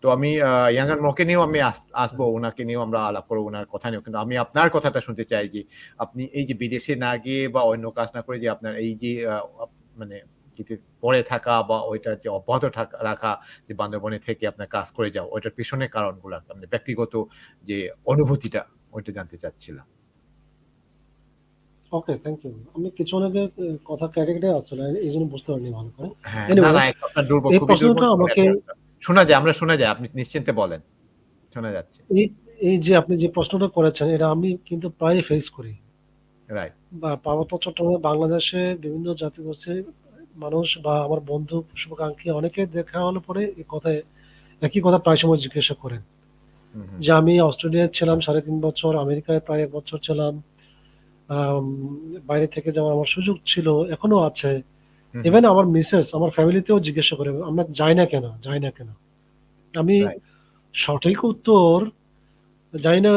তো আমি ইয়াঙ্গার মোকে নিয়েও আমি আসবো, হ্যাঁ, উনাকে নিয়েও আমরা আলাপ করব, উনার কথা নিয়েও। কিন্তু আমি আপনার কথাটা শুনতে চাই যে, আপনি এই যে বিদেশে না গিয়ে বা অন্য কাজ না করে যে আপনার এই যে মানে পড়ে থাকা বা ওইটার যে অব্যাহত রাখা যে বান্দরবনে থেকে আপনার কাজ করে যাওয়া, ওইটার পেছনের কারণগুলা মানে ব্যক্তিগত যে অনুভূতিটা, ওইটা জানতে চাচ্ছিলাম। ওকে, থ্যাংক ইউ। আমি কিছুক্ষণ আগে কথা কেটে আসছিল। এইজন্য বুঝতে পারিনি ভালো করে। হ্যাঁ, না, এনিওয়ে না, আপনার দুর্বল, এই খুবই দুর্বল প্রশ্নটা তো আমাকে নেটওয়ার্কটা। শোনা যায়। আপনি নিশ্চিন্তে বলেন। শোনা যাচ্ছে। এই এই যে আপনি যে প্রশ্নটা করেছেন এটা আমি কিন্তু প্রায়ই ফেস করি। রাইট। বা পার্বত্য চট্টগ্রামে বাংলাদেশে বিভিন্ন জাতিগোষ্ঠীর মানুষ বা আমার বন্ধু শুভাকাঙ্ক্ষী অনেকে দেখা হলে পরে একই কথা প্রায় সময় জিজ্ঞাসা করেন। হুম, হুম, যে আমি অস্ট্রেলিয়ায় ছিলাম ৩.৫ বছর, আমেরিকায় প্রায় ১ বছর ছিলাম। আম বাইরে থেকে যাওয়ার আমার সুযোগ ছিল, এখনো আছে। হুম, হুম। ইভেন আমার মিসেস আমার ফ্যামিলিতেও জিজ্ঞাসা করে, "আমরা যাই না কেন? যাই না কেন?" আমি রাইট। সঠিক উত্তর জানি না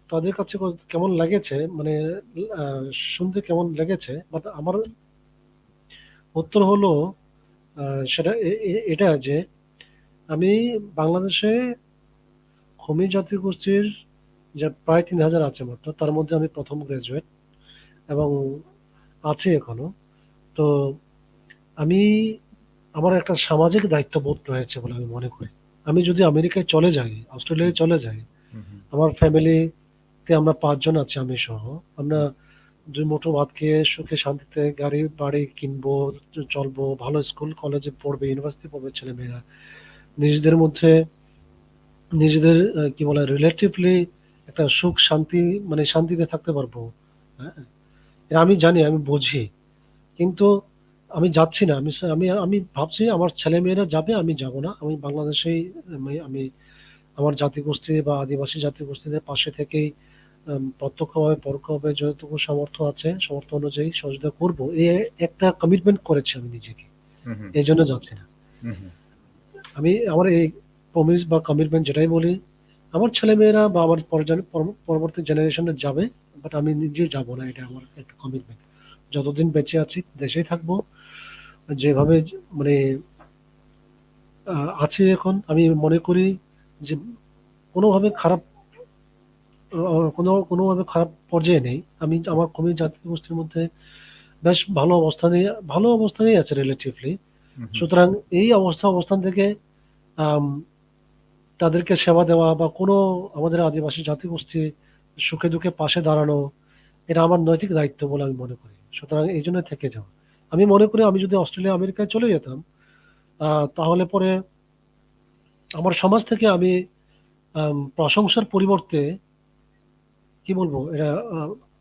তাদের কাছে কেমন লেগেছে মানে আ শুনতে কেমন লেগেছে। বাট আমার উত্তর হলো সেটা এটা যে আমি বাংলাদেশে খমি জাতিগোষ্ঠীর যে প্রায় ৩,০০০ আছে মাত্র, তার মধ্যে আমি প্রথম গ্রাজুয়েট এবং আছি এখনো। তো আমি আমার একটা সামাজিক দায়িত্ববোধ রয়েছে বলে আমি মনে করি। আমি যদি আমেরিকায় চলে যাই, অস্ট্রেলিয়ায় চলে যাই, হুম, হুম, আমার ফ্যামিলিতে আমরা ৫ জন আছি আমি সহ। আমরা ২ মুঠো ভাত খেয়ে সুখে শান্তিতে গাড়ি বাড়ি কিনবো, চলবো, ভালো স্কুল কলেজে পড়বে, ইউনিভার্সিটি পড়বে ছেলেমেয়েরা। নিজেদের মধ্যে নিজেদের কি বলে রিলেটিভলি একটা সুখ শান্তি মানে শান্তিতে থাকতে পারবো। হ্যাঁ? এটা আমি জানি, আমি বুঝি। কিন্তু আমি যাচ্ছি না। আমি আমি ভাবছি আমার ছেলেমেয়েরা যাবে, আমি যাব না। আমি বাংলাদেশেই আমি আমার জাতিগোষ্ঠী বা আদিবাসী জাতিগোষ্ঠীদের পাশে থেকেই প্রত্যক্ষভাবে পরোক্ষভাবে যতটুকু সামর্থ্য আছে, সামর্থ্য অনুযায়ী সহযোগিতা করব। এই একটা কমিটমেন্ট করেছি আমি নিজেকে। হুম, হুম, এজন্য যাচ্ছি না। হুম, হুম, আমি আমার এই প্রমিস বা কমিটমেন্ট যেটাই বলি, আমার ছেলেমেয়েরা বা আমার পরবর্তী জেনারেশনে যাবে, বাট আমি নিজে যাব না। এটা আমার একটা কমিটমেন্ট। যতদিন বেঁচে আছি দেশেই থাকবো। যেভাবে মানে আছি এখন, আমি মনে করি যে কোনোভাবে খারাপ কোনোভাবে খারাপ পর্যায়ে নেই। আমি আমার কমি জাতিগোষ্ঠীর মধ্যে বেশ ভালো অবস্থানেই আছে রিলেটিভলি। হুম, হুম, সুতরাং এই অবস্থান থেকে আম তাদেরকে সেবা দেওয়া বা কোনো আমাদের আদিবাসী জাতিগোষ্ঠী সুখে দুঃখে পাশে দাঁড়ানো, এটা আমার নৈতিক দায়িত্ব বলে আমি মনে করি। সুতরাং এই জন্য থেকে যাওয়া। আমি মনে করি আমি যদি অস্ট্রেলিয়া, আমেরিকায় চলে যেতাম, তাহলে পরে আমার সমাজ থেকে আমি প্রশংসার পরিবর্তে কি বলবো এটা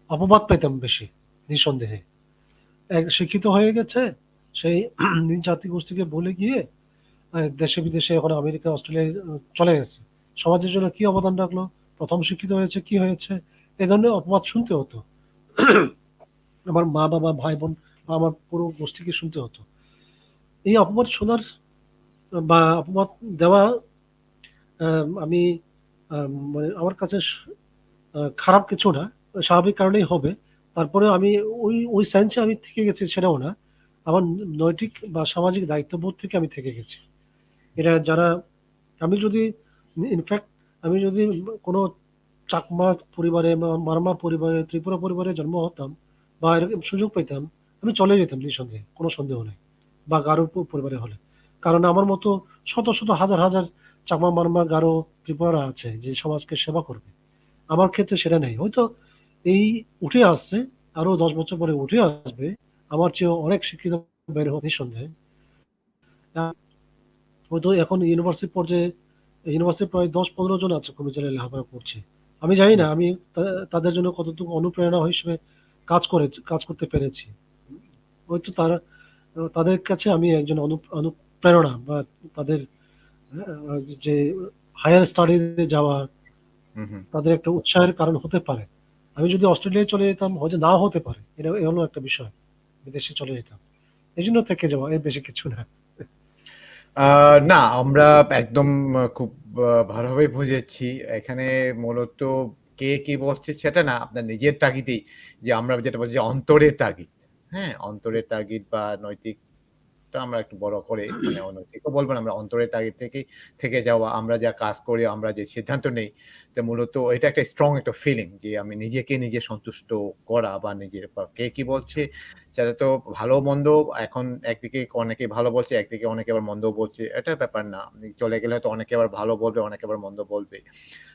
অপবাদ পেতাম বেশি, নিঃসন্দেহে। এক শিক্ষিত হয়ে গেছে, সেই নিজ জাতিগোষ্ঠীকে ভুলে গিয়ে দেশে বিদেশে এখন আমেরিকা, অস্ট্রেলিয়ায় চলে গেছে। সমাজের জন্য কি অবদান রাখলো? প্রথম শিক্ষিত হয়েছে, কি হয়েছে? এ ধরনের অপবাদ শুনতে হতো। আমার মা-বাবা, ভাই-বোন বা আমার পুরো গোষ্ঠীকে শুনতে হতো। এই অপবাদ শোনার বা অপবাদ দেওয়া আমি মানে আমার কাছে খারাপ কিছু না। স্বাভাবিক কারণেই হবে। তারপরেও আমি ওই সেন্সে আমি থেকে গেছি সেটাও না। আমার নৈতিক বা সামাজিক দায়িত্ববোধ থেকে আমি থেকে গেছি। এরা যারা আমি যদি ইনফ্যাক্ট আমি যদি কোনো চাকমা পরিবারে বা মারমা পরিবারে, ত্রিপুরা পরিবারে জন্ম হতাম বা এরকম সুযোগ পেতাম, আমি চলে যেতাম নিঃসন্দেহে, কোনো সন্দেহ নেই। বা গারো পরিবারে হলে। কারণ আমার মতো শত হাজার চাকমা, মারমা, গারো, ত্রিপুরারা আছে যে সমাজকে সেবা করবে। আমার ক্ষেত্রে সেটা নেই। হয়তো এই উঠে আসছে, আরো ১০ বছর পরে উঠে আসবে। আমার চেয়েও অনেক শিক্ষিত বের হবে নিঃসন্দেহে। আ হয়তো এখন ইউনিভার্সিটি প্রায় ১০-১৫ জন আছে কবি জেলায় লেখাপড়া করছে। আমি জানি হুম। না আমি তাদের জন্য কতটুকু অনুপ্রেরণা হিসেবে কাজ করতে পেরেছি। হয়তো তাদের কাছে আমি একজন অনুপ্রেরণা বা তাদের যে হায়ার স্টাডিজে যাওয়া, হুম, হুম। তাদের একটা উৎসাহের কারণ হতে পারে। আমি যদি অস্ট্রেলিয়ায় চলে যেতাম হয়তো নাও হতে পারে। এ হলো একটা বিষয়। বিদেশে চলে যেতাম। এজন্য থেকে যাওয়া, এর বেশি কিছু না। আ না, আমরা একদম খুব ভালোভাবেই বুঝেছি। এখানে মূলত কে কি বলছে সেটা না, আপনার নিজের তাগিদেই যে আমরা যেটা বলছি যে অন্তরের তাগিদ, হ্যাঁ? অন্তরের তাগিদ বা নৈতিক টা আমরা একটু বড় করে মানে অনৈতিকও বলব না, আমরা অন্তরের তাগিদ থেকেই থেকে যাওয়া। আমরা যা কাজ করি, আমরা যে সিদ্ধান্ত নেই, তো মূলত এটা একটা স্ট্রং একটা ফিলিং যে আমি নিজেকে নিজে সন্তুষ্ট করা বা নিজের বা কে কি বলছে সেটা তো ভালো-মন্দ এখন একদিকে অনেকে ভালো বলছে, একদিকে অনেকে আবার মন্দও বলছে। এটা ব্যাপার না। আপনি চলে গেলে হয়তো অনেকে আবার ভালো বলবে, অনেকে আবার মন্দ বলবে।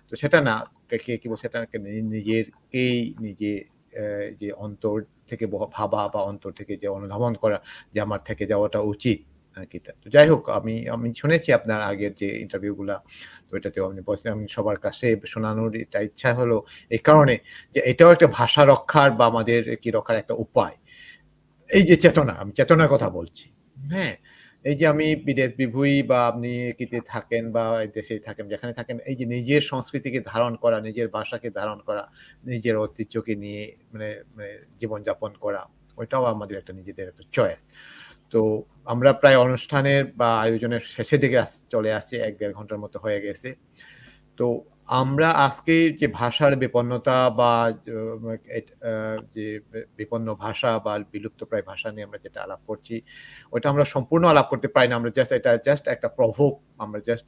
তো সেটা না। কে কি বলছে সেটা একটা নিজেরকেই নিজে যে অন্তর থেকে ভাবা বা অন্তর থেকে যে অনুধাবন করা যে আমার থেকে যাওয়াটা উচিত আরকি তা। তো যাই হোক আমি আমি শুনেছি আপনার আগের যে ইন্টারভিউ গুলা। তো এটাতেও আপনি বলছিলেন আমি সবার কাছে শোনানোর এটা ইচ্ছা হলো এই কারণে যে এটাও একটা ভাষা রক্ষার বা আমাদের কি রক্ষার একটা উপায়। এই যে চেতনা, আমি চেতনার কথা বলছি। হ্যাঁ? এই যে আমি বিদেশ বিভূঁই বা আপনি কিতে থাকেন বা দেশেই থাকেন, যেখানে থাকেন এই যে নিজের সংস্কৃতিকে ধারণ করা, নিজের ভাষাকে ধারণ করা, নিজের ঐতিহ্যকে নিয়ে মানে মানে জীবনযাপন করা, ওইটাও আমাদের একটা নিজেদের একটা চয়েস। তো আমরা প্রায় অনুষ্ঠানের বা আয়োজনের শেষের দিকে চলে আসছি ১-১.৫ ঘন্টার মতো হয়ে গেছে। তো আমরা আজকে যে ভাষার বিপন্নতা বা যে বিপন্ন ভাষা বা বিলুপ্তপ্রায় ভাষা নিয়ে আমরা যেটা আলাপ করছি, ওইটা আমরা সম্পূর্ণ আলাপ করতে পারি না। আমরা জাস্ট একটা প্রভোক আমরা জাস্ট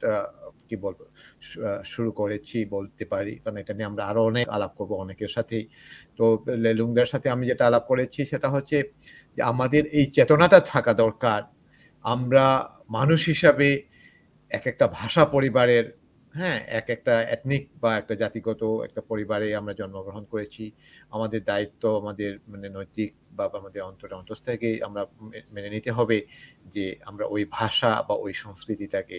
কি বলবো? শুরু করেছি বলতে পারি। কারণ এটা নিয়ে আমরা আরো অনেক আলাপ করব অনেকের সাথেই। তো লেলুংদার সাথে আমি যেটা আলাপ করেছি সেটা হচ্ছে যে আমাদের এই চেতনাটা থাকা দরকার। আমরা মানুষ হিসাবে একেকটা ভাষা পরিবারের, হ্যাঁ? একেকটা এথনিক বা একটা জাতিগত একটা পরিবারে আমরা জন্মগ্রহণ করেছি। আমাদের দায়িত্ব আমাদের মানে নৈতিক বা আমাদের অন্তঃস্থ আমরা মেনে নিতে হবে যে আমরা ওই ভাষা বা ওই সংস্কৃতিটাকে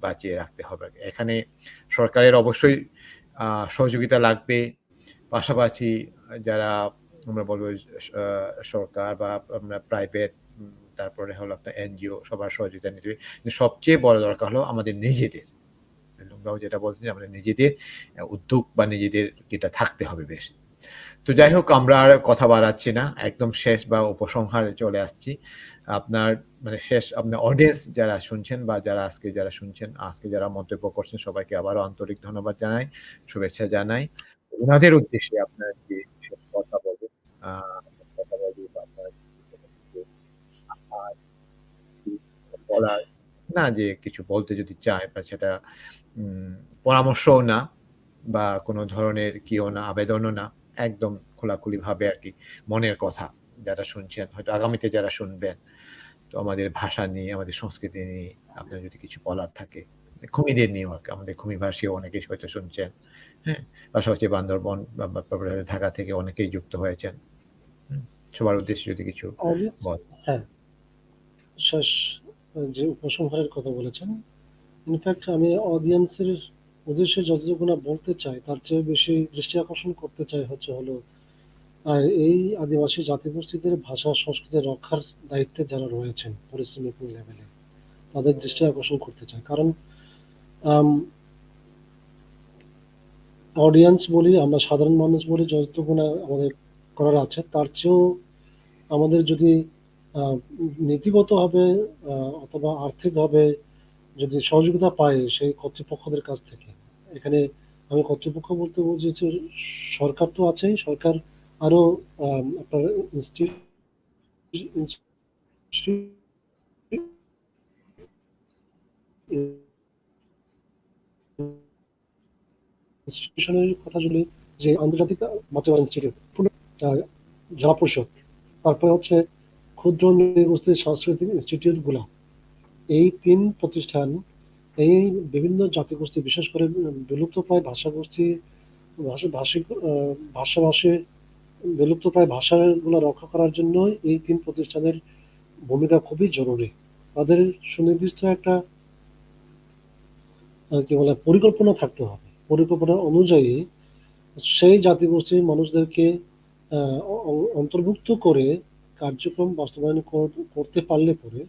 বাঁচিয়ে রাখতে হবে। এখানে সরকারের অবশ্যই আ সহযোগিতা লাগবে। পাশাপাশি যারা আমরা বলব আ সরকার বা আমরা প্রাইভেট তারপরে হলো আপনার এনজিও সবার সহযোগিতা নিতে হবে। কিন্তু সবচেয়ে বড় দরকার হলো আমাদের নিজেদের। তোমরাও যেটা বলছেন যে আমাদের নিজেদের উদ্যোগ বা নিজেদের যেটা থাকতে হবে বেশ। তো যাই হোক আমরা আর কথা বাড়াচ্ছি না। একদম শেষ বা উপসংহারে চলে আসছি। আপনার মানে শেষ আপনার অডিয়েন্স যারা শুনছেন বা যারা শুনছেন, আজকে যারা মন্তব্য করছেন সবাইকে আবারও আন্তরিক ধন্যবাদ জানাই, শুভেচ্ছা জানাই। উনাদের উদ্দেশ্যে আপনার যে শেষ কথা বলবেন, আ কথা বলবেন বা আপনার আর কি বলার না যে কিছু বলতে যদি চায় বা সেটা পরামর্শও না বা কোনো ধরনের কিও না, আবেদনও না। একদম খোলাখুলিভাবে আরকি মনের কথা যারা শুনছেন, হয়তো আগামীতে যারা শুনবেন। তো আমাদের ভাষা নিয়ে, আমাদের সংস্কৃতি নিয়ে আপনার যদি কিছু বলার থাকে, খুমিদের নিয়েও আরকি আমাদের খুমি ভাষীয় অনেকেই হয়তো শুনছেন। হ্যাঁ? পাশাপাশি বান্দরবন বা ঢাকা থেকে অনেকেই যুক্ত হয়েছেন। হুম? সবার উদ্দেশ্যে যদি কিছু অডিয়েন্স বল হ্যাঁ, শেষ যে উপসংহারের কথা বলেছেন, ইনফ্যাক্ট আমি অডিয়েন্সের উদ্দেশ্যে যতটুকু না বলতে চাই, তার চেয়ে বেশি দৃষ্টি আকর্ষণ করতে চাই হলো এই আদিবাসী জাতিগোষ্ঠীদের ভাষা সংস্কৃতি রক্ষার দায়িত্বে যারা রয়েছেন পরিসীমিত লেভেলে, তাদের দৃষ্টি আকর্ষণ করতে চাই। কারণ আম অডিয়েন্স বলি, আমরা সাধারণ মানুষ বলি, যতটুকু না আমাদের করার আছে, তার চেয়েও আমাদের যদি আ নীতিগতভাবে অথবা আর্থিকভাবে যদি সহযোগিতা পাই সেই কর্তৃপক্ষদের কাছ থেকে। এখানে আমি কর্তৃপক্ষ বলতে বুঝেছি সরকার তো আছেই। সরকার আরো আপনার ইনস্টিটিউশনের কথা যদি যে আন্তর্জাতিক বাচ্চাবাড়ি ইনস্টিটিউট, আ জেলা পরিষদ, তারপরে হচ্ছে ক্ষুদ্র নৃগোষ্ঠী সাংস্কৃতিক ইনস্টিটিউট গুলা। এই ৩ প্রতিষ্ঠান এই বিভিন্ন জাতিগোষ্ঠী বিশেষ করে বিলুপ্তপ্রায় ভাষাগোষ্ঠী ভাষিক ভাষাভাষী বিলুপ্তপ্রায় ভাষাগুলো রক্ষা করার জন্য এই ৩ প্রতিষ্ঠানের ভূমিকা খুবই জরুরি। তাদের সুনির্দিষ্ট একটা কি বলে পরিকল্পনা থাকতে হবে। পরিকল্পনা অনুযায়ী সেই জাতিগোষ্ঠীর মানুষদেরকে অন্তর্ভুক্ত করে কার্যক্রম বাস্তবায়ন করতে পারলে পরে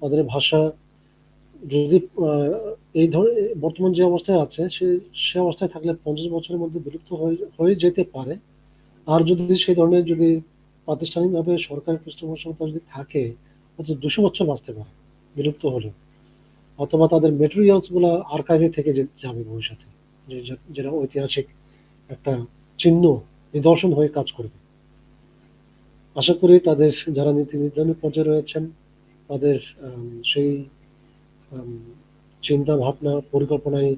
তাদের ভাষা যদি এই বর্তমান যে অবস্থায় আছে সে অবস্থায় থাকলে ৫০ বছরের মধ্যে বিলুপ্ত হয়ে যেতে পারে। আর যদি সেই ধরনের যদি প্রাতিষ্ঠানিকভাবে সরকারি পৃষ্ঠপোষকতা যদি থাকে, হয়তো ২০০ বছর বাঁচতে পারে বিলুপ্ত হলেও। অথবা তাদের মেটেরিয়ালস গুলা আর্কাইভে থেকে যাবে ভবিষ্যতে, যেটা ঐতিহাসিক একটা চিহ্ন, নিদর্শন হয়ে কাজ করবে। আশা করি তাদের যারা নীতি নির্ধারণী পর্যায়ে রয়েছেন তাদের সেই চিন্তা ভাবনা পরিকল্পনায়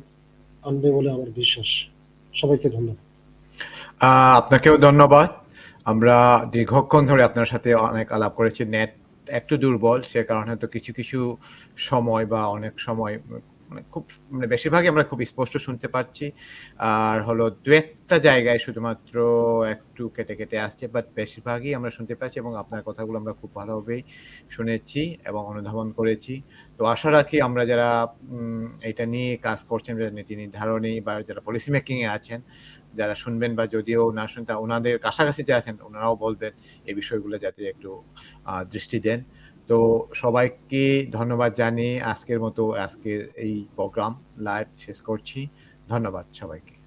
আনবে বলে আমার বিশ্বাস। সবাইকে ধন্যবাদ। আপনাকেও ধন্যবাদ। আমরা দীর্ঘক্ষণ ধরে আপনার সাথে অনেক আলাপ করেছি। নেট একটু দুর্বল। সে কারণে হয়তো কিছু সময় বা অনেক সময় মানে খুব মানে বেশিরভাগই আমরা খুব স্পষ্ট শুনতে পারছি। আর হলো ২-১ টা জায়গায় শুধুমাত্র একটু কেটে আসছে। বাট বেশিরভাগই আমরা শুনতে পাচ্ছি এবং আপনার কথাগুলো আমরা খুব ভালোভাবেই শুনেছি এবং অনুধাবন করেছি। তো আশা রাখি আমরা যারা এটা নিয়ে কাজ করছেন, যারা নীতি নির্ধারণী বা যারা পলিসি মেকিং এ আছেন, যারা শুনবেন বা যদিও না শুনতে উনাদের কাছাকাছি যারা আছেন উনারাও বলবেন এই বিষয়গুলো যাতে একটু দৃষ্টি দেন। তো সবাইকে ধন্যবাদ জানিয়ে আজকের এই প্রোগ্রাম লাইভ শেষ করছি। ধন্যবাদ সবাইকে।